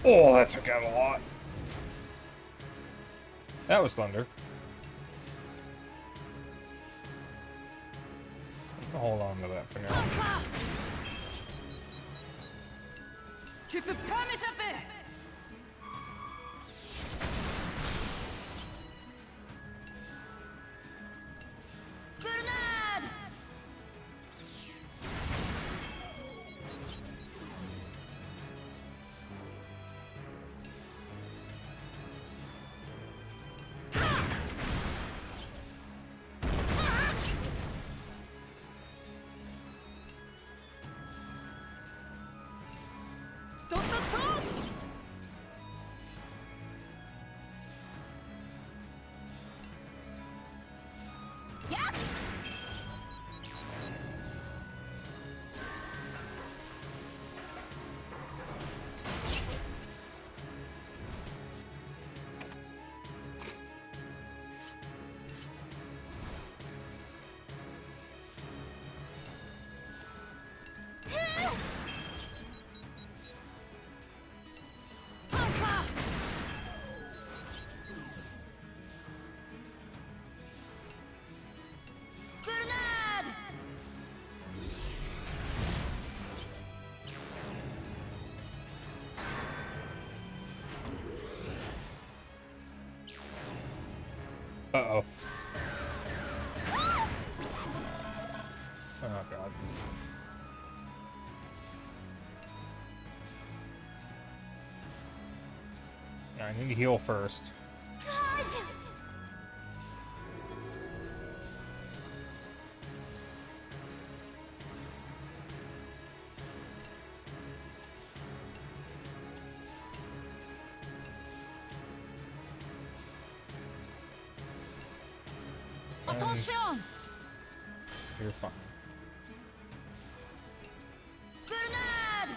Oh, that took out a lot. That was thunder. I'll hold on to that for now. Bonsoir! Tu peux pas m'échapper! Grenade! Dans ta touche! Yeah! Bonsoir! Grenade! Uh-oh. Oh, God. I need to heal first. Attention! You're fine. Grenade!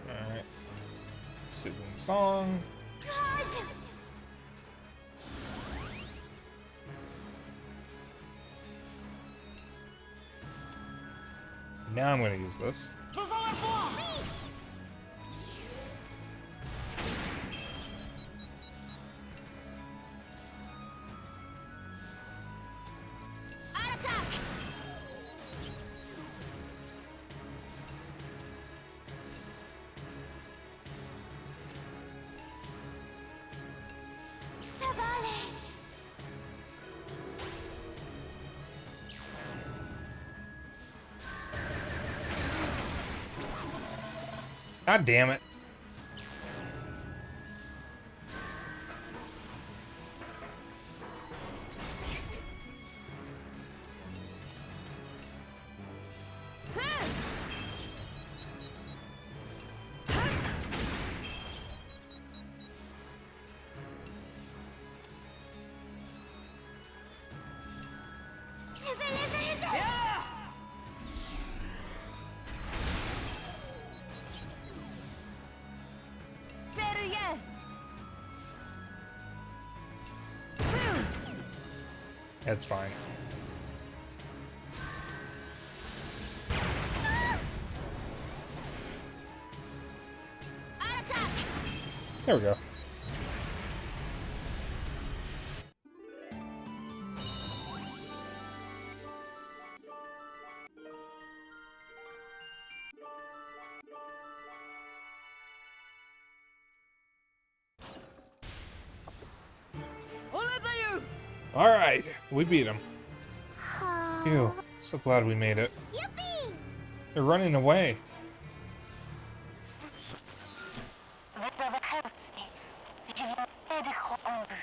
Alright. Soothing song. Now I'm going to use this. Faisons la foi! À l'attaque! Ça va aller. God damn it. That's fine. There we go. Alright, we beat him. Phew, so glad we made it. Yippee! They're running away. Vous avez réussi. Je viens des grands en vue.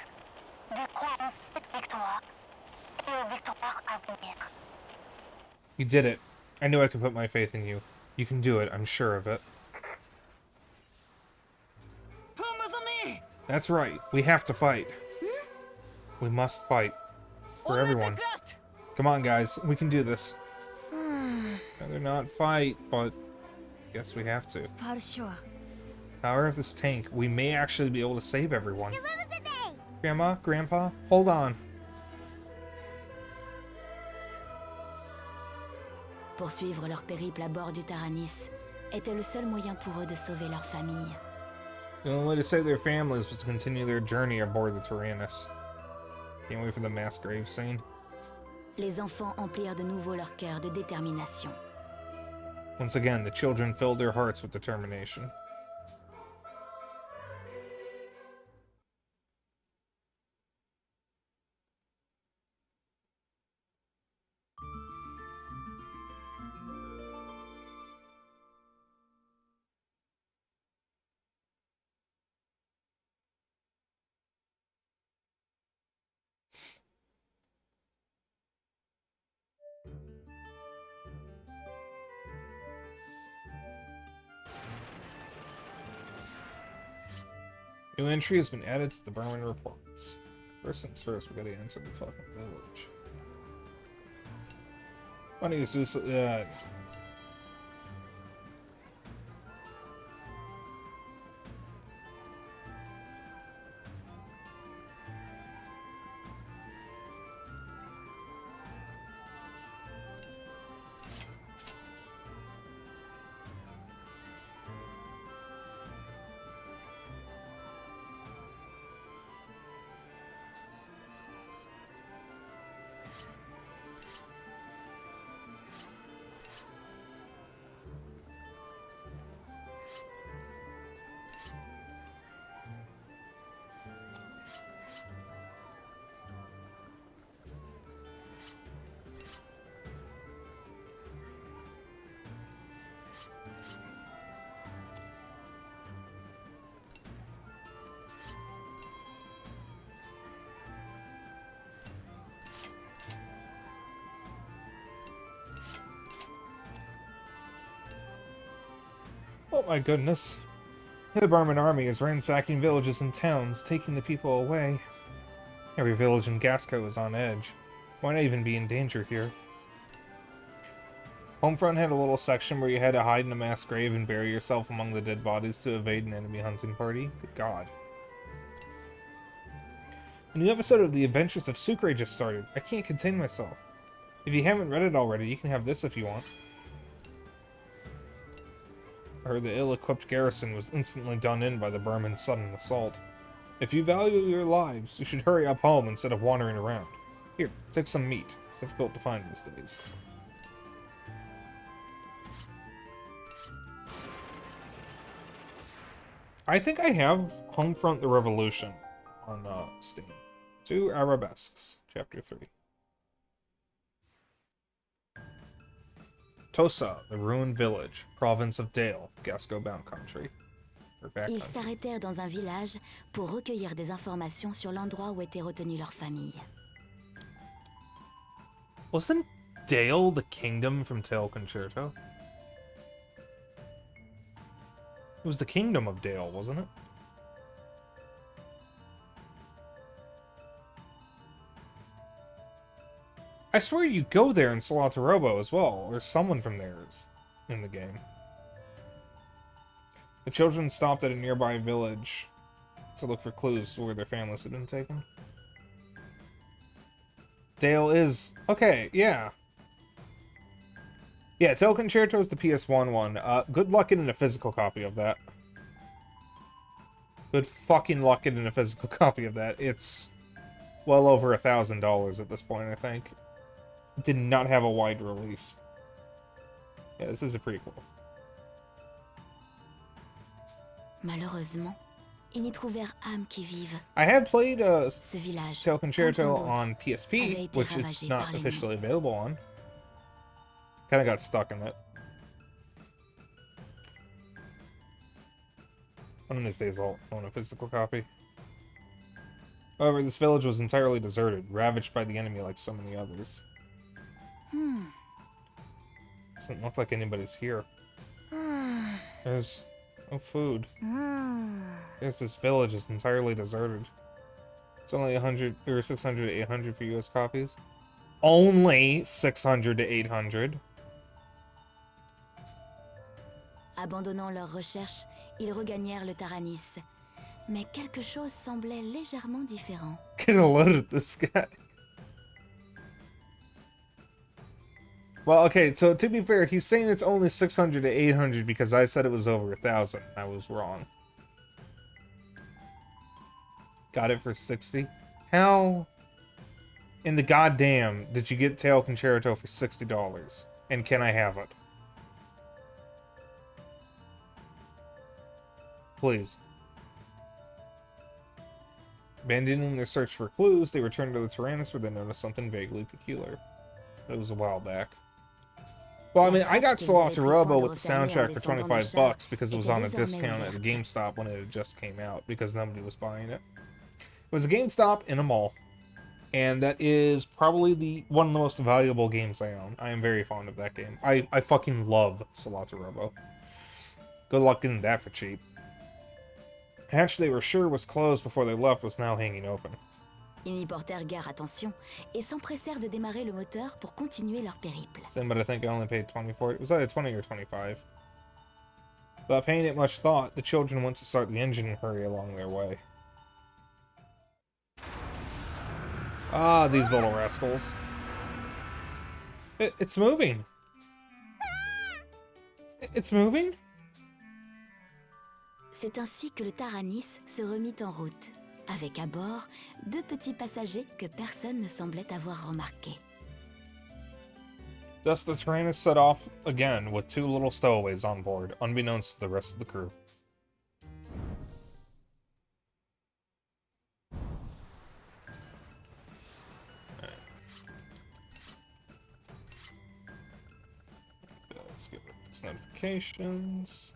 Je crois en cette victoire et aux victoires à venir. You did it. I knew I could put my faith in you. You can do it, I'm sure of it. That's right. We have to fight. We must fight. For everyone. Come on, guys. We can do this. Rather not fight, but I guess we have to. Power of this tank, we may actually be able to save everyone. Grandma, Grandpa, hold on. Poursuivre leur périple à bord du Taranis était le seul moyen pour eux de sauver leur famille. The only way to save their families was to continue their journey aboard the Tyrannus. Can't wait for the mass grave scene. Les enfants emplirent de nouveau leur cœur de détermination. Once again, the children filled their hearts with determination. New entry has been added to the Berman reports. First things first, we gotta enter the fucking village. Funny is this, oh my goodness. The Barman army is ransacking villages and towns, taking the people away. Every village in Gasco is on edge. Why not even be in danger here? Homefront had a little section where you had to hide in a mass grave and bury yourself among the dead bodies to evade an enemy hunting party. Good God. A new episode of The Adventures of Sucre just started. I can't contain myself. If you haven't read it already, you can have this if you want. I heard the ill-equipped garrison was instantly done in by the Burman's sudden assault. If you value your lives, you should hurry up home instead of wandering around. Here, take some meat. It's difficult to find these days. I think I have Homefront the Revolution on Steam. 2 Arabesques, Chapter 3. Tosa, the ruined village, province of Dale, Gasco-bound country. Ils s'arrêtèrent dans un village pour recueillir des informations sur l'endroit où était retenue leur famille. Wasn't Dale the kingdom from Tale Concerto? It was the kingdom of Dale, wasn't it? I swear you go there in Solatarobo as well, or someone from there is in the game. The children stopped at a nearby village to look for clues where their families had been taken. Dale is... Okay, yeah. Yeah, Tale Concerto is the PS1 one. Good luck getting a physical copy of that. Good fucking luck getting a physical copy of that. It's well over $1,000 at this point, I think. It did not have a wide release. Yeah, this is a prequel. Malheureusement, ils n'y trouvèrent âme qui vive. I had played Ce village, Tale Concerto comme tant on d'autres, PSP, avait été which it's ravagé not par les officially available on. Kind of got stuck in it. One of these days I'll own a physical copy. However, this village was entirely deserted, ravaged by the enemy like so many others. Doesn't look like anybody's here. There's no food. Yes, this village is entirely deserted. It's only 100 or 600 to 800 for US copies. Only 600 to 800. Abandonnant leurs recherches, ils regagnèrent le Taranis. Mais quelque chose semblait légèrement différent. Get a load of this guy. Well, okay, so to be fair, he's saying it's only 600 to 800 because I said it was over 1,000. I was wrong. Got it for 60. How in the goddamn did you get Tale Concerto for $60? And can I have it? Please. Abandoning their search for clues, they returned to the Tyrannus where they noticed something vaguely peculiar. It was a while back. Well, I mean, I got Salata Robo with the soundtrack for 25 bucks because it was on a discount at a GameStop when it just came out because nobody was buying it. It was a GameStop in a mall, and that is probably one of the most valuable games I own. I am very fond of that game. I fucking love Salata Robo. Good luck getting that for cheap. The hatch they were sure was closed before they left was now hanging open. Ils n'y portèrent guère attention et s'empressèrent de démarrer le moteur pour continuer leur périple. Same, but I think I only paid 20 for it. It was either 20 or 25. Without paying it much thought, the children went to start the engine and hurry along their way. Ah, these little rascals. It's moving. It's moving? C'est ainsi que le Taranis se remit en route, avec à bord 2 petits passagers que personne ne semblait avoir remarqués. Thus, the Tyrannus set off again with 2 little stowaways on board, unbeknownst to the rest of the crew. Let's get rid of these notifications.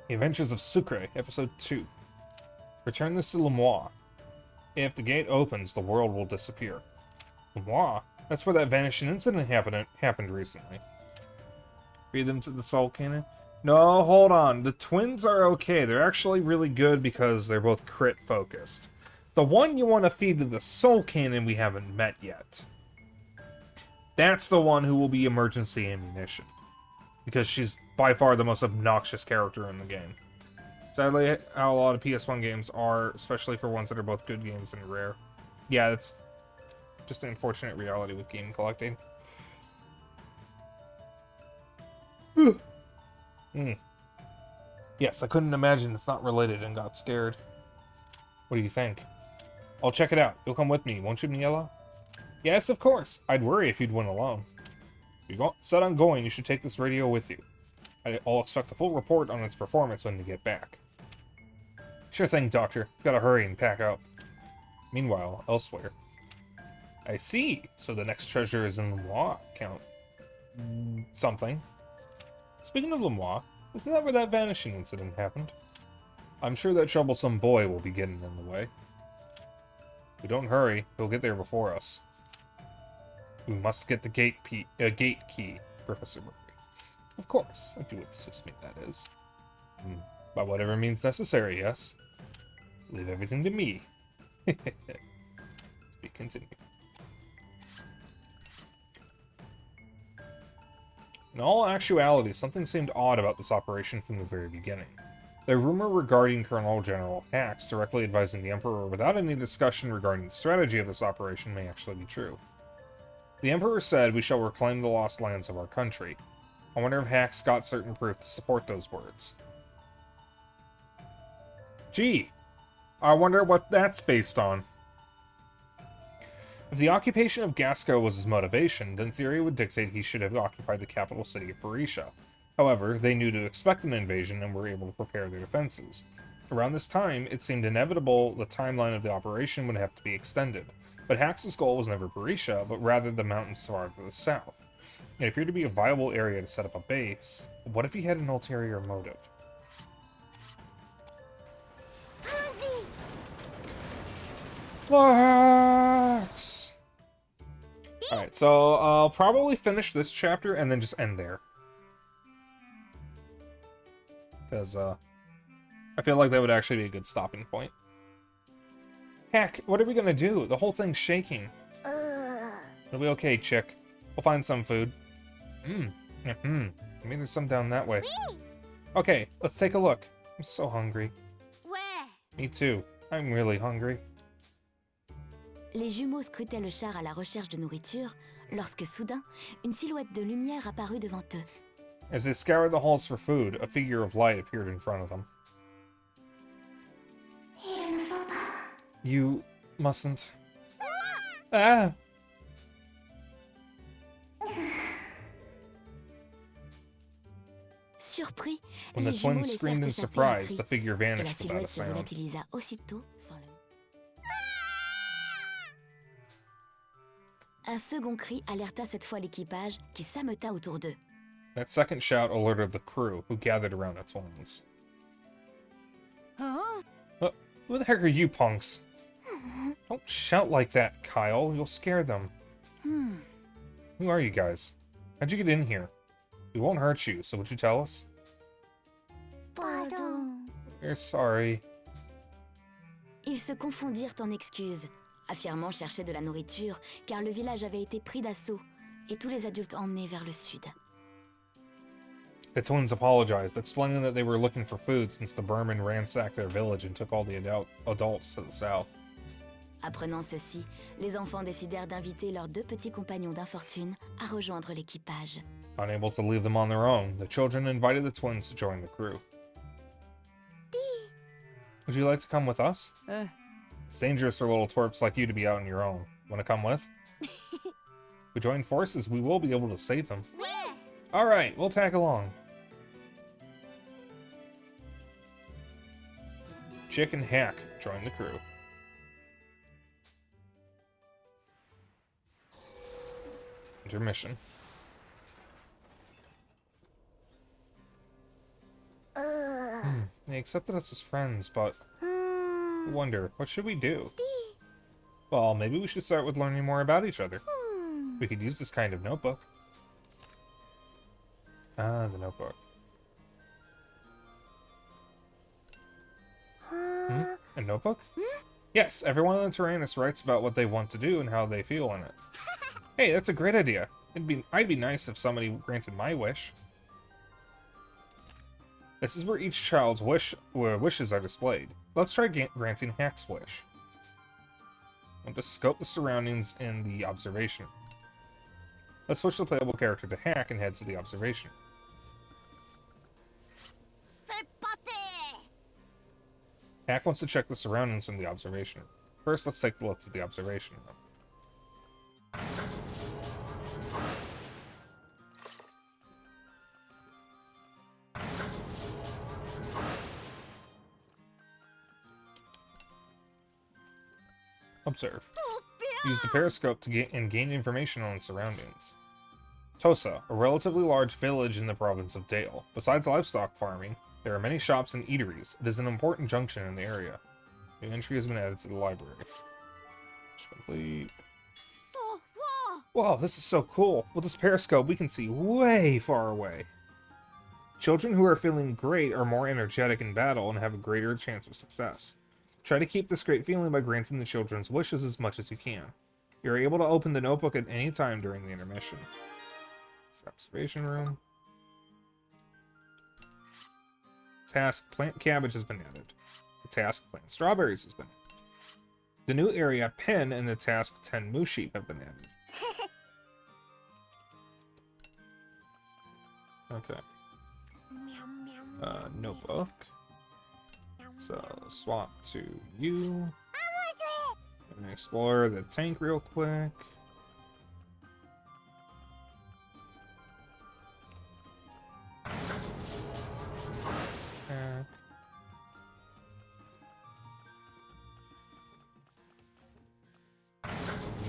The Adventures of Sucre, Episode 2. Return this to Lemois. If the gate opens, the world will disappear. Lemois? That's where that vanishing incident happened recently. Feed them to the Soul Cannon? No, hold on. The twins are okay. They're actually really good because they're both crit focused. The one you want to feed to the Soul Cannon we haven't met yet. That's the one who will be emergency ammunition. Because she's by far the most obnoxious character in the game. Sadly, how a lot of PS1 games are, especially for ones that are both good games and rare. Yeah, it's just an unfortunate reality with game collecting. Yes, I couldn't imagine it's not related and got scared. What do you think? I'll check it out. You'll come with me, won't you, Miela? Yes, of course. I'd worry if you'd went alone. If you're set on going, you should take this radio with you. I'll expect a full report on its performance when you get back. Sure thing, Doctor. I've got to hurry and pack up. Meanwhile, elsewhere. I see. So the next treasure is in Lemois, Count. Something. Speaking of Lemois, isn't that where that vanishing incident happened? I'm sure that troublesome boy will be getting in the way. If we don't hurry, he'll get there before us. We must get the gate key, Professor Murray. Of course, I do assist me, that is. By whatever means necessary, yes? Leave everything to me. Be continued. In all actuality, something seemed odd about this operation from the very beginning. The rumor regarding Colonel General Hax directly advising the Emperor without any discussion regarding the strategy of this operation may actually be true. The Emperor said, "We shall reclaim the lost lands of our country." I wonder if Hax got certain proof to support those words. Gee, I wonder what that's based on. If the occupation of Gasco was his motivation, then theory would dictate he should have occupied the capital city of Parisha. However, they knew to expect an invasion and were able to prepare their defenses. Around this time, it seemed inevitable the timeline of the operation would have to be extended, but Hax's goal was never Parisha, but rather the mountains far to the south. It appeared to be a viable area to set up a base. What if he had an ulterior motive? Lux! Alright, so I'll probably finish this chapter and then just end there. Because, I feel like that would actually be a good stopping point. Heck, what are we gonna do? The whole thing's shaking. It'll be okay, chick. We'll find some food. Maybe there's some down that way. Okay, let's take a look. I'm so hungry. Ouais. Me too. I'm really hungry. Les jumeaux scrutaient le char à la recherche de nourriture lorsque soudain, une silhouette de lumière apparut devant eux. As they scoured the halls for food, a figure of light appeared in front of them. You mustn't. Ah! Surpris, When the les jumeaux twins screamed in laissèrent échapper un surprise, cri, the figure et la vanished without a silhouette se sound. volatilisa aussitôt sans le... Un second cri alerta cette fois l'équipage qui s'ameuta autour d'eux. That second shout alerted the crew, who gathered around the twins. Huh? Who the heck are you punks? Don't shout like that, Kyle. You'll scare them. Who are you guys? How'd you get in here? We won't hurt you, so would you tell us? Pardon. We're sorry. Ils se confondirent en excuses, affirmant chercher de la nourriture, car le village avait été pris d'assaut, et tous les adultes emmenés vers le sud. The twins apologized, explaining that they were looking for food since the Burman ransacked their village and took all the adults to the south. Apprenant ceci, les enfants décidèrent d'inviter leurs deux petits compagnons d'infortune à rejoindre l'équipage. Unable to leave them on their own, the children invited the twins to join the crew. Would you like to come with us? It's dangerous for little twerps like you to be out on your own. Want to come with? If we join forces, we will be able to save them. Ouais. Alright, we'll tag along. Chick and Hack join the crew. Intermission. They accepted us as friends, but I wonder, what should we do? Well, maybe we should start with learning more about each other. We could use this kind of notebook. Ah, the notebook. A notebook? Yes, everyone on the Tyrannus writes about what they want to do and how they feel in it. Hey, that's a great idea. I'd be nice if somebody granted my wish. This is where each child's wishes are displayed. Let's try granting Hack's wish. I want to scope the surroundings in the observation. Let's switch the playable character to Hack and head to the observation. C'est pâté. Hack wants to check the surroundings in the observation. First, let's take a look at the observation room. Observe. Use the periscope to gain information on the surroundings. Tosa, a relatively large village in the province of Dale. Besides livestock farming, there are many shops and eateries. It is an important junction in the area. New entry has been added to the library. Complete. Oh, wow. Whoa, this is so cool. With this periscope, we can see way far away. Children who are feeling great are more energetic in battle and have a greater chance of success. Try to keep this great feeling by granting the children's wishes as much as you can. You're able to open the notebook at any time during the intermission. Observation room. Task plant cabbage has been added. The task plant strawberries has been added. The new area pen and the task 10 moo sheep have been added. Okay. Notebook. So swap to you. And explore the tank real quick.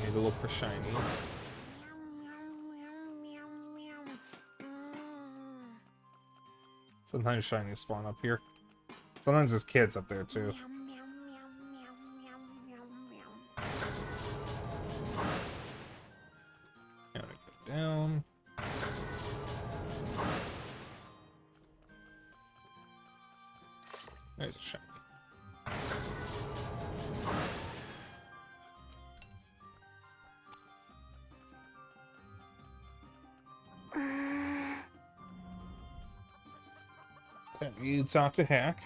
Need to look for shinies. Sometimes shinies spawn up here. Sometimes there's kids up there too. Gotta go down. There's a shiny. Okay, you talk to Hack.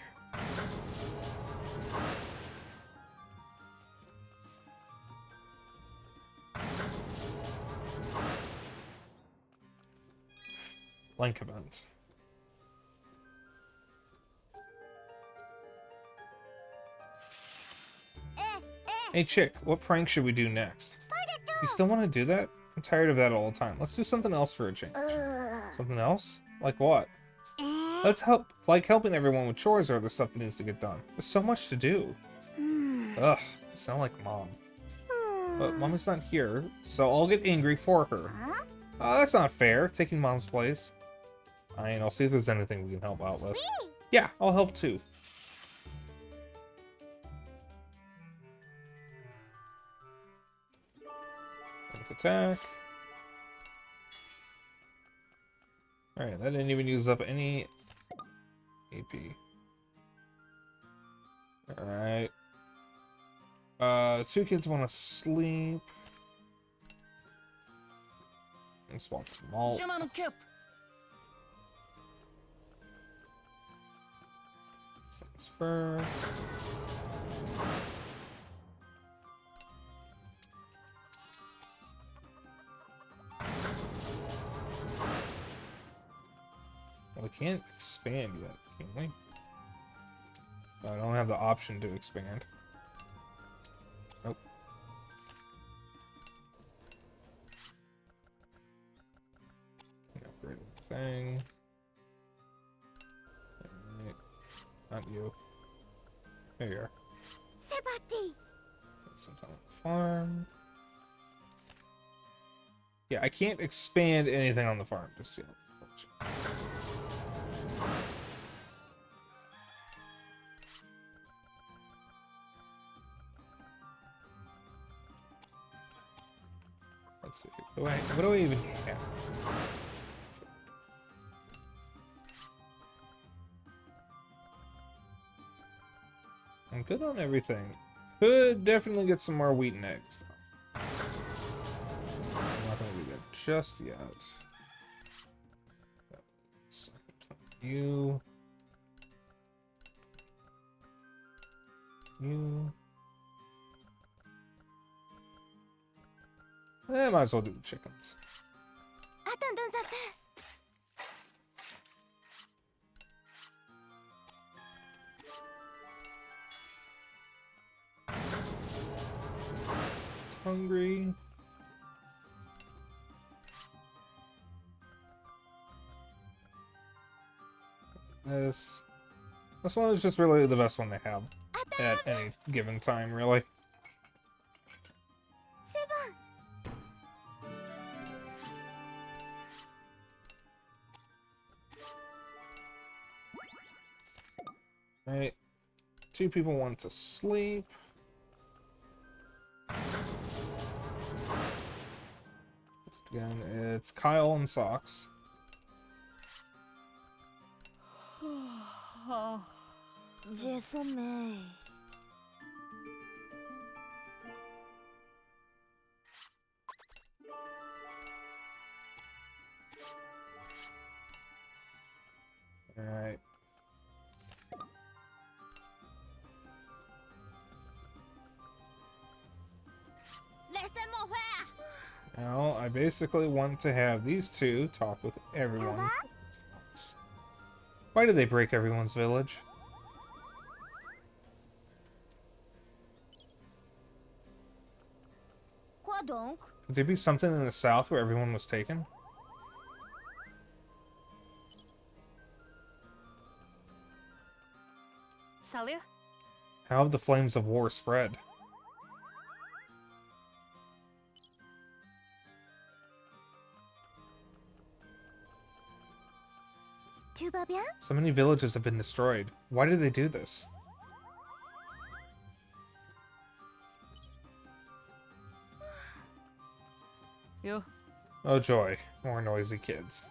Link event. Hey chick, what prank should we do next? You still want to do that? I'm tired of that all the time. Let's do something else for a change. Something else? Like what? Let's help, like helping everyone with chores or other stuff that needs to get done. There's so much to do. Ugh, you sound like Mom. But Mommy's not here, so I'll get angry for her. Oh, that's not fair, taking Mom's place. I'll see if there's anything we can help out with. Yeah, I'll help too. Attack. Alright, that didn't even use up any AP. Alright. Two kids want to sleep. And swap to malt. Things first. We can't expand yet, can we? I don't have the option to expand. Nope. Upgrade the thing. Right. Not you. There you are. Sometime on the farm. Yeah, I can't expand anything on the farm just yet. Let's see. What do I even have? I'm good on everything. Could definitely get some more wheat and eggs, though. I'm not gonna do that just yet. So, you. Might as well do the chickens. It's hungry. This one is just really the best one they have at any given time, really. Right. Two people want to sleep. Again, it's Kyle and Socks. Alright. Laissez-moi faire. Now, I basically want to have these two talk with everyone. Why did they break everyone's village? Quoi donc? Could there be something in the south where everyone was taken? Salut. How have the flames of war spread? Tu vas bien? So many villages have been destroyed. Why did they do this? Yo. Oh joy, more noisy kids.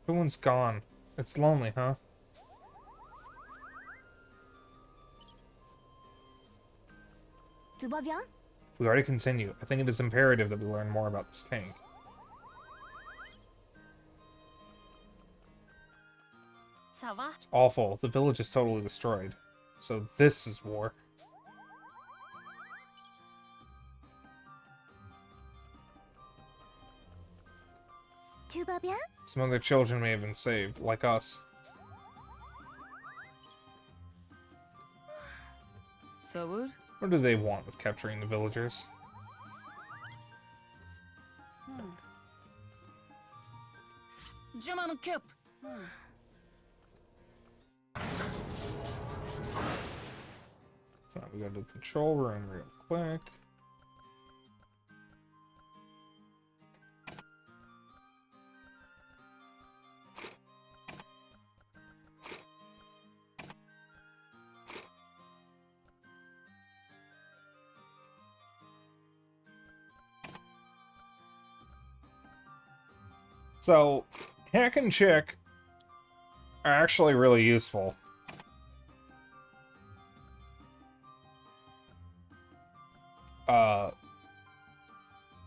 Everyone's gone. It's lonely, huh? Tu vas bien? If we are to continue, I think it is imperative that we learn more about this tank. Ça va? It's awful. The village is totally destroyed. So this is war. Tu vas bien? Some other children may have been saved, like us. Ça va? What do they want with capturing the villagers? Je m'en occupe. So we go to the control room real quick. So, hack and chick are actually really useful.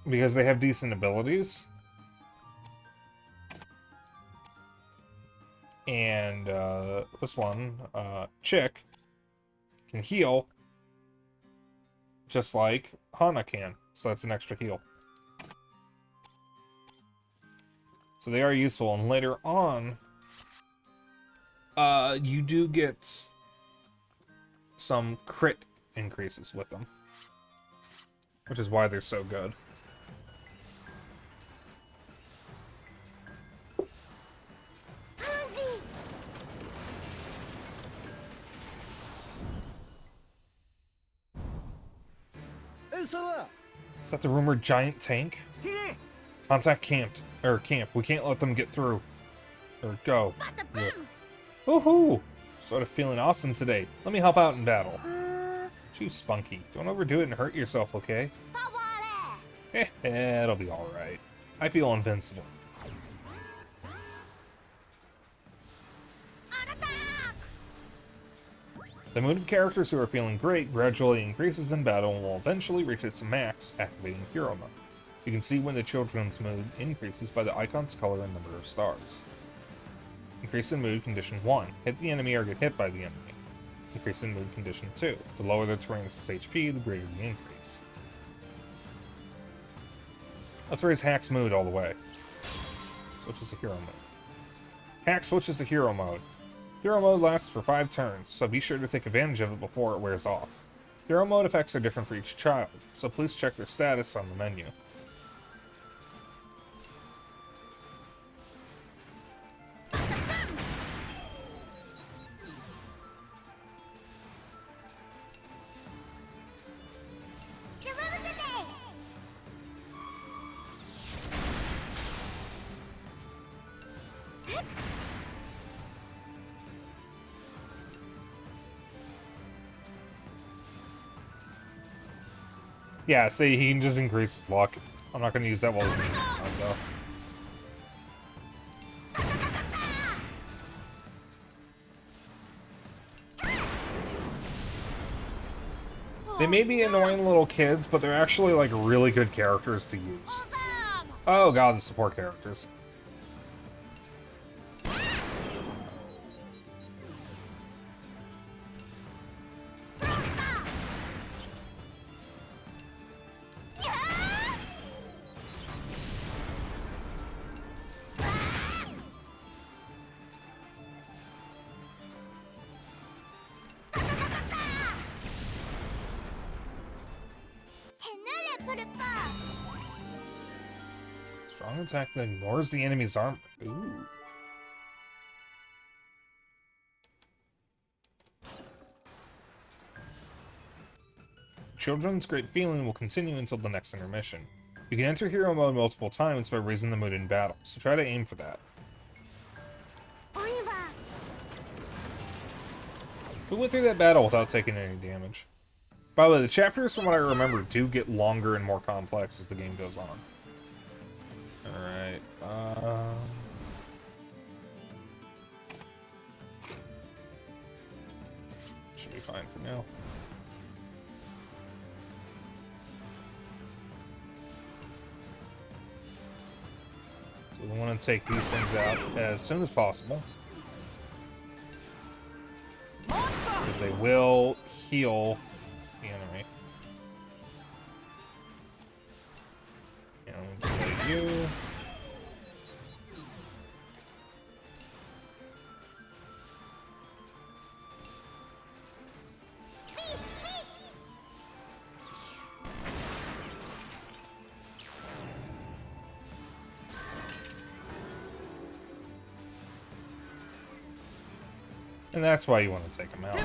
Because they have decent abilities. And, this one, Chick, can heal just like Hana can. So that's an extra heal. So they are useful, and later on, you do get some crit increases with them. Which is why they're so good. Is that the rumored giant tank? Contact camp. We can't let them get through. Or go. Yeah. Woohoo! Sort of feeling awesome today. Let me help out in battle. Gee, Spunky. Don't overdo it and hurt yourself, okay? It'll be alright. I feel invincible. The mood of characters who are feeling great gradually increases in battle and will eventually reach its max, activating hero mode. You can see when the children's mood increases by the icon's color and number of stars. Increase in mood condition 1. Hit the enemy or get hit by the enemy. Increase in mood condition 2. The lower the terrorist's HP, the greater the increase. Let's raise Hack's mood all the way. Switches to hero mode. Hack switches to hero mode. Hero mode lasts for 5 turns, so be sure to take advantage of it before it wears off. Hero mode effects are different for each child, so please check their status on the menu. Yeah, see, he can just increase his luck. I'm not going to use that while he's in the time, though. They may be annoying little kids, but they're actually, like, really good characters to use. Oh god, the support characters. Strong attack that ignores the enemy's armor. Ooh. Children's great feeling will continue until the next intermission. You can enter hero mode multiple times by raising the mood in battle, so try to aim for that. We went through that battle without taking any damage. By the way, the chapters, from what I remember, do get longer and more complex as the game goes on. Alright, should be fine for now. So we want to take these things out as soon as possible. Because they will heal the enemy. And we'll delay you. And that's why you want to take them out.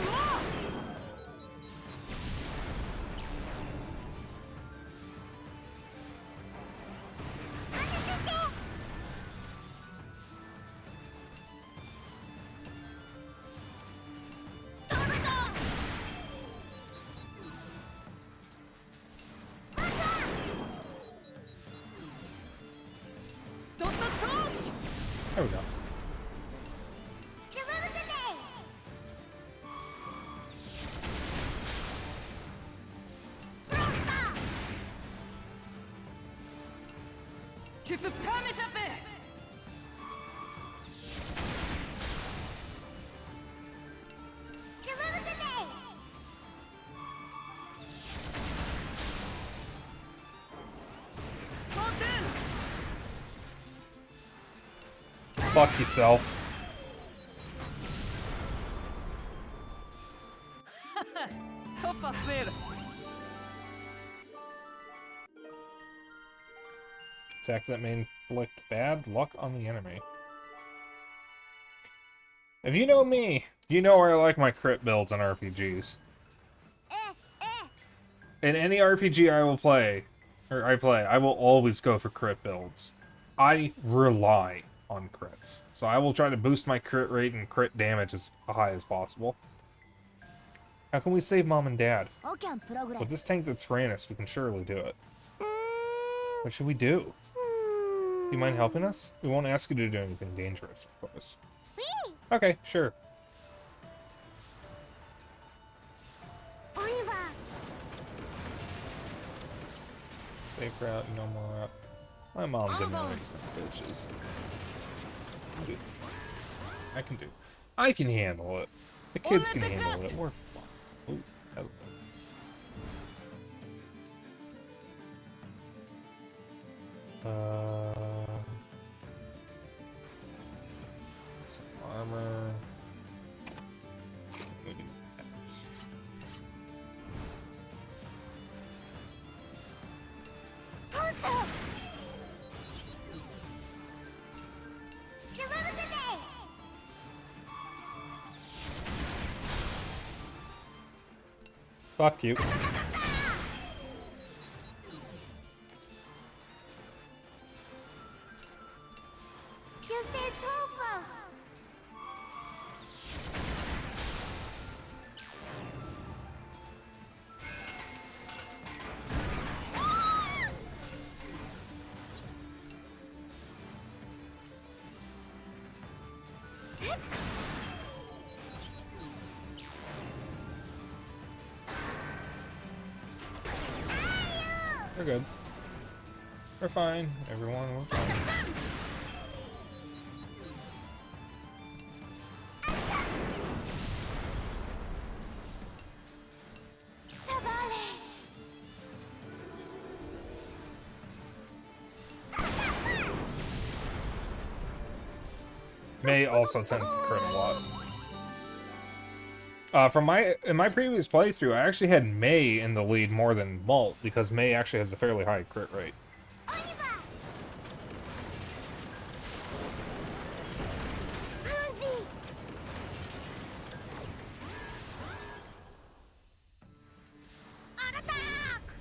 There we go. Tu peux pas m'échapper! Fuck yourself. Top passer! Attack that may inflict bad luck on the enemy. If you know me, you know where I like my crit builds on RPGs. In any RPG I will play, I will always go for crit builds. I rely on crits. So I will try to boost my crit rate and crit damage as high as possible. How can we save Mom and Dad? With this tank that's Tyrannus, we can surely do it. What should we do? Do you mind helping us? We won't ask you to do anything dangerous, of course. Okay, sure. Safe route, no more route. My mom didn't know these bitches. I can handle it. The kids can handle it. We're fine. Ooh, hello. Some armor. We need that. Fuck you. We're good. We're fine. Everyone, we're fine. Ça va aller. May also tends to crit a lot. In my previous playthrough, I actually had May in the lead more than Malt, because May actually has a fairly high crit rate. On y va. Allons-y. En attaque.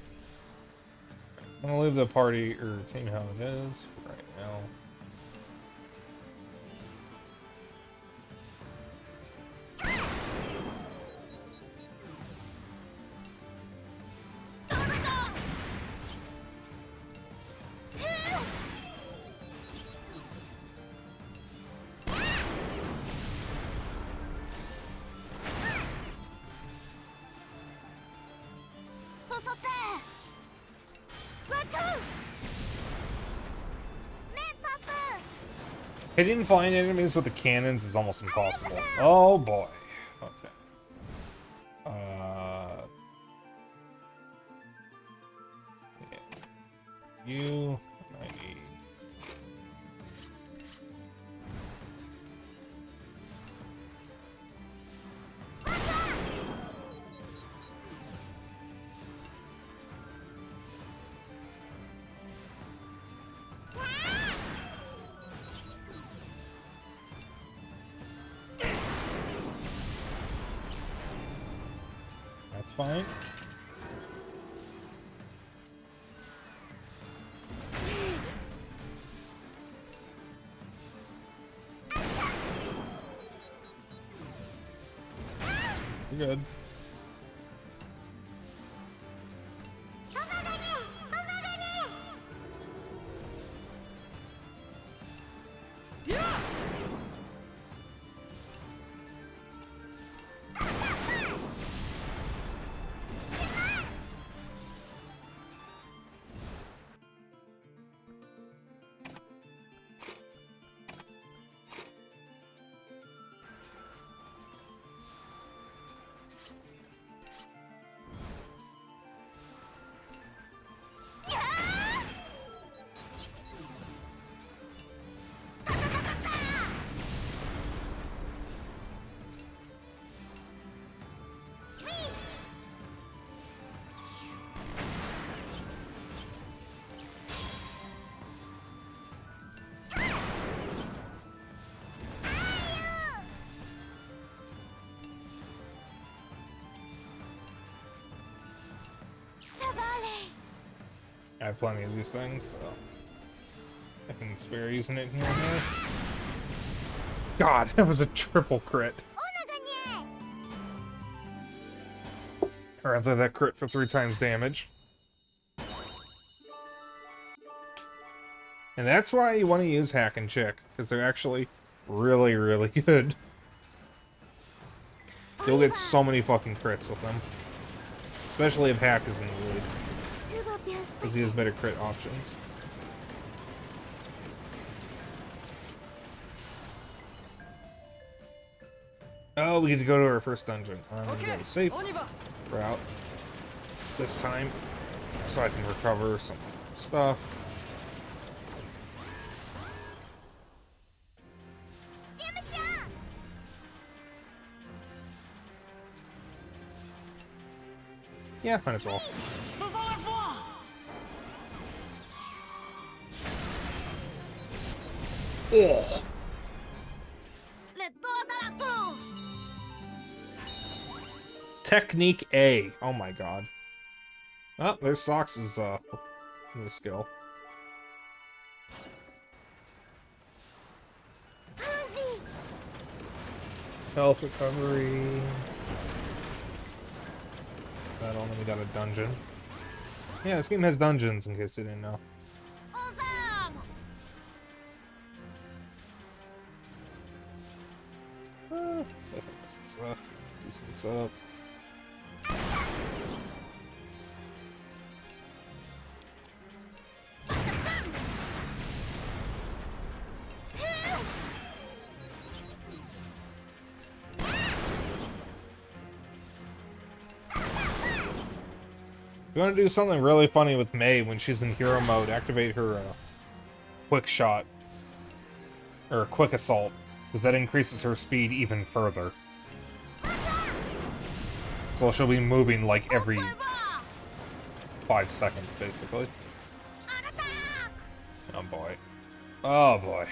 I'm gonna leave the party or team how it is for right now. Faut sauter. Retour. Mais papa. Hitting flying enemies with the cannons is almost impossible. Oh boy. Okay. Yeah. You, I need. That's fine. You're good. On va gagner. On va gagner. Ça va aller. I have plenty of these things, so I can spare using it here and there. God, that was a triple crit. On a gagné. Or rather, that crit for 3 times damage. And that's why you want to use Hack and Chick, because they're actually really, really good. You'll get so many fucking crits with them. Especially if Hack is in the lead, Tout va bien se because he has better crit options. Oh, we get to go to our first dungeon. I'm gonna go the safe On y va. route this time, so I can recover some stuff. Bien, monsieur. Yeah, might as well. Faisons la voix. Ugh. Les doigts dans la tour. Technique A. Oh my god. Oh, there's Sox's new skill. Allons-y. Health recovery. That only we got a dungeon. Yeah, this game has dungeons, in case you didn't know. Aux armes. I think this is a decent setup. You want to do something really funny with Mei when she's in hero mode, activate her quick shot. Or quick assault, because that increases her speed even further. So she'll be moving like every 5 seconds, basically. Oh boy. Oh boy.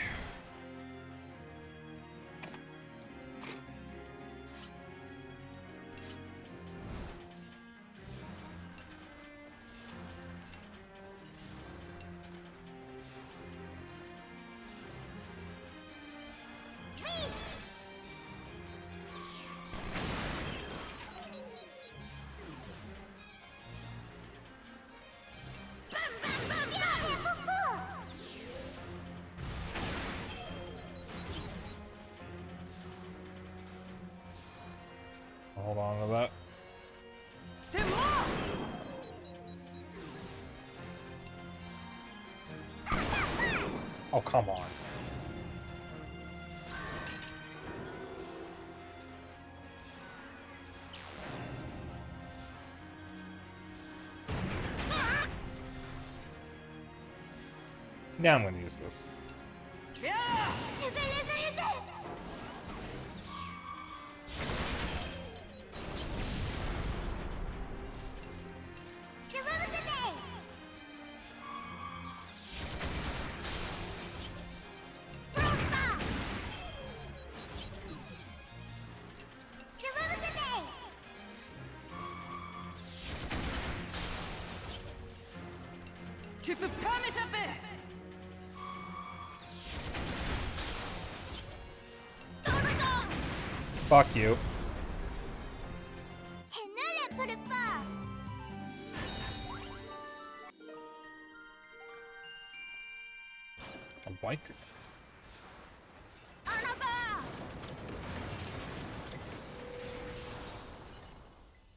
Hold on to that. Oh, come on. Now I'm gonna use this. Tu peux pas m'échapper. Fuck you. A biker.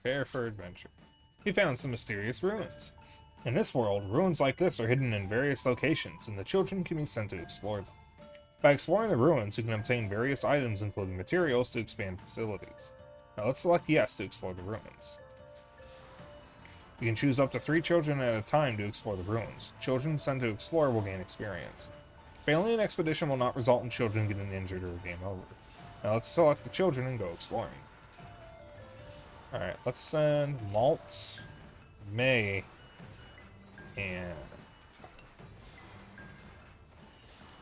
Prepare for adventure. We found some mysterious ruins. In this world, ruins like this are hidden in various locations, and the children can be sent to explore them. By exploring the ruins, you can obtain various items, including materials, to expand facilities. Now let's select yes to explore the ruins. You can choose up to 3 children at a time to explore the ruins. Children sent to explore will gain experience. Failing an expedition will not result in children getting injured or game over. Now let's select the children and go exploring. Alright, let's send Malt, Mei, and...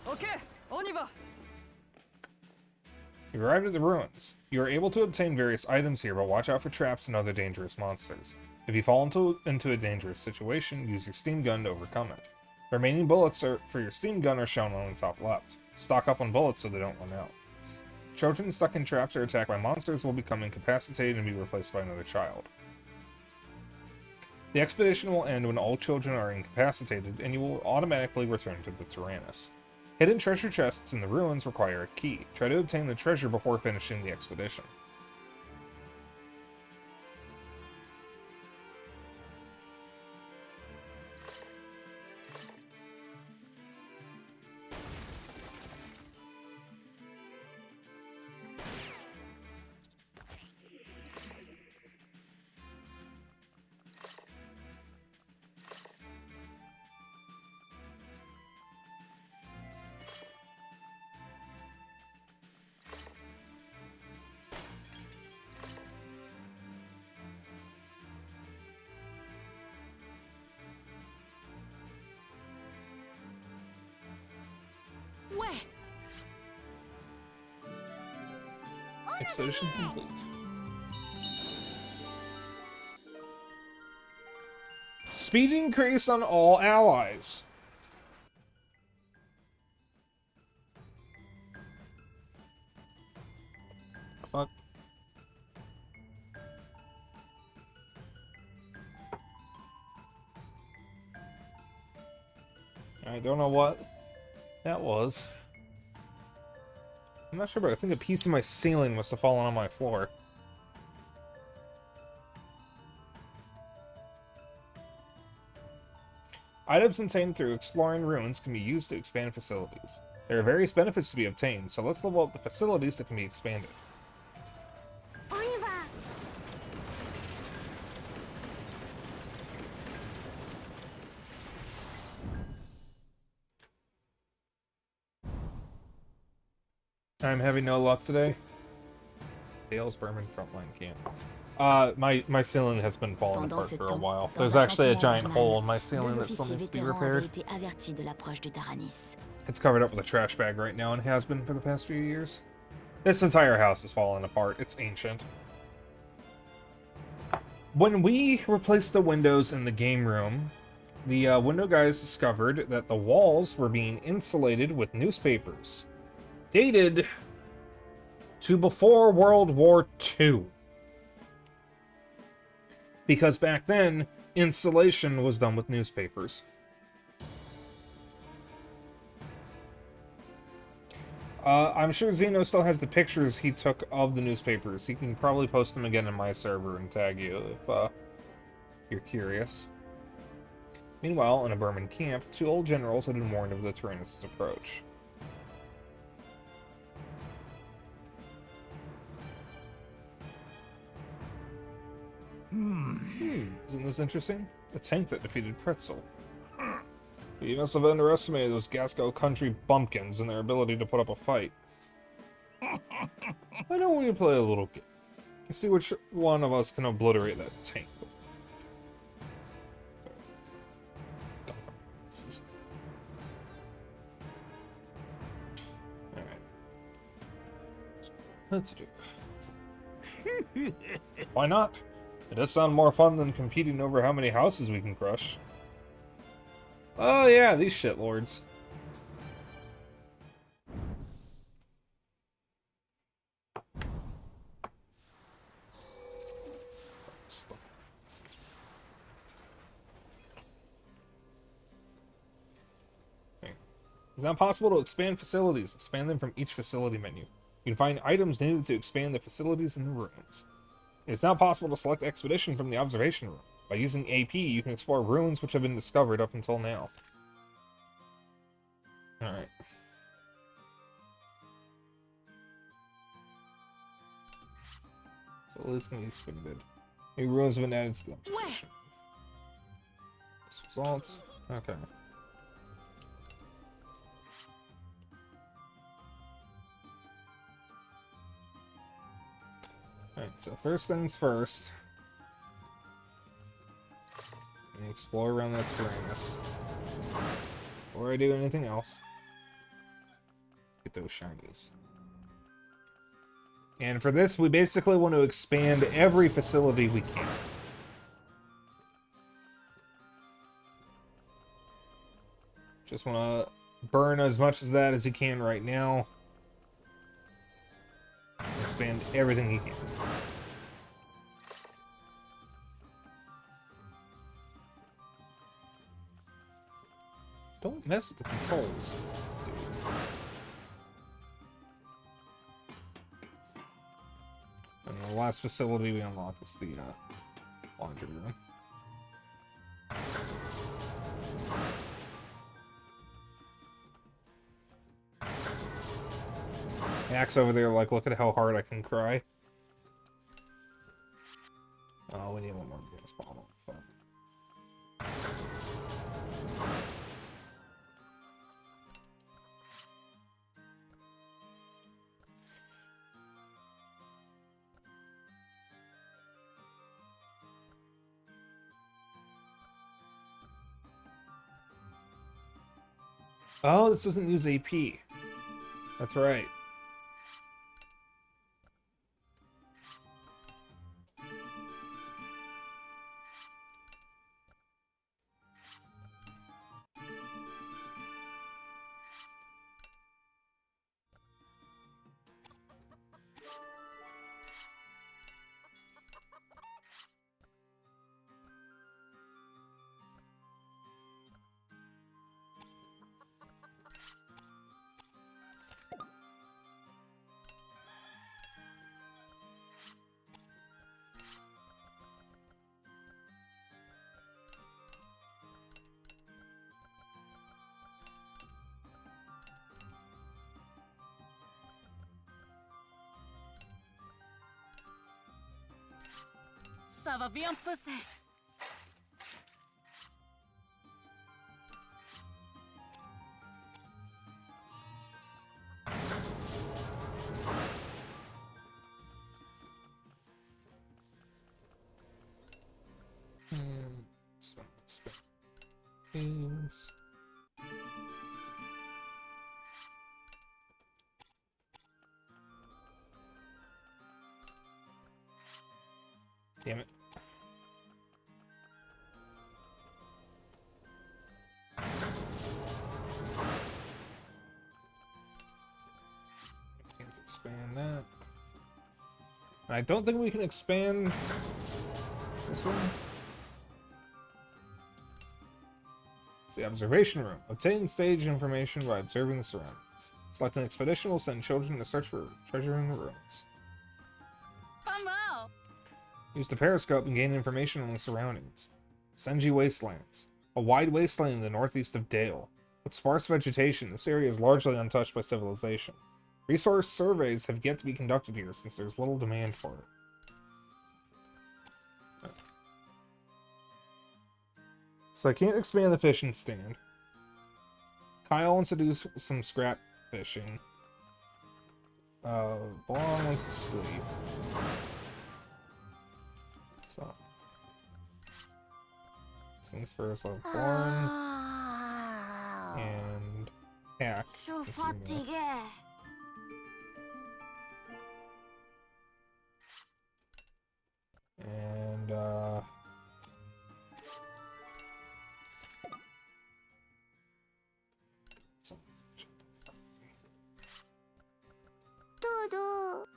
Okay, on y va. You arrived at the ruins. You are able to obtain various items here, but watch out for traps and other dangerous monsters. If you fall into a dangerous situation, use your steam gun to overcome it. The remaining bullets for your steam gun are shown on the top left. Stock up on bullets so they don't run out. Children stuck in traps or attacked by monsters will become incapacitated and be replaced by another child. The expedition will end when all children are incapacitated, and you will automatically return to the Tyrannus. Hidden treasure chests in the ruins require a key. Try to obtain the treasure before finishing the expedition. Ouais. Expedition complete. Speed increase on all allies. Fuck. I don't know what that was. I'm not sure, but I think a piece of my ceiling must have fallen on my floor. Items obtained through exploring ruins can be used to expand facilities. There are various benefits to be obtained, so let's level up the facilities that can be expanded. I'm having no luck today. Dale's Berman frontline camp. My ceiling has been falling Pendant apart ce for a temps, while. dans There's un actually a conflit giant infernal, hole in my ceiling deux that still officiers needs to be vétérans avaient repaired. été avertis de l'approche du Taranis. It's covered up with a trash bag right now and has been for the past few years. This entire house is falling apart. It's ancient. When we replaced the windows in the game room, the window guys discovered that the walls were being insulated with newspapers, dated to before World War II. Because back then, insulation was done with newspapers. I'm sure Zeno still has the pictures he took of the newspapers. He can probably post them again in my server and tag you if you're curious. Meanwhile, in a Burman camp, 2 old generals had been warned of the Tyrannus' approach. Isn't this interesting? A tank that defeated Pretzel. You must have underestimated those Gasco country bumpkins and their ability to put up a fight. Why don't we play a little game? And see which one of us can obliterate that tank. Alright. Let's do. Why not? It does sound more fun than competing over how many houses we can crush. Oh yeah, these shitlords. It's now possible to expand facilities. Expand them from each facility menu. You can find items needed to expand the facilities in the rooms. It's now possible to select expedition from the observation room. By using AP, you can explore ruins which have been discovered up until now. Alright. So this can be expanded. New ruins have been added to the observation. This results. Okay. Alright, so first things first. Explore around that Tyrannus. Before I do anything else, get those shinies. And for this, we basically want to expand every facility we can. Just want to burn as much of that as you can right now. Expand everything you can. Don't mess with the controls, dude. And the last facility we unlock is the laundry room. Axe over there, like, look at how hard I can cry. Oh, we need one more gas bottle. Fuck. Oh, this doesn't use AP. That's right. Ça va bien passer. Spin. These. Damn it. Can't expand that. I don't think we can expand this one. It's the observation room. Obtain stage information by observing the surroundings. Select an expedition will send children to search for treasure in the ruins. Use the periscope and gain information on the surroundings. Senji Wastelands. A wide wasteland in the northeast of Dale. With sparse vegetation, this area is largely untouched by civilization. Resource surveys have yet to be conducted here since there's little demand for it. So I can't expand the fishing stand. Kyle wants to do some scrap fishing. Blonde wants to sleep. So. Things first, I'll Born. And Hack. So fatigué. And, Dodo.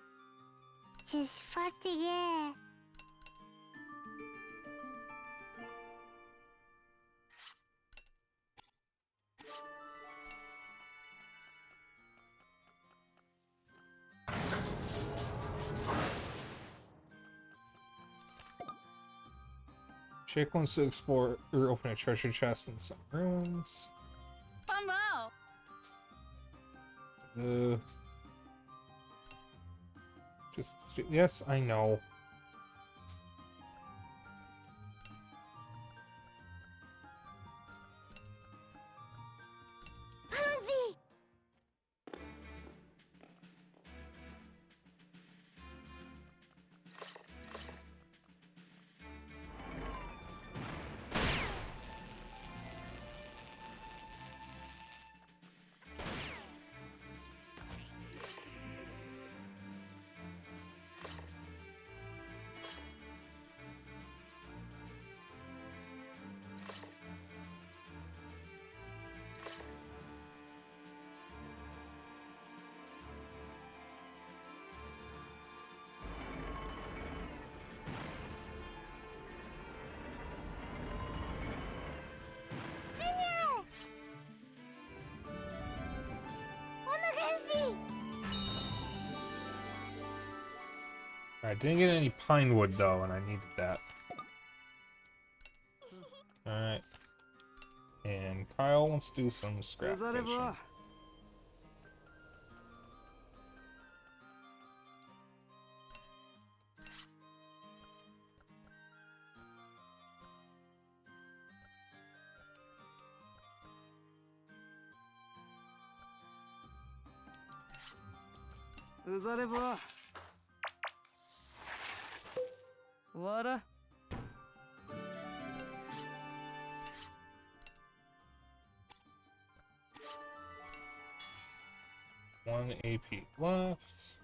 Je suis fatigué. Chick wants to explore or open a treasure chest in some rooms. Yes, I know. Allons-y. I didn't get any pine wood though, and I needed that. Alright. And Kyle wants to do some scrap fishing. What? 1 AP left.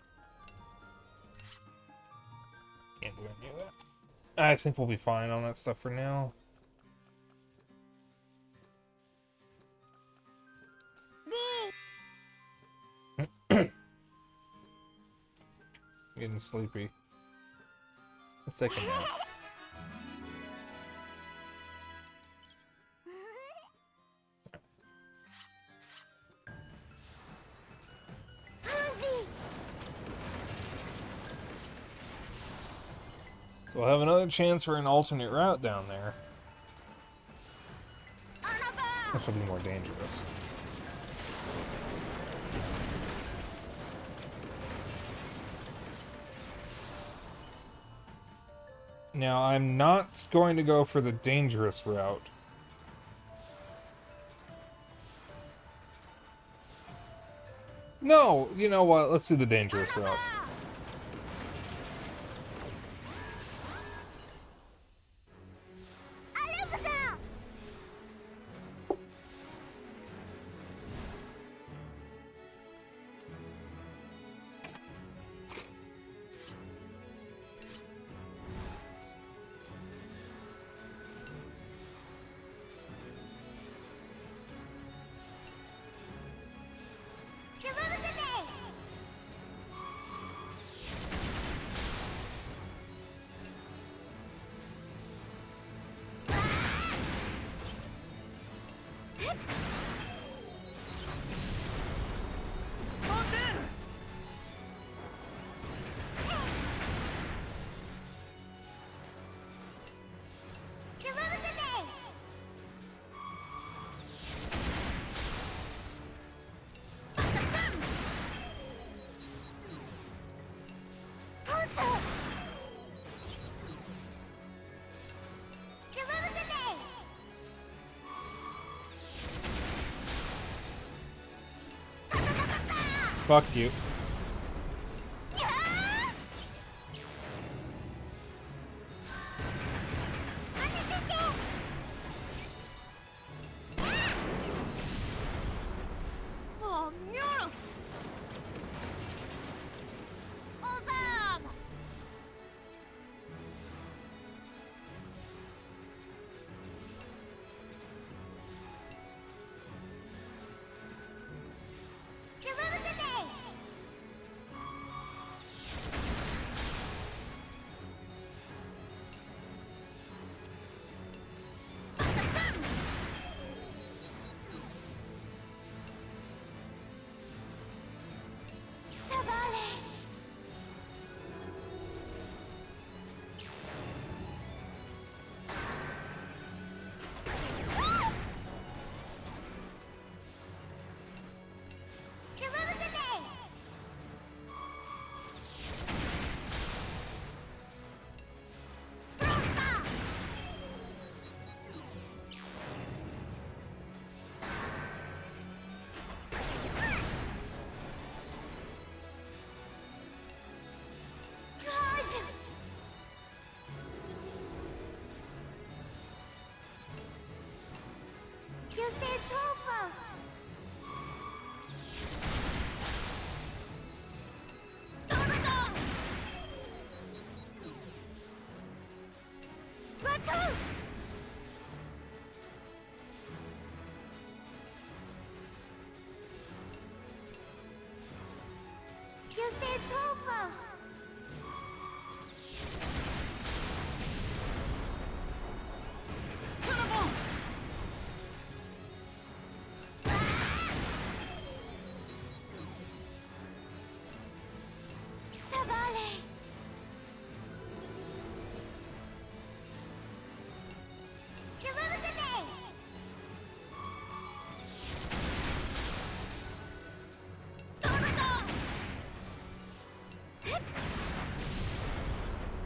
Can't do any of that. I think we'll be fine on that stuff for now. Getting sleepy. Let's take a nap. So we'll have another chance for an alternate route down there. Which will be more dangerous. Now, I'm not going to go for the dangerous route. No, you know what? Let's do the dangerous route. Fuck you. Oh, no! Ozam!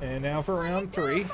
And now for round 3.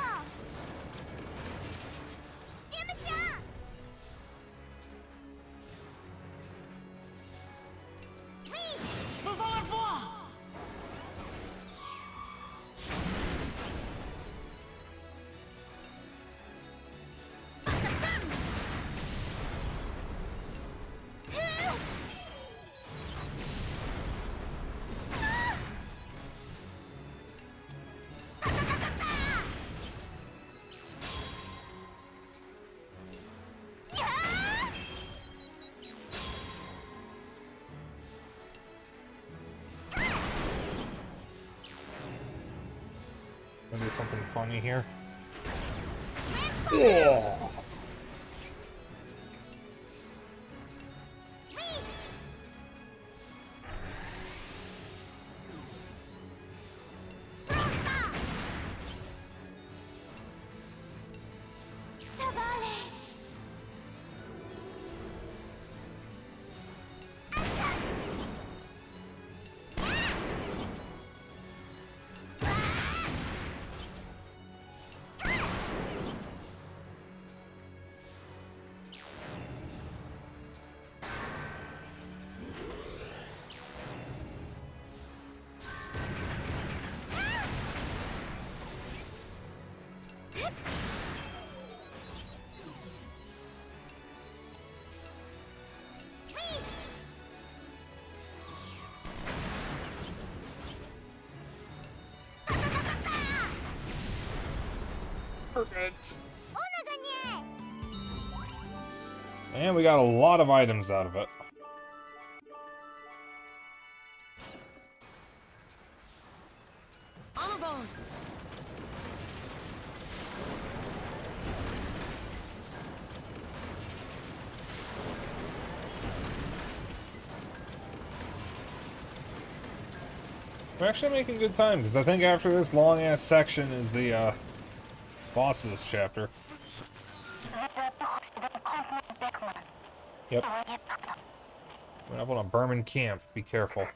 Maybe something funny here. Yeah. And we got a lot of items out of it. We're actually making good time, because I think after this long-ass section is the, boss of this chapter. Yep. We're up on a Burman camp. Be careful.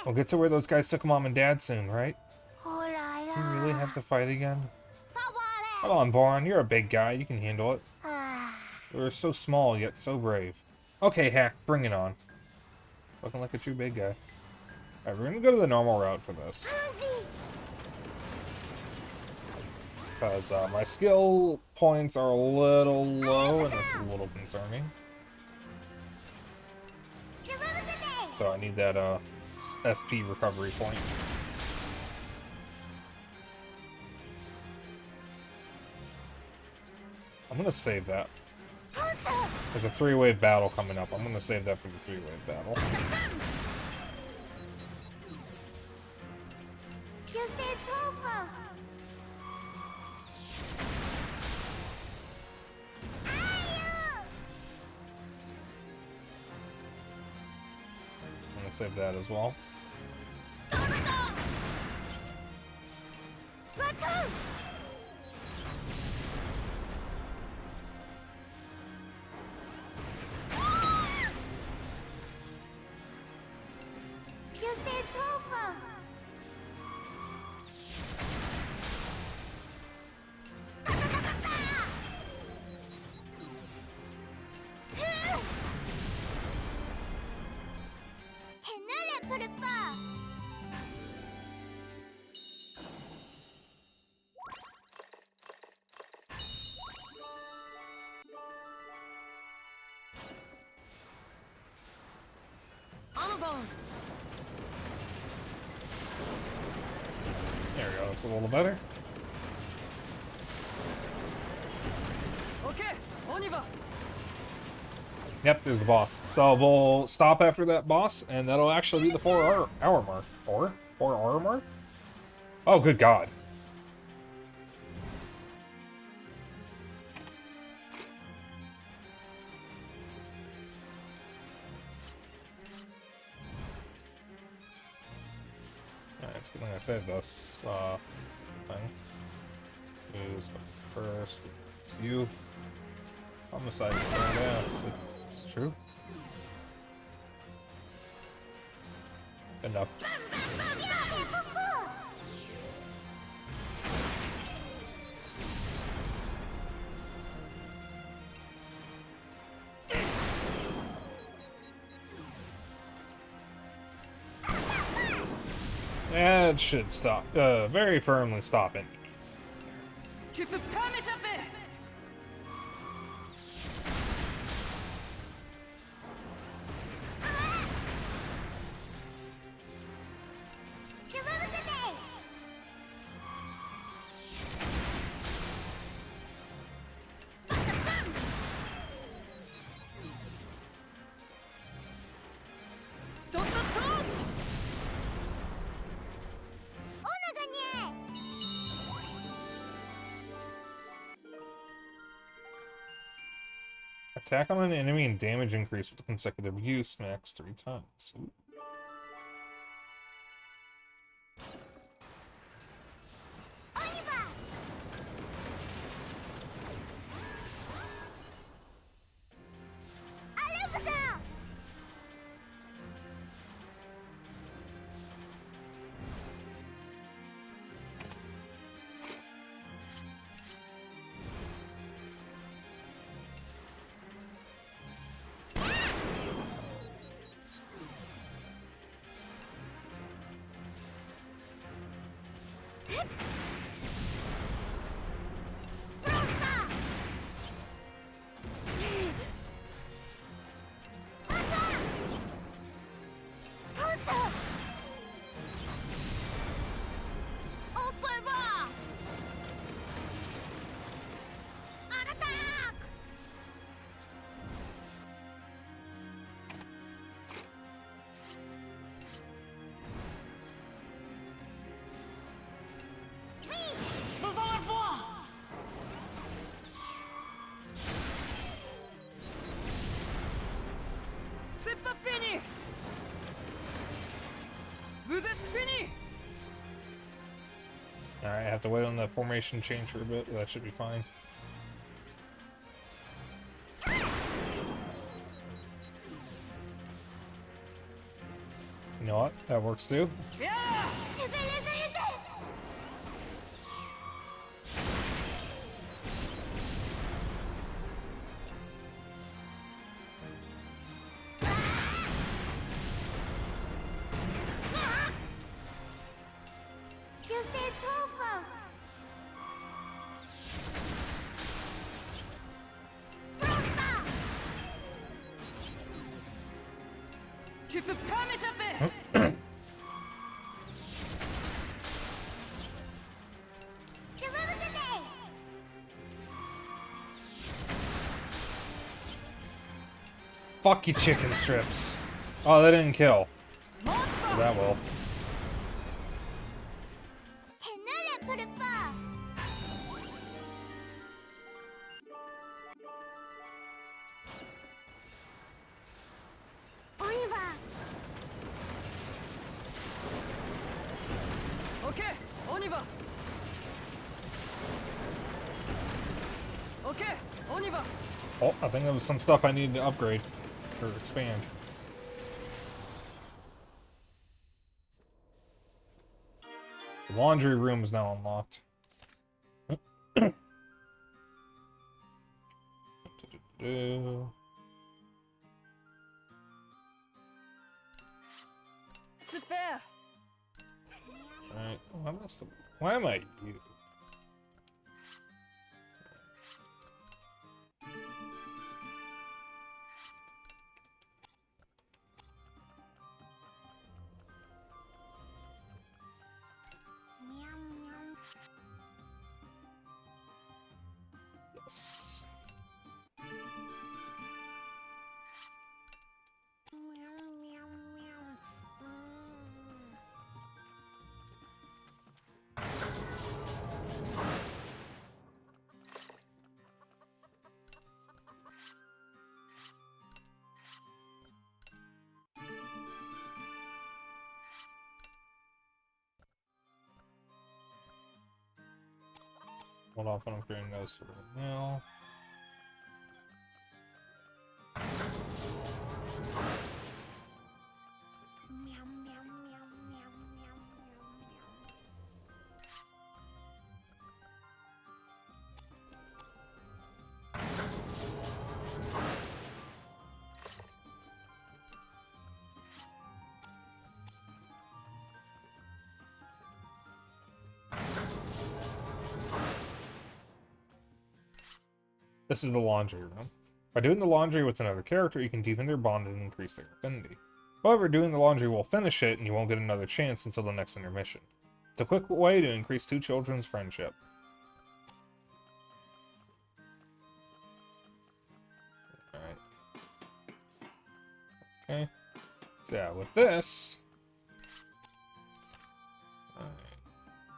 We'll get to where those guys took Mom and Dad soon, right? You really have to fight again? Come on, Boron. You're a big guy. You can handle it. We're so small, yet so brave. Okay, Hack. Bring it on. Looking like a true big guy. Alright, we're gonna go to the normal route for this. Because my skill points are a little low, and that's a little concerning. So I need that SP recovery point. I'm gonna save that. There's a 3-wave battle coming up. I'm gonna save that for the 3-wave battle. I'm gonna save that as well. There we go, that's a little better. Yep, there's the boss. So we'll stop after that boss, and that'll actually be the 4-hour mark. 4-hour mark? Oh, good God. Alright, it's good thing I saved this thing. Who's first? It's you. Homicide is badass. It's true. Enough. That should stop. Very firmly stop it. Tu peux pas m'échapper. Attack on an enemy and damage increase with consecutive use, max 3 times. Ooh. Alright, I have to wait on the formation change for a bit, but that should be fine. You know what? That works too. Tu peux pas m'échapper. Je veux vous aider. Fuck you, chicken strips. Oh, that didn't kill. Monster. That will. C'est nul pour le fort. On y va. Ok, on y va. Ok, on y va. Oh, I think there was some stuff I needed to upgrade. Or expand. The laundry room is now unlocked. Super. Alright. Why am I you? Yes. Hold off on upgrading those for right now. This is the laundry room. By doing the laundry with another character, you can deepen their bond and increase their affinity. However, doing the laundry will finish it, and you won't get another chance until the next intermission. It's a quick way to increase two children's friendship. Alright. Okay. So yeah, with this... Alright.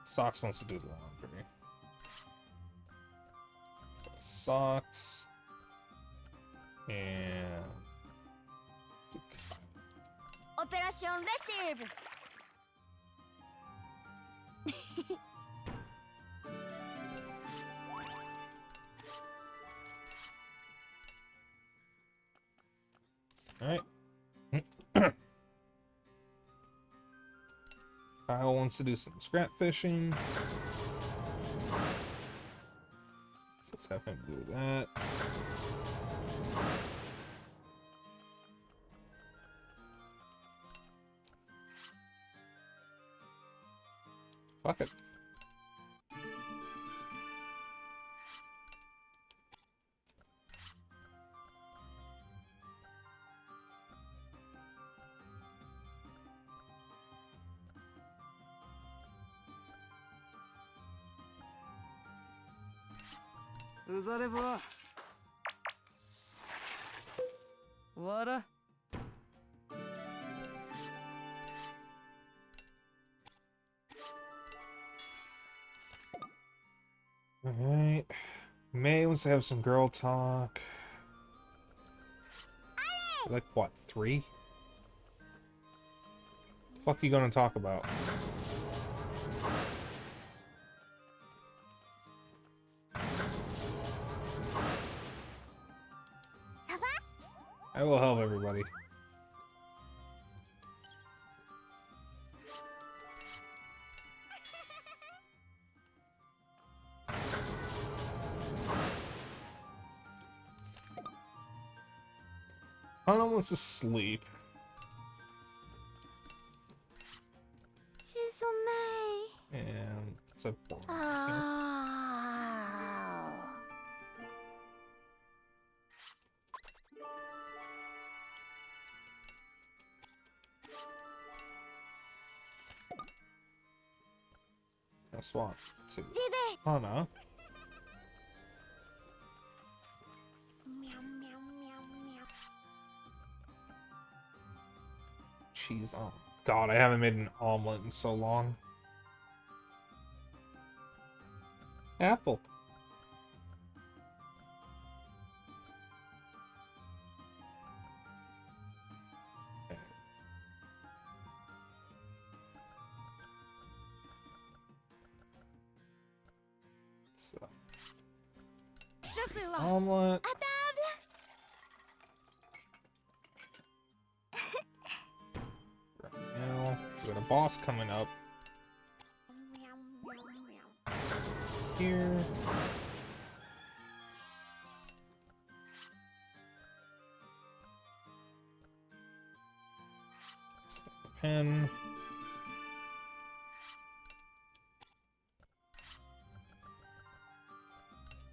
Socks wants to do the laundry. Socks and Opération Lessive. all right. Kyle wants to do some scrap fishing. Let's have him do that. Fuck it. Vous allez voir. Voilà. Alright. May wants to have some girl talk. Like what, 3? The fuck you gonna talk about? I will help everybody. Hana wants to sleep. J'ai sommeil. And it's a I swap to Hana. Cheese omelet. God, I haven't made an omelet in so long. Apple. Okay. So, Je suis là. omelet. À table. Right now, we got a boss coming up here. Spin the pen.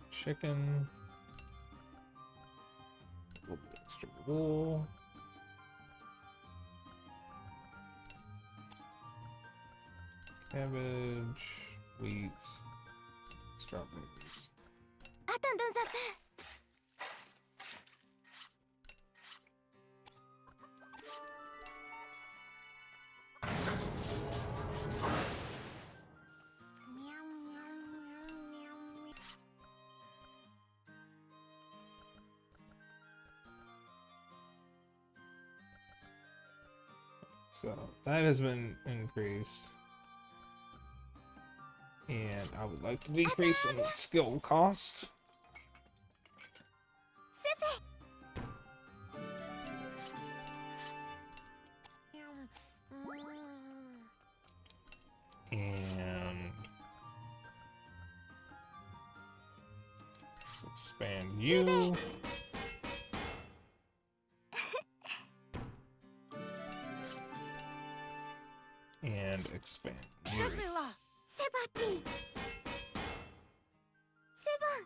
Chicken. A little bit extra wool. Cabbage, wheat, strawberries. Attends un instant. So that has been increased. And I would like to decrease in skill cost. C'est fait. And let's expand you. And expand Je you. suis là. C'est parti. C'est bon.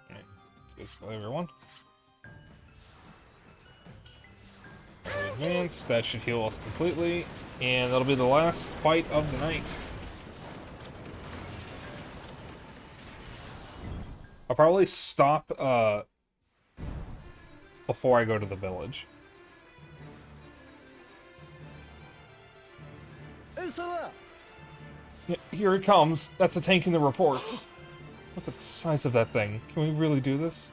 Alright, that's basically everyone. Advance, that should heal us completely, and that'll be the last fight of the night. I'll probably stop before I go to the village. Yeah, here it comes. That's a tank in the reports. Look at the size of that thing. Can we really do this?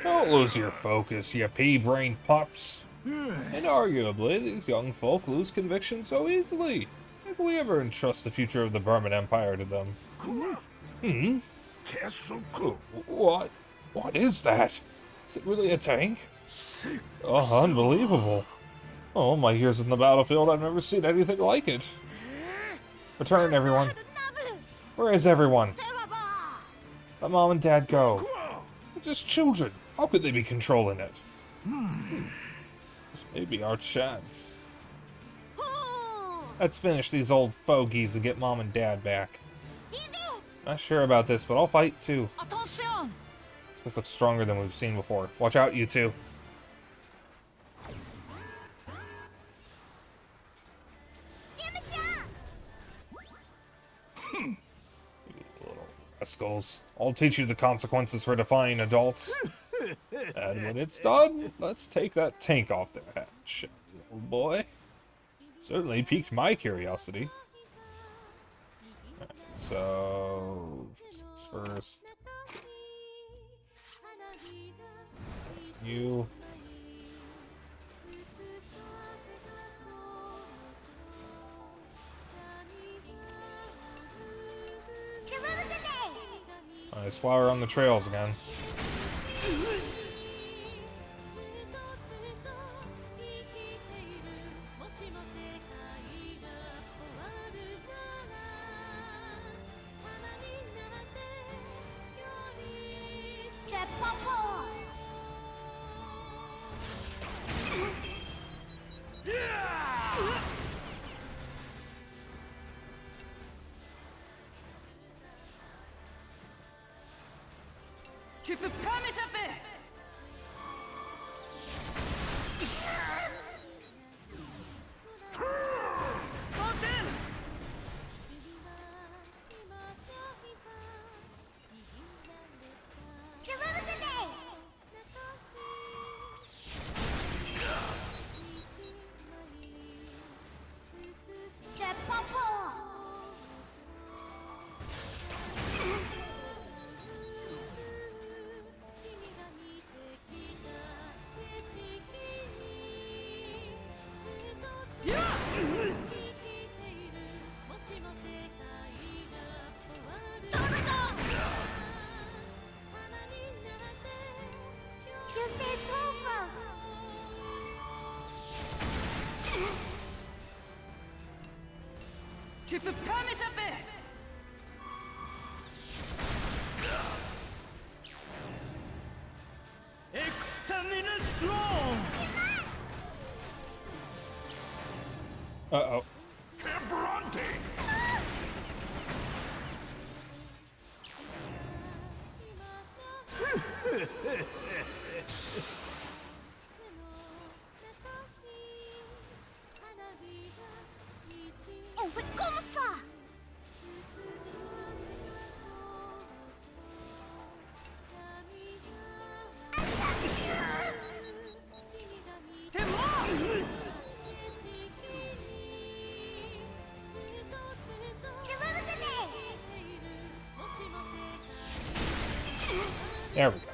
Don't lose your focus, you pea-brained pups. And arguably, these young folk lose conviction so easily. How can we ever entrust the future of the Burman Empire to them? Hmm? What? What is that? Is it really a tank? Oh, unbelievable. Oh, my years in the battlefield, I've never seen anything like it. Return, everyone. Where is everyone? Let Mom and Dad go. They're just children. How could they be controlling it? This may be our chance. Let's finish these old fogies and get Mom and Dad back. Not sure about this, but I'll fight too. Attention! This guy looks stronger than we've seen before. Watch out, you two. You little rascals. I'll teach you the consequences for defying adults. And when it's done, let's take that tank off their head, shall we, old boy? Certainly piqued my curiosity. Alright, so first. You. There's flower on the trails again. Tu peux pas m'échapper. Fontaine. Je veux vous aider. C'est Popo. Je sais trop fort. Tu peux pas m'échapper. Extermination. Uh-oh. On fait comme ça. T'es mort. Je veux vous aider. There we go.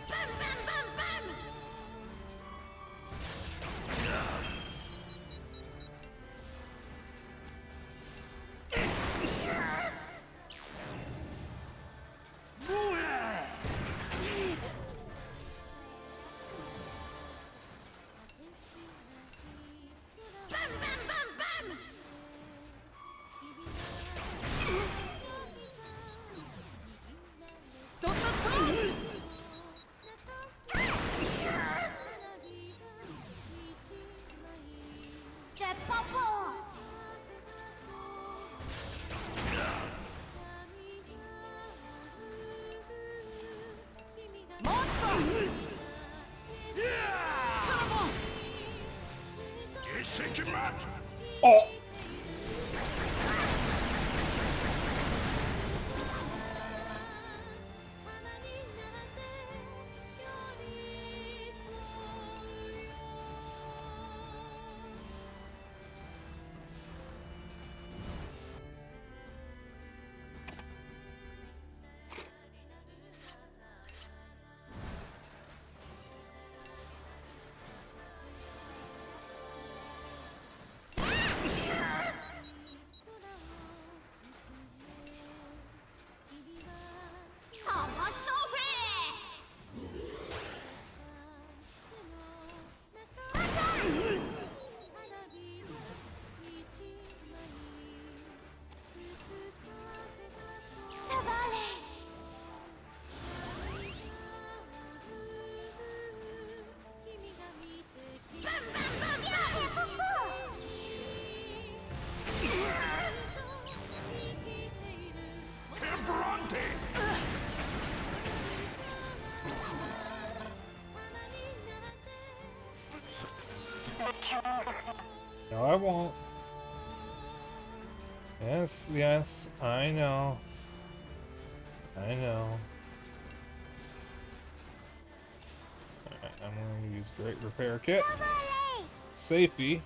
Bam, bam, bam, bam. Bam, bam, bam, bam. Dans ta tente. C'est Popo. Monstre. Oh! Ça va sauver. Ça va aller. Bam, bam, bam, bam. C'est Popo. No, I won't. Yes, yes, I know. I know. Alright, I'm going to use Great Repair Kit. Ça va aller. Safety.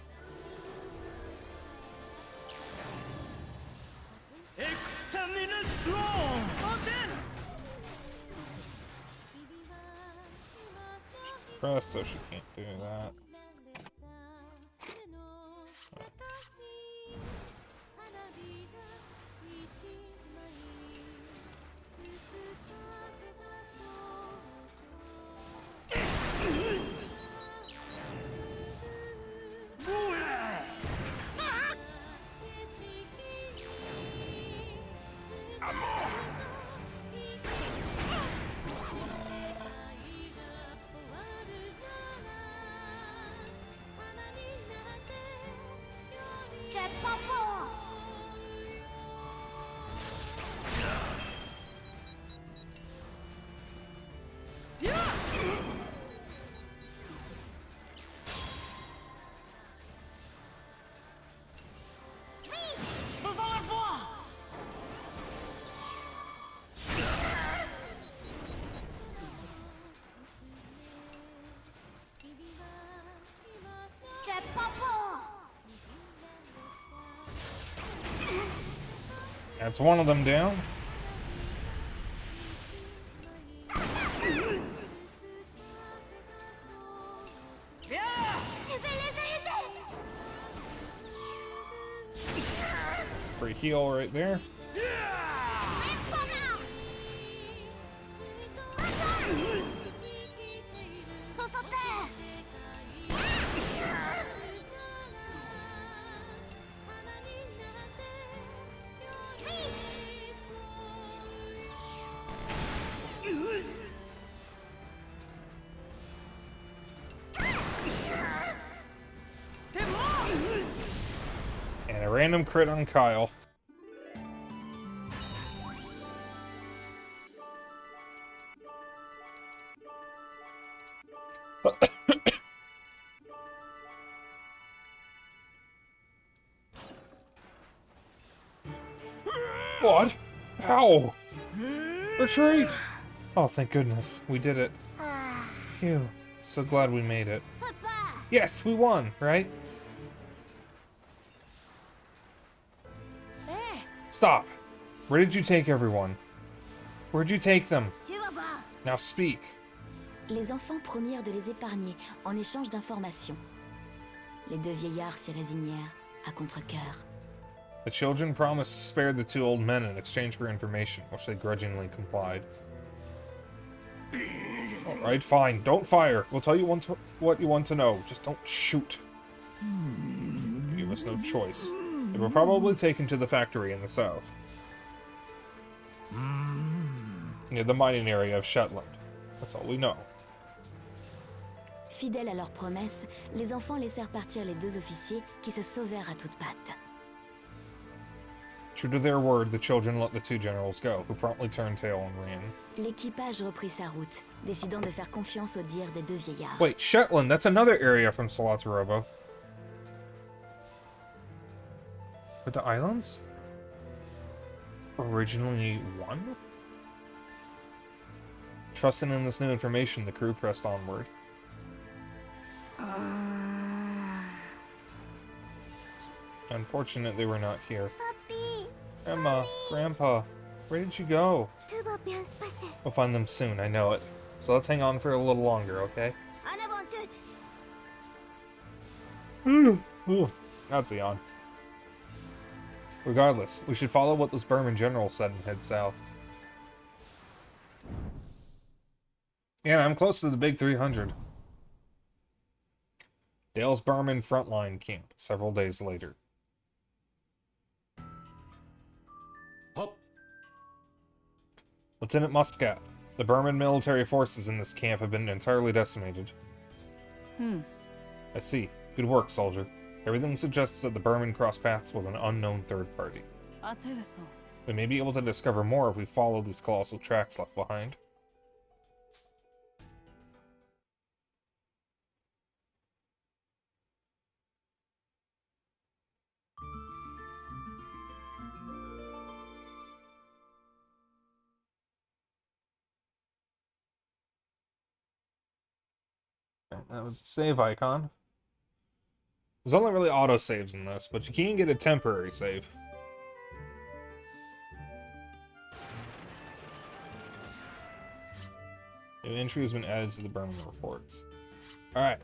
Extermination. Fontaine. She's depressed, so she can't do that. That's one of them down. It's a free heal right there. And a random crit on Kyle. What? How? Retreat! Oh, thank goodness. We did it. Phew. So glad we made it. Yes, we won, right? Stop! Where did you take everyone? Where'd you take them? Now speak. Les enfants promirent de les épargner en échange d'informations. Les deux vieillards s'y résignèrent, à contre-cœur. The children promised to spare the two old men in exchange for information, which they grudgingly complied. Alright, fine. Don't fire. We'll tell you what you want to know. Just don't shoot. You give us no choice. They were probably taken to the factory in the south. Near the mining area of Shetland. That's all we know. Fidèles à leur promesse, les enfants laissèrent partir les deux officiers qui se sauvèrent à toutes pattes. True to their word, the children let the two generals go, who promptly turned tail and ran. L'équipage reprit sa route, décidant de faire confiance aux dires des deux vieillards. Wait, Shetland, that's another area from Salot's Robo. Were the islands originally one? Trusting in this new information, the crew pressed onward. Unfortunate they were not here. Grandma, Grandpa, where did you go? We'll find them soon, I know it. So let's hang on for a little longer, okay? That's a yawn. Regardless, we should follow what those Burman generals said and head south. Yeah, I'm close to the big 300. Dale's Burman frontline camp, several days later. Hop. Lieutenant Muscat, the Burman military forces in this camp have been entirely decimated. I see. Good work, soldier. Everything suggests that the Burman crossed paths with an unknown third party. We may be able to discover more if we follow these colossal tracks left behind. That was a save icon. There's only really auto-saves in this, but you can get a temporary save. New entry has been added to the Burman reports. Alright.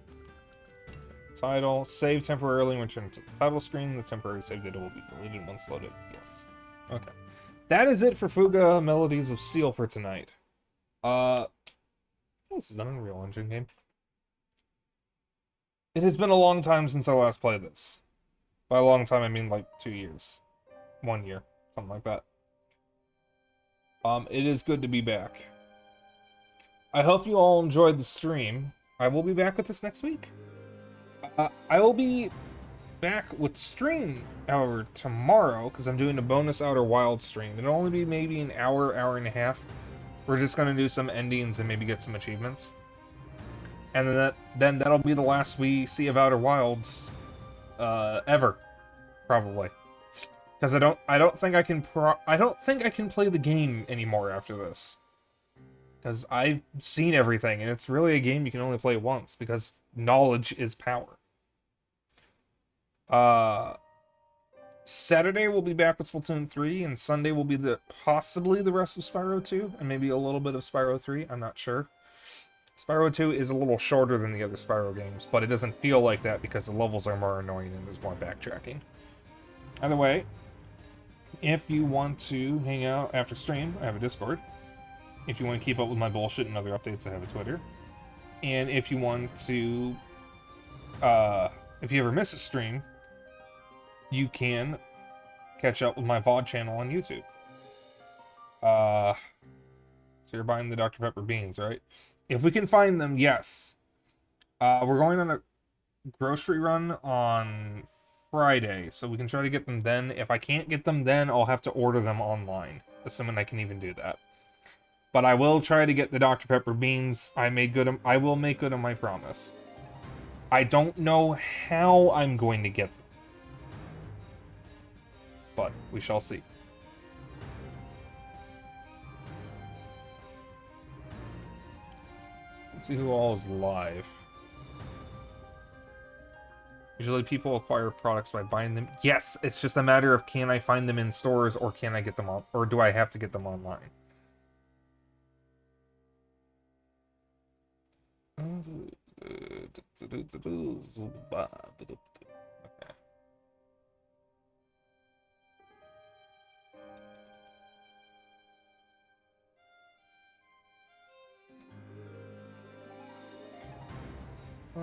Title. Save temporarily and return to the title screen. The temporary save data will be deleted once loaded. Yes. Okay. That is it for Fuga Melodies of Steel for tonight. This is an Unreal Engine game. It has been a long time since I last played this. By a long time, I mean like 2 years. 1 year. Something like that. It is good to be back. I hope you all enjoyed the stream. I will be back with this next week. I will be back with stream, however, tomorrow, because I'm doing a bonus Outer Wild stream. It'll only be maybe an hour, hour and a half. We're just going to do some endings and maybe get some achievements. And then that'll be the last we see of Outer Wilds ever, probably. Because I don't think I can play the game anymore after this. Because I've seen everything, and it's really a game you can only play once, because knowledge is power. Saturday we'll be back with Splatoon 3, and Sunday will be possibly the rest of Spyro 2, and maybe a little bit of Spyro 3, I'm not sure. Spyro 2 is a little shorter than the other Spyro games, but it doesn't feel like that because the levels are more annoying and there's more backtracking. Either way, if you want to hang out after stream, I have a Discord. If you want to keep up with my bullshit and other updates, I have a Twitter. And if you want to, if you ever miss a stream, you can catch up with my VOD channel on YouTube. So you're buying the Dr. Pepper beans, right? If we can find them, yes. We're going on a grocery run on Friday, so we can try to get them then. If I can't get them then, I'll have to order them online, assuming I can even do that. But I will try to get the Dr. Pepper beans. I will make good on my promise. I don't know how I'm going to get them, but we shall see. Let's see who all is live. Usually people acquire products by buying them. Yes, it's just a matter of can I find them in stores or can I get them on, or do I have to get them online? Okay.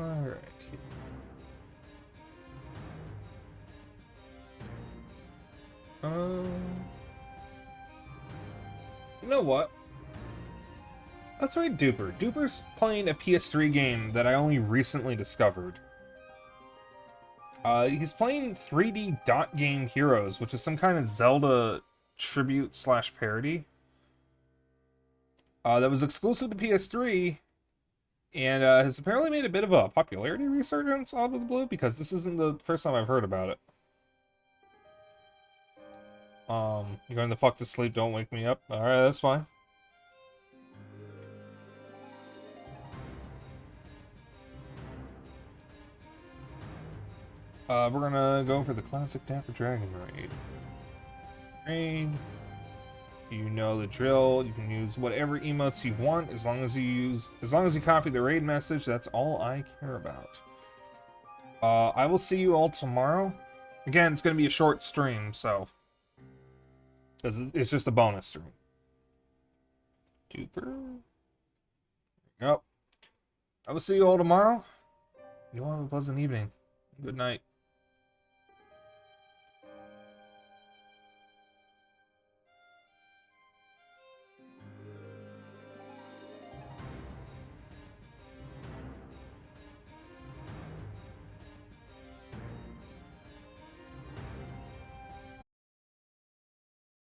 Alright. You know what? That's right, Duper. Duper's playing a PS3 game that I only recently discovered. He's playing 3D Dot Game Heroes, which is some kind of Zelda tribute / parody. That was exclusive to PS3, and has apparently made a bit of a popularity resurgence out of the blue, because this isn't the first time I've heard about it. You're going to fuck to sleep, don't wake me up. Alright, that's fine. We're gonna go for the classic Dapper Dragon raid. You know the drill. You can use whatever emotes you want as long as you copy the raid message. That's all I care about. I will see you all tomorrow. Again, it's gonna be a short stream, so it's just a bonus stream. Duper. Yep. I will see you all tomorrow. You all have a pleasant evening. Good night.